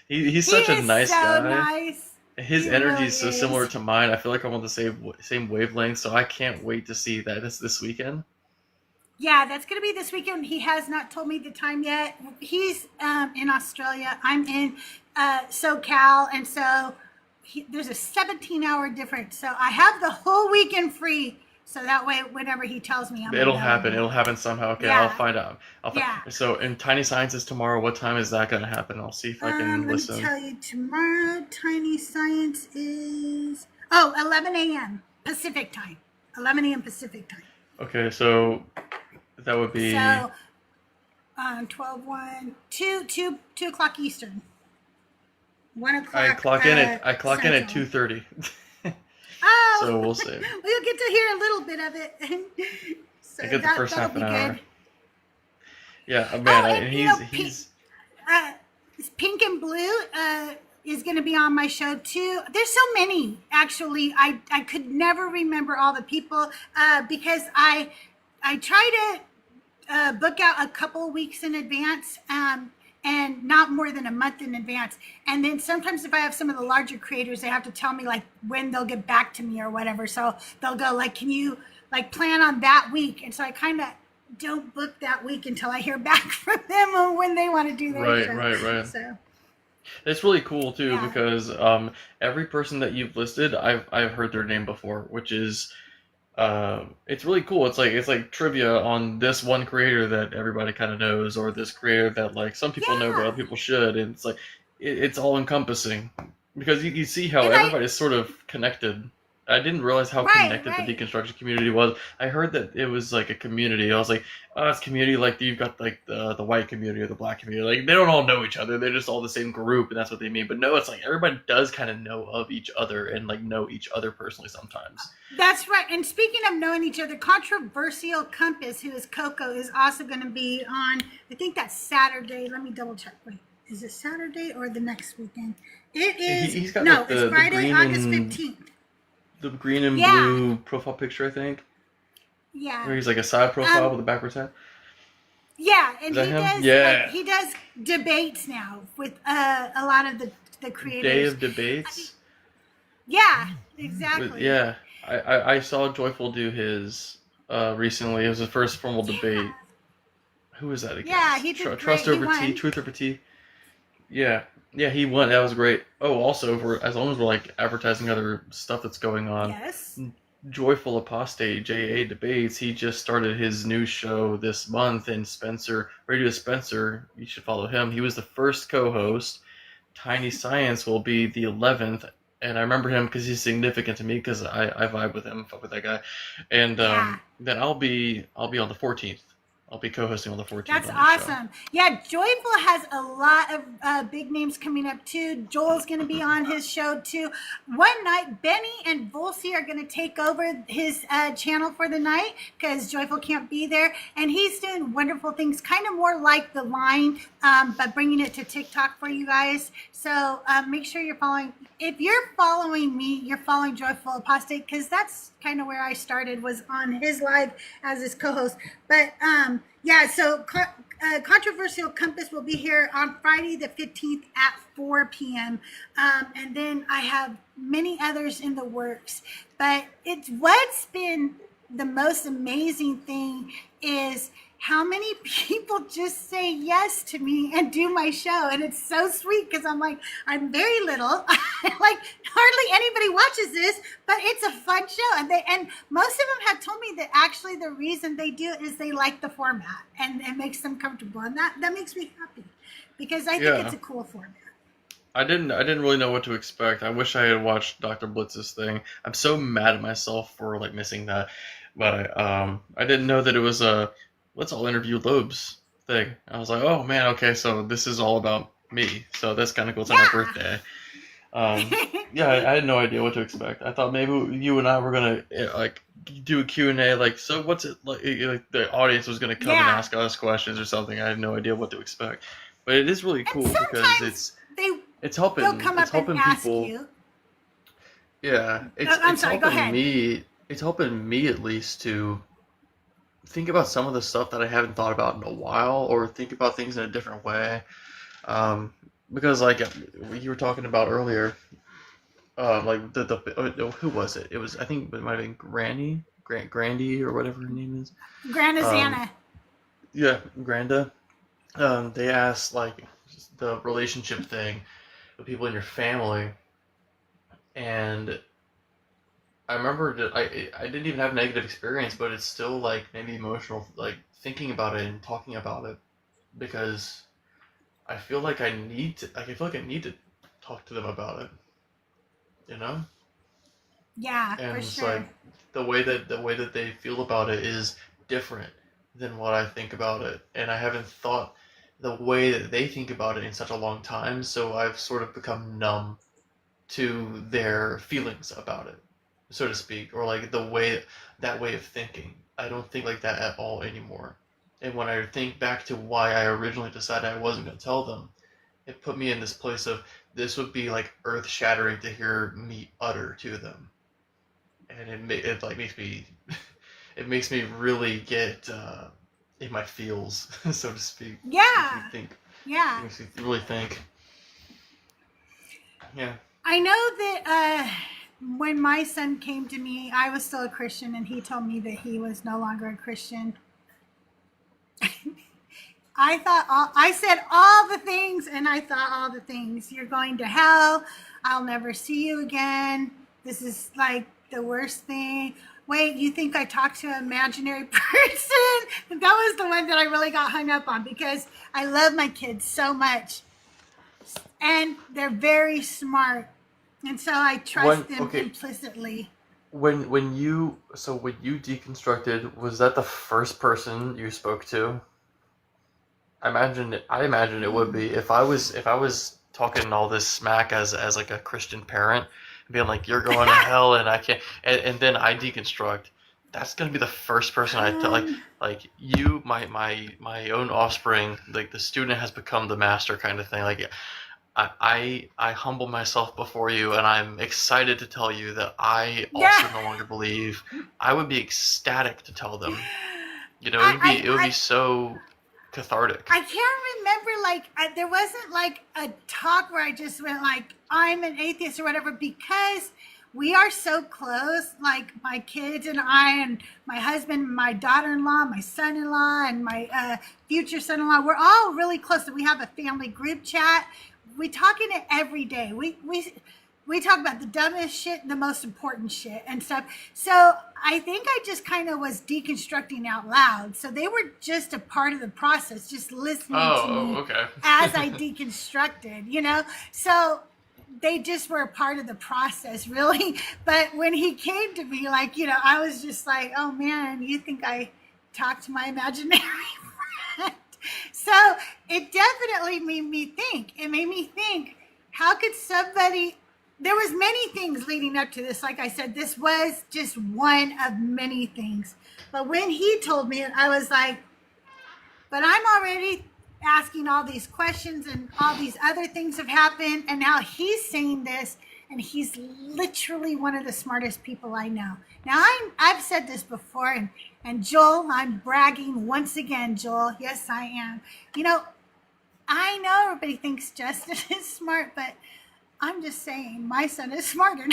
Speaker 2: He's
Speaker 1: He
Speaker 2: such a
Speaker 1: is
Speaker 2: nice
Speaker 1: so
Speaker 2: guy.
Speaker 1: nice.
Speaker 2: His
Speaker 1: He
Speaker 2: energy
Speaker 1: really
Speaker 2: is so similar
Speaker 1: is.
Speaker 2: to mine. I feel like I'm on the same wavelength, so I can't wait to see that this weekend.
Speaker 1: Yeah, that's going to be this weekend. He has not told me the time yet. He's in Australia. I'm in SoCal, and so there's a 17-hour difference. So I have the whole weekend free. So that way, whenever he tells me, I'm
Speaker 2: It'll
Speaker 1: available.
Speaker 2: happen. It'll happen somehow. Okay,
Speaker 1: Yeah.
Speaker 2: I'll find out.
Speaker 1: Yeah.
Speaker 2: So in Tiny Sciences tomorrow, what time is that gonna happen? I'll see if I can
Speaker 1: Let me
Speaker 2: listen.
Speaker 1: tell you, tomorrow, Tiny Science is 11 a.m. Pacific time. 11 a.m. Pacific time.
Speaker 2: Okay, so that would be
Speaker 1: So 12, 1, 2 o'clock Eastern. 1 o'clock.
Speaker 2: I clock in at
Speaker 1: Central.
Speaker 2: 2:30.
Speaker 1: Oh,
Speaker 2: So we'll see.
Speaker 1: well, you'll get to hear a little bit of it. So
Speaker 2: I get the first
Speaker 1: that'll
Speaker 2: half an
Speaker 1: be
Speaker 2: hour.
Speaker 1: good.
Speaker 2: Yeah, man,
Speaker 1: and you know,
Speaker 2: he's
Speaker 1: Pink and Blue is going to be on my show too. There's so many, actually. I could never remember all the people because I try to book out a couple weeks in advance. And not more than a month in advance. And then sometimes if I have some of the larger creators, they have to tell me like when they'll get back to me or whatever. So they'll go like, can you like plan on that week? And so I kind of don't book that week until I hear back from them on when they want to do their show.
Speaker 2: right.
Speaker 1: So
Speaker 2: It's really cool too
Speaker 1: Yeah.
Speaker 2: because every person that you've listed, I've heard their name before, which is it's really cool. It's like trivia on this one creator that everybody kind of knows, or this creator that like some people know but
Speaker 1: Yeah.
Speaker 2: other people should, and it's like it's all encompassing because you see how
Speaker 1: And
Speaker 2: everybody's sort of connected. I didn't realize how
Speaker 1: Right,
Speaker 2: connected
Speaker 1: right.
Speaker 2: the deconstruction community was. I heard that it was like a community. I was like, oh, it's community like you've got like the white community or the black community. Like they don't all know each other. They're just all the same group, and that's what they mean. But no, it's like everybody does kind of know of each other and like know each other personally sometimes.
Speaker 1: That's right. And speaking of knowing each other, Controversial Compass, who is Coco, is also going to be on, I think that's Saturday. Let me double check. Wait, is it Saturday or the next weekend? It is.
Speaker 2: He's got,
Speaker 1: no,
Speaker 2: like,
Speaker 1: it's
Speaker 2: the
Speaker 1: Friday,
Speaker 2: green
Speaker 1: August
Speaker 2: and-
Speaker 1: 15th.
Speaker 2: The green and
Speaker 1: Yeah.
Speaker 2: blue profile picture, I think.
Speaker 1: Yeah.
Speaker 2: Where he's like a side profile with a backwards hat.
Speaker 1: Yeah, and
Speaker 2: Is that
Speaker 1: he
Speaker 2: him?
Speaker 1: does
Speaker 2: Yeah.
Speaker 1: he does debates now with a lot of the
Speaker 2: Day
Speaker 1: creators.
Speaker 2: of Debates.
Speaker 1: Yeah, exactly.
Speaker 2: Yeah, I saw Joyful do his recently. It was his first formal debate. Who was that
Speaker 1: Yeah,
Speaker 2: against?
Speaker 1: he did great.
Speaker 2: Trust
Speaker 1: He
Speaker 2: over Tea,
Speaker 1: won.
Speaker 2: Truth over Tea. Yeah, yeah, he won. That was great. Oh, also, as long as we're like advertising other stuff that's going on,
Speaker 1: Yes.
Speaker 2: Joyful Apostate JA Debates. He just started his new show this month in Spencer, Radio Spencer. You should follow him. He was the first co-host. Tiny Science will be the 11th, and I remember him because he's significant to me because I vibe with him, fuck with that guy. And
Speaker 1: Yeah.
Speaker 2: then I'll be on the 14th. I'll be co-hosting on the 14th
Speaker 1: That's
Speaker 2: on the show.
Speaker 1: awesome. Yeah, Joyful has a lot of big names coming up too. Joel's going to be on his show too. One night, Benny and Volsey are going to take over his channel for the night because Joyful can't be there. And he's doing wonderful things, kind of more like The Line, but bringing it to TikTok for you guys. So make sure you're following. If you're following me, you're following Joyful Apostate because that's kind of where I started, was on his live as his co-host. But yeah, so Controversial Compass will be here on Friday the 15th at 4 p.m. And then I have many others in the works. But it's what's been the most amazing thing is how many people just say yes to me and do my show. And it's so sweet because I'm like, I'm very little. Like hardly anybody watches this, but it's a fun show. And most of them have told me that actually the reason they do it is they like the format and it makes them comfortable. And that makes me happy because I think it's a cool format.
Speaker 2: I didn't really know what to expect. I wish I had watched Dr. Blitz's thing. I'm so mad at myself for like missing that. But I didn't know that it was a let's all interview Lobes thing. I was like, oh man, okay, so this is all about me. So that's kind of cool. It's on my birthday. Yeah, I had no idea what to expect. I thought maybe you and I were gonna like do a Q and A, like, so what's it like? Like the audience was gonna come and ask us questions or something. I had no idea what to expect, but it is really cool because it's helping. It's helping people. Yeah, it's helping me. It's helping me at least to think about some of the stuff that I haven't thought about in a while, or think about things in a different way. Because like you were talking about earlier, like the who was it? It was, I think it might have been Grandy or whatever her name is.
Speaker 1: Grandazana.
Speaker 2: Yeah, Granda. They asked like the relationship thing with people in your family, and I remember that I didn't even have a negative experience, but it's still like maybe emotional, like thinking about it and talking about it, because I feel like I need to. Like, I feel like I need to talk to them about it. You know?
Speaker 1: Yeah,
Speaker 2: and
Speaker 1: for
Speaker 2: it's
Speaker 1: sure.
Speaker 2: like the way that they feel about it is different than what I think about it, and I haven't thought the way that they think about it in such a long time. So I've sort of become numb to their feelings about it, so to speak, or like that way of thinking. I don't think like that at all anymore. And when I think back to why I originally decided I wasn't going to tell them, it put me in this place of this would be like earth shattering to hear me utter to them, and it like makes me it makes me really get in my feels, so to speak.
Speaker 1: Yeah.
Speaker 2: Makes me think.
Speaker 1: Yeah.
Speaker 2: Makes me really think. Yeah.
Speaker 1: I know that when my son came to me, I was still a Christian, and he told me that he was no longer a Christian. I said all the things, and I thought all the things. You're going to hell. I'll never see you again. This is like the worst thing. Wait, you think I talked to an imaginary person? That was the one that I really got hung up on because I love my kids so much. And they're very smart. And so I trust them implicitly.
Speaker 2: When you deconstructed, was that the first person you spoke to? I imagine it would be. If I was talking all this smack as like a Christian parent, being like, you're going to hell and I can't, and then I deconstruct, that's gonna be the first person I tell, like you, my own offspring, like the student has become the master kind of thing. Like I humble myself before you, and I'm excited to tell you that I also no longer believe. I would be ecstatic to tell them. You know, it would be so cathartic.
Speaker 1: I can't remember, like, there wasn't like a talk where I just went like, I'm an atheist or whatever, because we are so close, like my kids and I and my husband, my daughter-in-law, my son-in-law, and my future son-in-law, we're all really close. And we have a family group chat. We talk in it every day. We talk about the dumbest shit and the most important shit and stuff. So I think I just kind of was deconstructing out loud. So they were just a part of the process, just listening to me
Speaker 2: Okay.
Speaker 1: as I deconstructed, you know? So they just were a part of the process, really. But when he came to me, like, you know, I was just like, oh man, you think I talked to my imaginary friend? So it definitely made me think. It made me think, how could somebody, there was many things leading up to this. Like I said, this was just one of many things. But when he told me it, I was like, but I'm already asking all these questions and all these other things have happened. And now he's saying this, and he's literally one of the smartest people I know. Now, I've said this before, and Joel, I'm bragging once again, Joel. Yes, I am. You know, I know everybody thinks Justin is smart, but I'm just saying my son is smarter.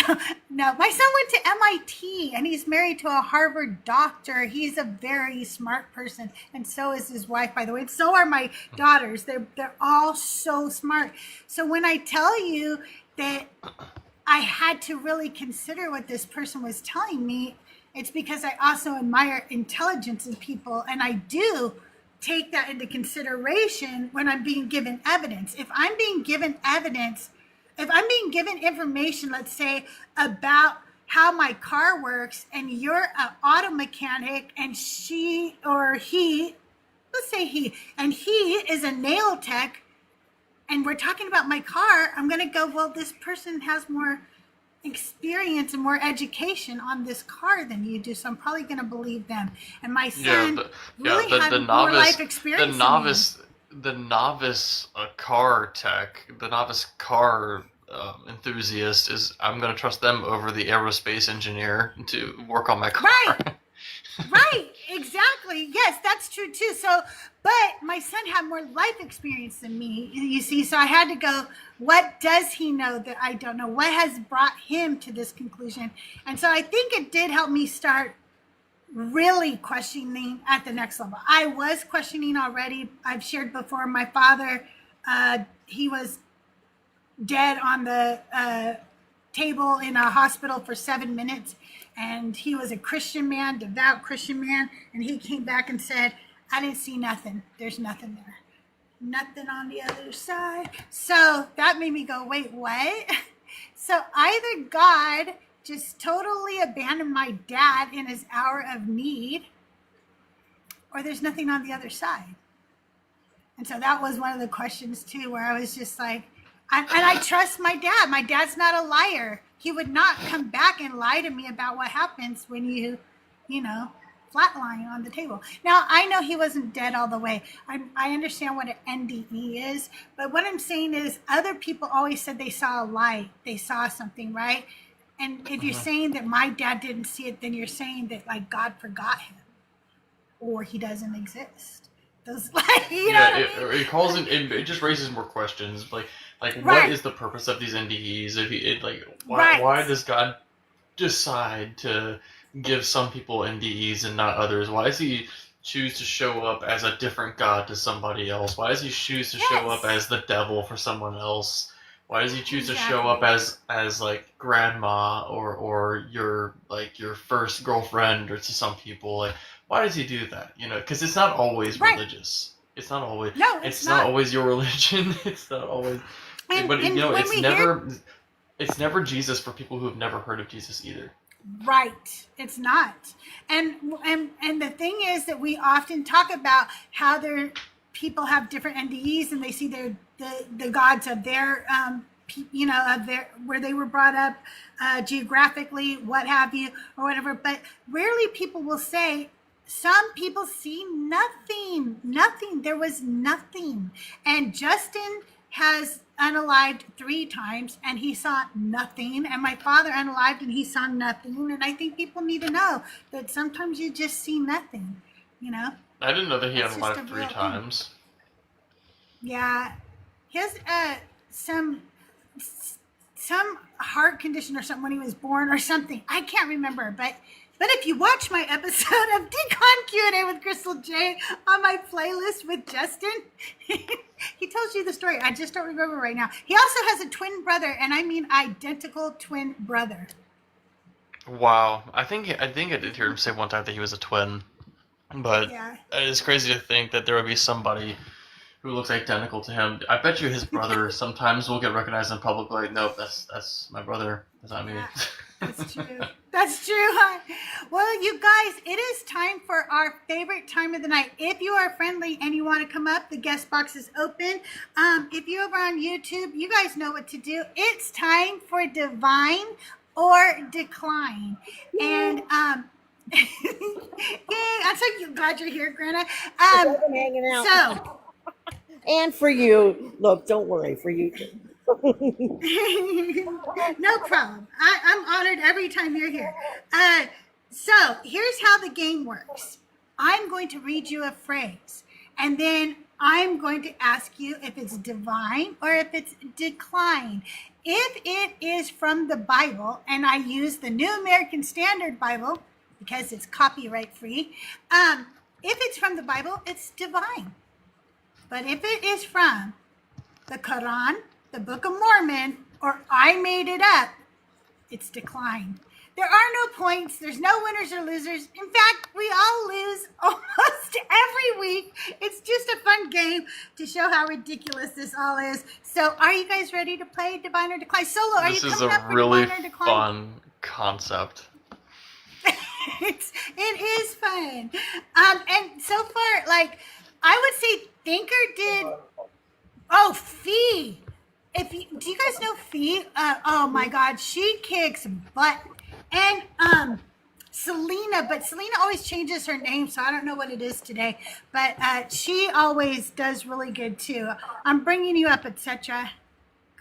Speaker 1: No, my son went to MIT and he's married to a Harvard doctor. He's a very smart person, and so is his wife, by the way. And so are my daughters. They're all so smart. So when I tell you that I had to really consider what this person was telling me, it's because I also admire intelligence in people, and I do take that into consideration when I'm being given evidence. If I'm being given evidence, if I'm being given information, let's say, about how my car works, and you're an auto mechanic and she or he, let's say he, and he is a nail tech, and we're talking about my car, I'm going to go, well, this person has more experience and more education on this car than you do, so I'm probably going to believe them. And my son really had more life experience.
Speaker 2: The novice car tech, the novice car enthusiast is, I'm going to trust them over the aerospace engineer to work on my car.
Speaker 1: Right, exactly. Yes, that's true too. So, but my son had more life experience than me, you see, so I had to go, what does he know that I don't know? What has brought him to this conclusion? And so I think it did help me start really questioning at the next level. I was questioning already. I've shared before, my father, he was dead on the table in a hospital for 7 minutes, and he was a Christian man, devout Christian man, and he came back and said, I didn't see nothing. There's nothing there. Nothing on the other side. So that made me go, wait, what? So either God just totally abandoned my dad in his hour of need, or there's nothing on the other side. And so that was one of the questions too, where I was just like, and I trust my dad. My dad's not a liar. He would not come back and lie to me about what happens when you know, flatline on the table. Now, I know he wasn't dead all the way. I understand what an NDE is, but what I'm saying is other people always said they saw a light. They saw something, right? And if you're saying that my dad didn't see it, then you're saying that, like, God forgot him or he doesn't exist. Those, like, you know what I mean?
Speaker 2: It calls it just raises more questions. Like what is the purpose of these NDEs? Why does God decide to give some people NDEs and not others? Why does he choose to show up as a different God to somebody else? Why does he choose to show up as the devil for someone else? Why does he choose to show up as like grandma or your first girlfriend, or to some people? Like, why does he do that? You know, because it's not always religious. It's not always. No, it's not always your religion. It's not always. But you know, it's never Jesus for people who have never heard of Jesus either. Right.
Speaker 1: It's not. And the thing is that we often talk about how people have different NDEs, and they see the gods of their where they were brought up geographically, what have you, or whatever. But rarely people will say, some people see nothing. There was nothing. And Justin has unalived 3 times and he saw nothing, and my father unalived and he saw nothing. And I think people need to know that sometimes you just see nothing, you know.
Speaker 2: I didn't know that he
Speaker 1: That's
Speaker 2: had
Speaker 1: just a
Speaker 2: life 3
Speaker 1: real thing.
Speaker 2: times.
Speaker 1: Yeah, he has some heart condition or something when he was born or something. I can't remember, but if you watch my episode of Decon Q and A with CrystalJae on my playlist with Justin, he tells you the story. I just don't remember right now. He also has a twin brother, and I mean identical twin brother.
Speaker 2: Wow. I think I did hear him say one time that he was a twin. But
Speaker 1: Yeah.
Speaker 2: it's crazy to think that there would be somebody who looks identical to him. I bet you his brother sometimes will get recognized in public like, nope, that's my brother. That's not me.
Speaker 1: Yeah, that's true. That's true. Well, you guys, it is time for our favorite time of the night. If you are friendly and you want to come up, the guest box is open. If you're over on YouTube, you guys know what to do. It's time for divine or decline. And yay, I'm so glad you're here, Grana.
Speaker 7: I've been hanging out.
Speaker 1: So
Speaker 7: And for you, look, don't worry, for you too.
Speaker 1: no problem. I'm honored every time you're here. So here's how the game works. I'm going to read you a phrase, and then I'm going to ask you if it's divine or if it's decline. If it is from the Bible, and I use the New American Standard Bible because it's copyright free, if it's from the Bible, it's divine. But if it is from the Quran, the Book of Mormon, or I made it up, it's decline. There are no points. There's no winners or losers. In fact, we all lose almost every week. It's just a fun game to show how ridiculous this all is. So are you guys ready to play Divine or Decline? Solo, are
Speaker 2: This
Speaker 1: you
Speaker 2: is
Speaker 1: coming
Speaker 2: a
Speaker 1: up for
Speaker 2: really
Speaker 1: Divine or Decline?
Speaker 2: fun concept.
Speaker 1: It is fun. And so far, like, I would say Thinker did. Oh, Fee. Do you guys know Fee? Oh my God, she kicks butt. And Selena, but Selena always changes her name, so I don't know what it is today. But she always does really good too. I'm bringing you up, etc.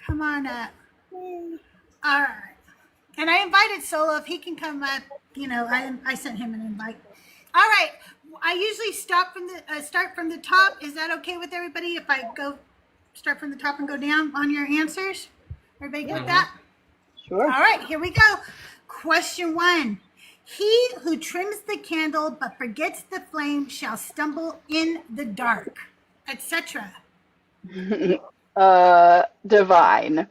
Speaker 1: Come on up. All right. And I invited Solo. If he can come up, I sent him an invite. All right. I usually start from the top. Is that okay with everybody if I go start from the top and go down on your answers? Everybody good with that?
Speaker 9: Sure.
Speaker 1: All right, here we go. Question 1. He who trims the candle but forgets the flame shall stumble in the dark, etc.
Speaker 9: Divine.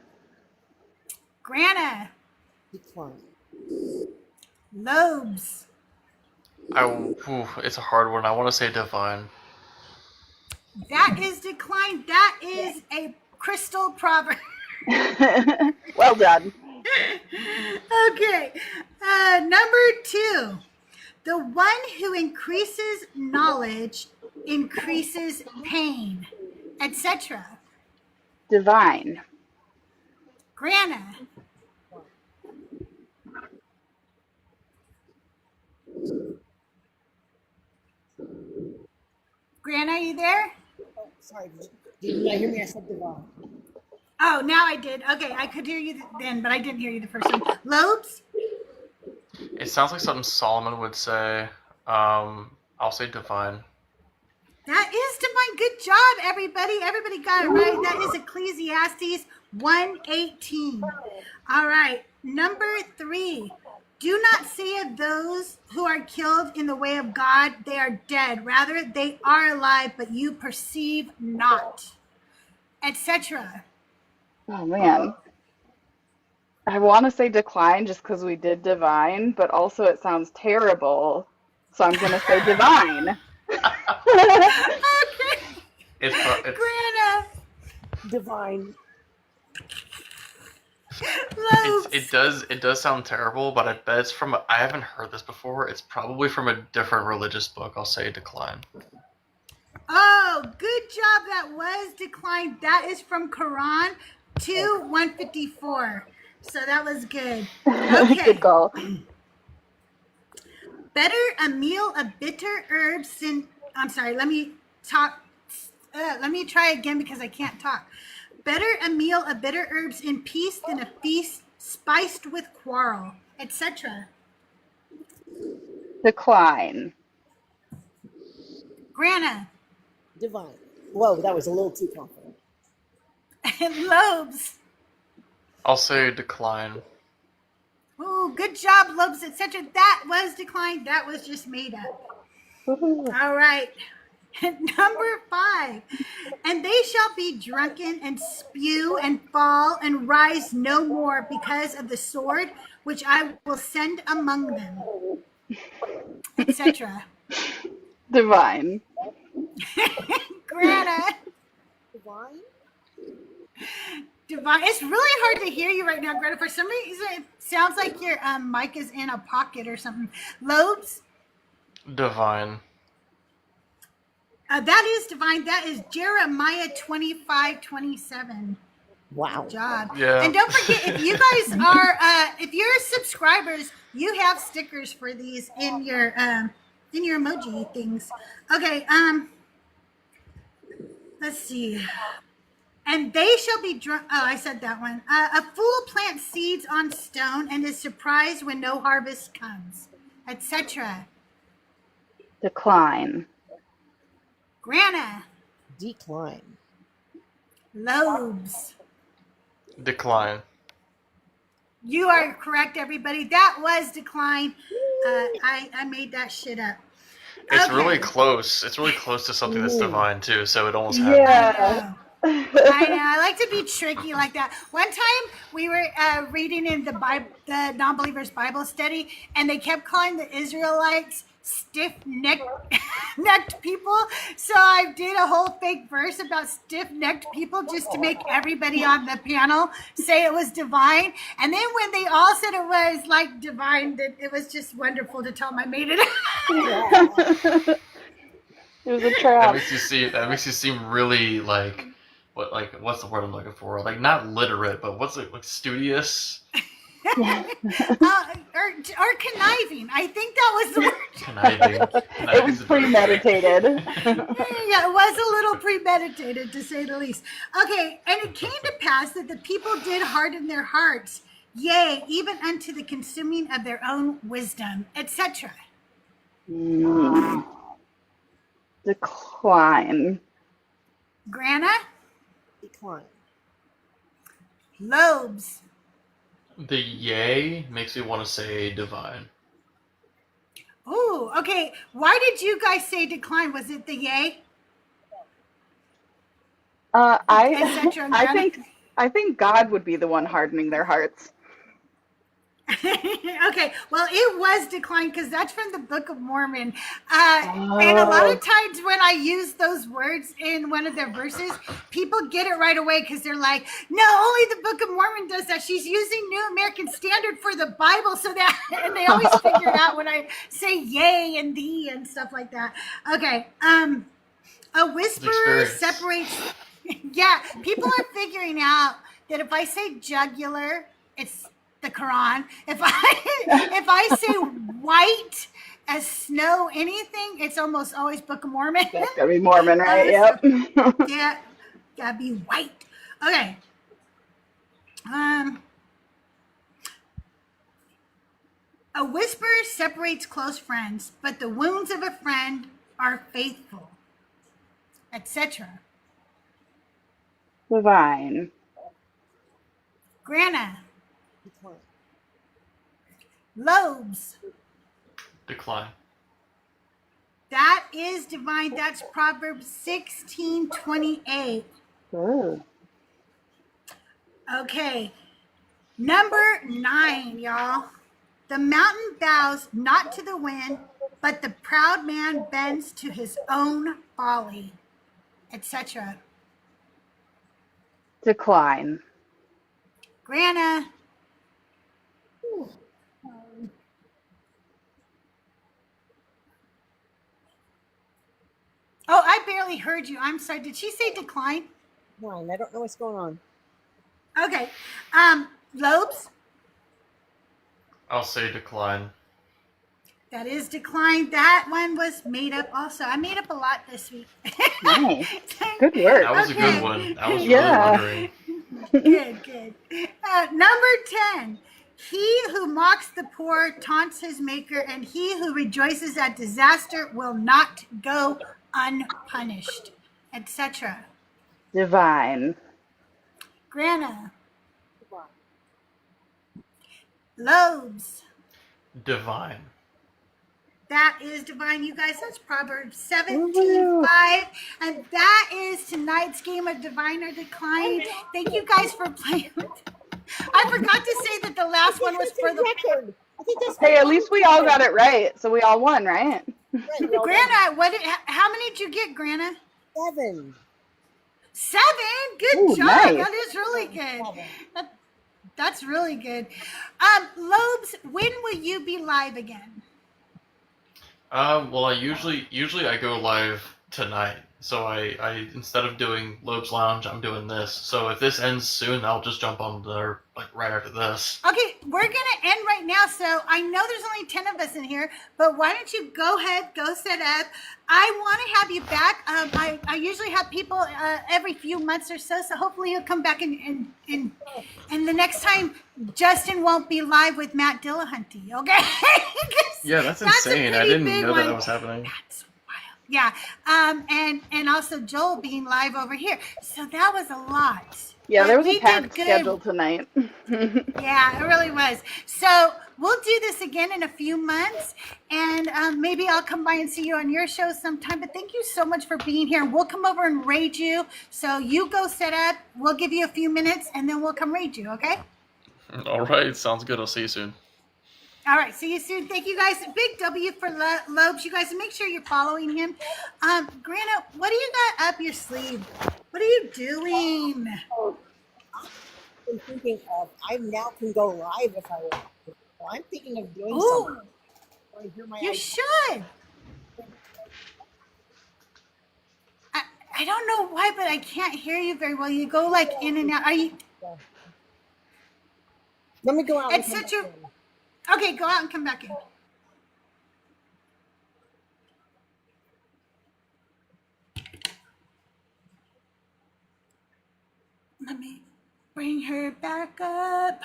Speaker 1: Grana.
Speaker 7: Decline.
Speaker 1: Lobes.
Speaker 2: It's a hard one. I want to say divine.
Speaker 1: That is decline. That is a crystal proverb.
Speaker 9: Well done.
Speaker 1: Okay. Number 2. The one who increases knowledge increases pain, etc.
Speaker 9: Divine.
Speaker 1: Grana. Grana, are you there?
Speaker 7: Oh, sorry. Did you not hear me? I said divine.
Speaker 1: Oh, now I did. Okay, I could hear you then, but I didn't hear you the first time. Lobes?
Speaker 2: It sounds like something Solomon would say. I'll say divine.
Speaker 1: That is divine. Good job, everybody. Everybody got it right. That is Ecclesiastes 1:18. All right. Number 3. Do not say of those who are killed in the way of God, they are dead. Rather, they are alive, but you perceive not, etc.
Speaker 9: Oh man. I want to say decline just because we did divine, but also it sounds terrible. So I'm going to say divine.
Speaker 1: Okay.
Speaker 2: It's
Speaker 1: Grana.
Speaker 7: Divine.
Speaker 1: Lobes.
Speaker 2: it does sound terrible, but I bet it's from I haven't heard this before. It's probably from a different religious book. I'll say decline.
Speaker 1: Oh, good job. That was declined. That is from Quran 2:154. So that was good. Okay.
Speaker 9: Good call.
Speaker 1: Better a meal of bitter herbs than. I'm sorry. Let me talk. Let me try again because I can't talk. Better a meal of bitter herbs in peace than a feast spiced with quarrel, etc.
Speaker 9: Decline.
Speaker 1: Grana.
Speaker 7: Divine. Whoa, that was a little too confident.
Speaker 1: Lobes.
Speaker 2: I'll say decline.
Speaker 1: Ooh, good job, Lobes, etc. That was declined. That was just made up.
Speaker 9: Woohoo.
Speaker 1: All right. Number 5. And they shall be drunken and spew and fall and rise no more because of the sword which I will send among them, etc.
Speaker 9: Divine.
Speaker 1: Greta.
Speaker 7: Divine?
Speaker 1: Divine. It's really hard to hear you right now, Greta. For some reason, it sounds like your mic is in a pocket or something. Lobes.
Speaker 2: Divine.
Speaker 1: That is divine. That is Jeremiah 25:27.
Speaker 7: Wow.
Speaker 1: Good job.
Speaker 2: Yeah.
Speaker 1: And don't forget, if you guys are, if you're subscribers, you have stickers for these in your emoji things. Okay. Let's see. And they shall be drunk. Oh, I said that one. A fool plants seeds on stone and is surprised when no harvest comes, etc.
Speaker 9: Decline.
Speaker 1: Grana.
Speaker 7: Decline.
Speaker 1: Lobes.
Speaker 2: Decline.
Speaker 1: You are correct, everybody. That was decline. I made that shit up.
Speaker 2: It's
Speaker 1: Okay.
Speaker 2: really close. It's really close to something that's divine too, so it almost happened.
Speaker 9: Yeah.
Speaker 1: I know. I like to be tricky like that. One time we were reading in the Bible, the non-believers Bible study, and they kept calling the Israelites stiff-necked people. So I did a whole fake verse about stiff-necked people just to make everybody on the panel say it was divine. And then when they all said it was like divine, that it was just wonderful to tell them I made it.
Speaker 9: It was a
Speaker 2: That
Speaker 9: trap.
Speaker 2: makes you seem really what's the word I'm looking for? Like not literate, but what's it like studious?
Speaker 1: or conniving. I think that was the word.
Speaker 2: Conniving.
Speaker 9: It was premeditated.
Speaker 1: Yeah, it was a little premeditated, to say the least. Okay, and it came to pass that the people did harden their hearts, yea, even unto the consuming of their own wisdom, etc.
Speaker 9: Decline.
Speaker 1: Grana.
Speaker 7: Decline.
Speaker 1: Lobes.
Speaker 2: The yay makes me want to say divine.
Speaker 1: Ooh, okay. Why did you guys say decline? Was it the yay?
Speaker 9: I
Speaker 1: Grana?
Speaker 9: I think God would be the one hardening their hearts.
Speaker 1: Okay, well, it was declined because that's from the Book of Mormon. And a lot of times when I use those words in one of their verses, people get it right away because they're like, no, only the Book of Mormon does that. She's using New American Standard for the Bible, so that, and they always figure it out when I say yay and thee and stuff like that. Okay, a whisperer separates. Yeah, people are figuring out that if I say jugular, it's the Quran. If I say white as snow, anything, it's almost always Book of Mormon.
Speaker 9: That's gotta be Mormon, right? Yep.
Speaker 1: Yeah, gotta be white. Okay. A whisper separates close friends, but the wounds of a friend are faithful, etc.
Speaker 9: Divine.
Speaker 1: Grana.
Speaker 7: Decline.
Speaker 1: Lobes.
Speaker 2: Decline.
Speaker 1: That is divine. That's Proverbs 16:28.
Speaker 9: Ooh.
Speaker 1: Okay. Number 9, y'all. The mountain bows not to the wind, but the proud man bends to his own folly, etc.
Speaker 9: Decline.
Speaker 1: Grana. Oh, I barely heard you. I'm sorry. Did she say decline?
Speaker 7: Decline. I don't know what's going on.
Speaker 1: Okay. Lobes.
Speaker 2: I'll say decline.
Speaker 1: That is decline. That one was made up also. I made up a lot this week.
Speaker 9: Nice. Good work.
Speaker 2: That was a
Speaker 1: Okay.
Speaker 2: good one. I was
Speaker 9: Yeah.
Speaker 2: really
Speaker 1: Good,
Speaker 2: wondering.
Speaker 1: good. Number 10. He who mocks the poor taunts his maker, and he who rejoices at disaster will not go unpunished, etc.
Speaker 9: Divine.
Speaker 1: Grana, Lobes.
Speaker 2: Divine.
Speaker 1: That is divine, you guys. That's Proverbs
Speaker 9: Woo-hoo.
Speaker 1: 17:5. And that is tonight's game of Divine or Decline. Thank you guys for playing with. I forgot to say that the last one was for the
Speaker 7: record. I think that's
Speaker 9: Hey, at least we all got it right, so we all won, right?
Speaker 1: Grana. How many did you get, Grana?
Speaker 7: 7.
Speaker 1: 7. Good
Speaker 9: Ooh,
Speaker 1: job.
Speaker 9: nice.
Speaker 1: That is really good. That's really good. Lobes, when will you be live again?
Speaker 2: Well, I usually I go live tonight. So I instead of doing Lobes Lounge, I'm doing this. So if this ends soon, I'll just jump on there like right after this.
Speaker 1: Okay, we're gonna end right now. So I know there's only 10 of us in here, but why don't you go ahead, go set up. I want to have you back. I usually have people every few months or so. So hopefully you'll come back and the next time Justin won't be live with Matt Dillahunty. Okay?
Speaker 2: Yeah, that's
Speaker 1: a
Speaker 2: insane. I
Speaker 1: pretty
Speaker 2: didn't
Speaker 1: big
Speaker 2: know that
Speaker 1: one.
Speaker 2: was happening.
Speaker 1: That's wild. Yeah. And also Joel being live over here. So that was a lot.
Speaker 9: Yeah,
Speaker 1: But
Speaker 9: there was
Speaker 1: we
Speaker 9: a packed
Speaker 1: did good.
Speaker 9: schedule tonight.
Speaker 1: Yeah, it really was. So we'll do this again in a few months, and maybe I'll come by and see you on your show sometime. But thank you so much for being here. We'll come over and raid you. So you go set up. We'll give you a few minutes, and then we'll come raid you, okay?
Speaker 2: All right, sounds good. I'll see you soon.
Speaker 1: All right, see you soon. Thank you, guys. Big W for Lobes. You guys, make sure you're following him. Grana, what do you got up your sleeve? What are you doing?
Speaker 7: I'm thinking of, I now can go live if I want to. So I'm thinking of doing
Speaker 1: Ooh,
Speaker 7: something. Want to hear my
Speaker 1: you
Speaker 7: idea?
Speaker 1: should. I don't know why, but I can't hear you very well. You go like in and out. Are you?
Speaker 7: Let me go out.
Speaker 1: It's such a. Okay, go out and come back in. Let me bring her back up.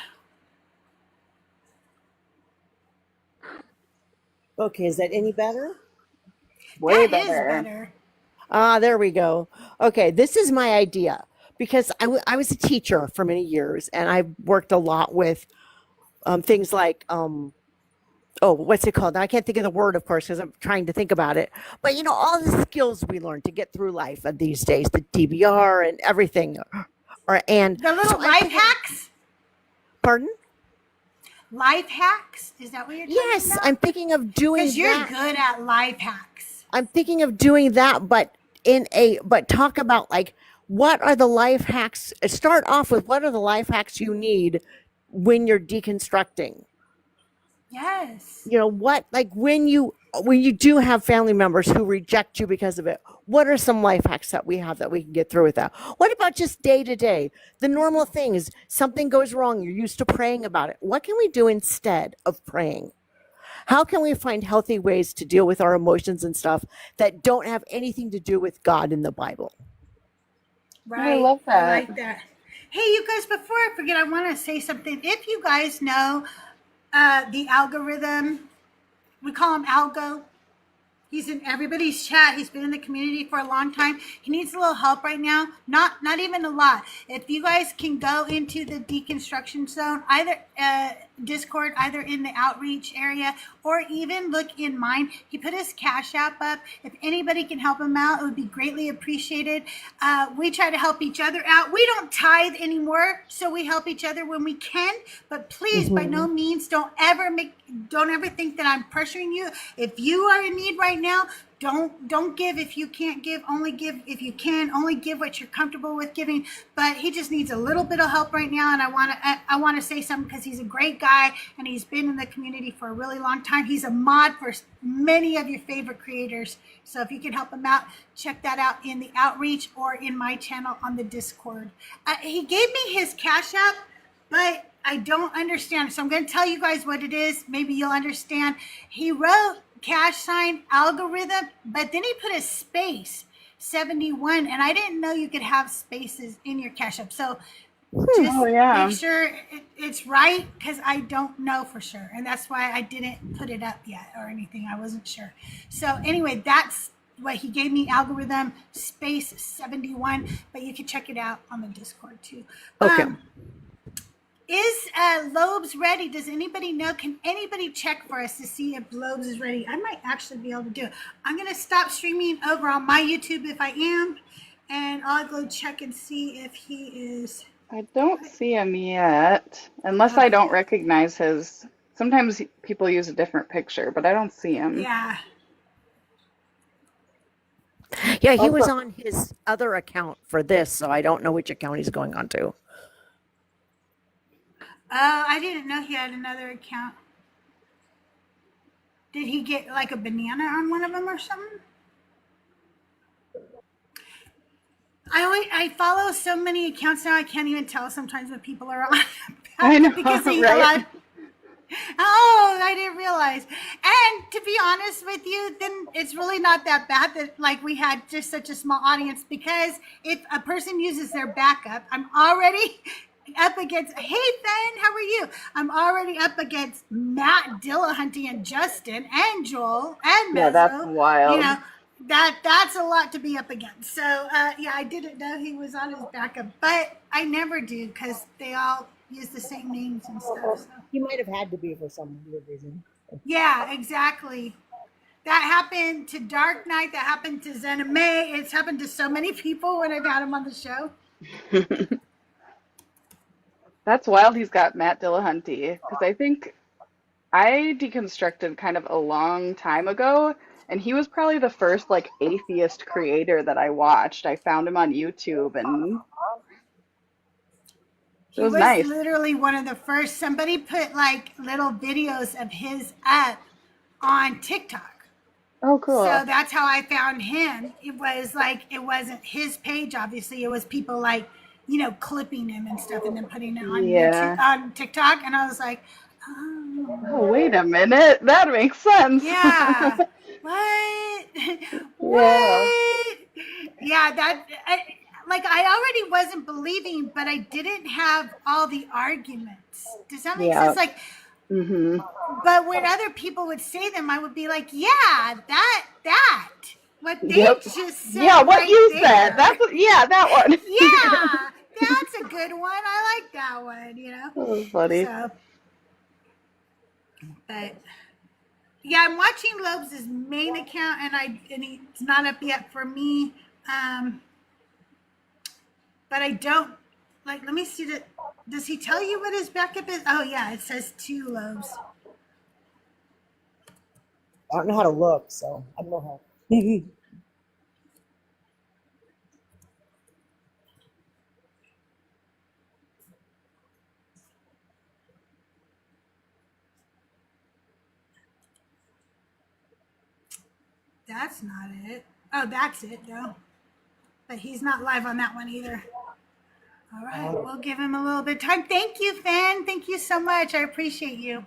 Speaker 7: Okay, is that any better?
Speaker 9: Way
Speaker 1: That is
Speaker 9: better.
Speaker 1: better.
Speaker 7: Ah, there we go. Okay, this is my idea because I was a teacher for many years and I worked a lot with things like, what's it called? Now, I can't think of the word, of course, because I'm trying to think about it. But, you know, all the skills we learn to get through life these days, the DBR and everything. And
Speaker 1: The little life hacks?
Speaker 7: Pardon?
Speaker 1: Life hacks? Is that what you're talking
Speaker 7: Yes,
Speaker 1: about?
Speaker 7: I'm thinking of doing
Speaker 1: Because you're
Speaker 7: that.
Speaker 1: good at life hacks.
Speaker 7: I'm thinking of doing that, but talk about like what are the life hacks? Start off with what are the life hacks you need when you're deconstructing.
Speaker 1: Yes.
Speaker 7: You know what, like when you do have family members who reject you because of it, what are some life hacks that we have that we can get through with that? What about just day to day, the normal things? Something goes wrong, you're used to praying about it. What can we do instead of praying? How can we find healthy ways to deal with our emotions and stuff that don't have anything to do with God in the Bible?
Speaker 1: Right.
Speaker 9: I love
Speaker 1: I
Speaker 9: that.
Speaker 1: like that. Hey, you guys, before I forget, I want to say something. If you guys know the algorithm, we call him Algo. He's in everybody's chat. He's been in the community for a long time. He needs a little help right now. Not even a lot. If you guys can go into the deconstruction zone, either Discord, either in the outreach area, or even look in mine. He put his Cash App up. If anybody can help him out, it would be greatly appreciated. We try to help each other out. We don't tithe anymore, so we help each other when we can. But please, by no means, don't ever think that I'm pressuring you. If you are in need right now, don't give if you can't give. Only give if you can. Only give what you're comfortable with giving. But he just needs a little bit of help right now, and I want to say something because he's a great guy and he's been in the community for a really long time. He's a mod for many of your favorite creators. So if you can help him out, check that out in the outreach or in my channel on the Discord. He gave me his Cash App, but I don't understand. So I'm going to tell you guys what it is. Maybe you'll understand. He wrote #algorithm, but then he put a space 71, and I didn't know you could have spaces in your Cash App. So just make sure it's right, because I don't know for sure, and that's why I didn't put it up yet or anything. I wasn't sure. So anyway, that's what he gave me, algorithm space 71, but you can check it out on the Discord too.
Speaker 7: Okay.
Speaker 1: Is Lobes ready? Does anybody know? Can anybody check for us to see if Lobes is ready? I might actually be able to do it. I'm going to stop streaming over on my YouTube if I am, and I'll go check and see if he is.
Speaker 9: I don't see him yet, unless I
Speaker 1: Okay.
Speaker 9: don't recognize his. Sometimes people use a different picture, but I don't see him.
Speaker 1: Yeah.
Speaker 7: Yeah, he was
Speaker 9: Also,
Speaker 7: on his other account for this, so I don't know which account he's going on to.
Speaker 1: Oh, I didn't know he had another account. Did he get like a banana on one of them or something? I follow so many accounts now. I can't even tell sometimes when people are on
Speaker 9: I know,
Speaker 1: because they
Speaker 9: right?
Speaker 1: Oh, I didn't realize. And to be honest with you, then it's really not that bad that like we had just such a small audience, because if a person uses their backup, I'm already up against, hey Ben, how are you? I'm already up against Matt Dillahunty and Justin and Joel and
Speaker 9: Yeah, that's
Speaker 1: Mezzo. You
Speaker 9: wild.
Speaker 1: know, that's a lot to be up against. So yeah, I didn't know he was on his backup, but I never do because they all use the same names and stuff. So.
Speaker 7: He might have had to be for some weird reason.
Speaker 1: Yeah, exactly. That happened to Dark Knight. That happened to Zena May. It's happened to so many people when I've had him on the show.
Speaker 9: That's wild. He's got Matt Dillahunty, because I think I deconstructed kind of a long time ago, and he was probably the first like atheist creator that I watched. I found him on YouTube, and it
Speaker 1: He
Speaker 9: was
Speaker 1: was
Speaker 9: nice.
Speaker 1: literally one of the first. Somebody put like little videos of his up on TikTok.
Speaker 9: Oh,
Speaker 1: So
Speaker 9: cool.
Speaker 1: that's how I found him. It was like, it wasn't his page, obviously. It was people like, you know, clipping him and stuff and then putting it on YouTube,
Speaker 9: Yeah.
Speaker 1: on TikTok. And I was like, oh,
Speaker 9: Oh, wait a minute. That makes sense.
Speaker 1: yeah. What?
Speaker 9: Yeah.
Speaker 1: What? Yeah, like I already wasn't believing, but I didn't have all the arguments. Does that make
Speaker 9: Yeah.
Speaker 1: sense? Like,
Speaker 9: hmm
Speaker 1: but when other people would say them, I would be like, yeah, what they
Speaker 9: Yep.
Speaker 1: just said
Speaker 9: Yeah, what
Speaker 1: right
Speaker 9: you said.
Speaker 1: there.
Speaker 9: Yeah, that one.
Speaker 1: Yeah, that's a good one. I like that one, you know?
Speaker 9: That was funny.
Speaker 1: So, but yeah, I'm watching Lobes' main account, and it's not up yet for me. But I don't like. Let me see that. Does he tell you what his backup is? Oh yeah, it says 2 Lobes.
Speaker 7: I don't know how to look, so I don't know how.
Speaker 1: That's not it. Oh, that's it though. But he's not live on that one either. All right, we'll give him a little bit of time. Thank you, Finn. Thank you so much. I appreciate you.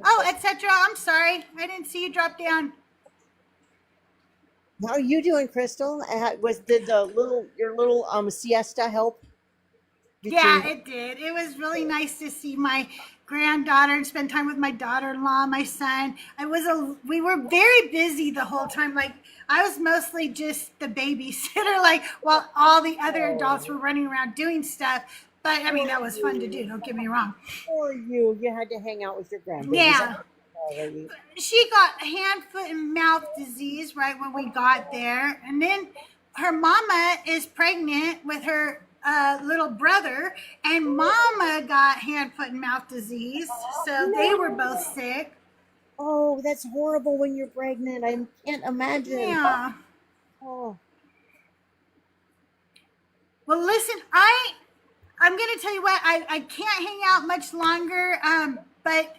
Speaker 1: Oh, etc. I'm sorry. I didn't see you drop down.
Speaker 7: How are you doing, Crystal? Did your little siesta help?
Speaker 1: Yeah, it did. It was really nice to see my granddaughter and spend time with my daughter-in-law, my son. We were very busy the whole time. Like I was mostly just the babysitter, like while all the other adults were running around doing stuff. But I mean, that was fun to do. Don't get me wrong.
Speaker 7: Or you had to hang out with your grandbaby.
Speaker 1: Yeah. She got hand, foot, and mouth disease right when we got there. And then her mama is pregnant with her little brother, and mama got hand, foot, and mouth disease. So they were both sick.
Speaker 7: Oh, that's horrible when you're pregnant. I can't imagine.
Speaker 1: Yeah.
Speaker 7: Oh.
Speaker 1: Well, listen, I'm going to tell you what, I can't hang out much longer, but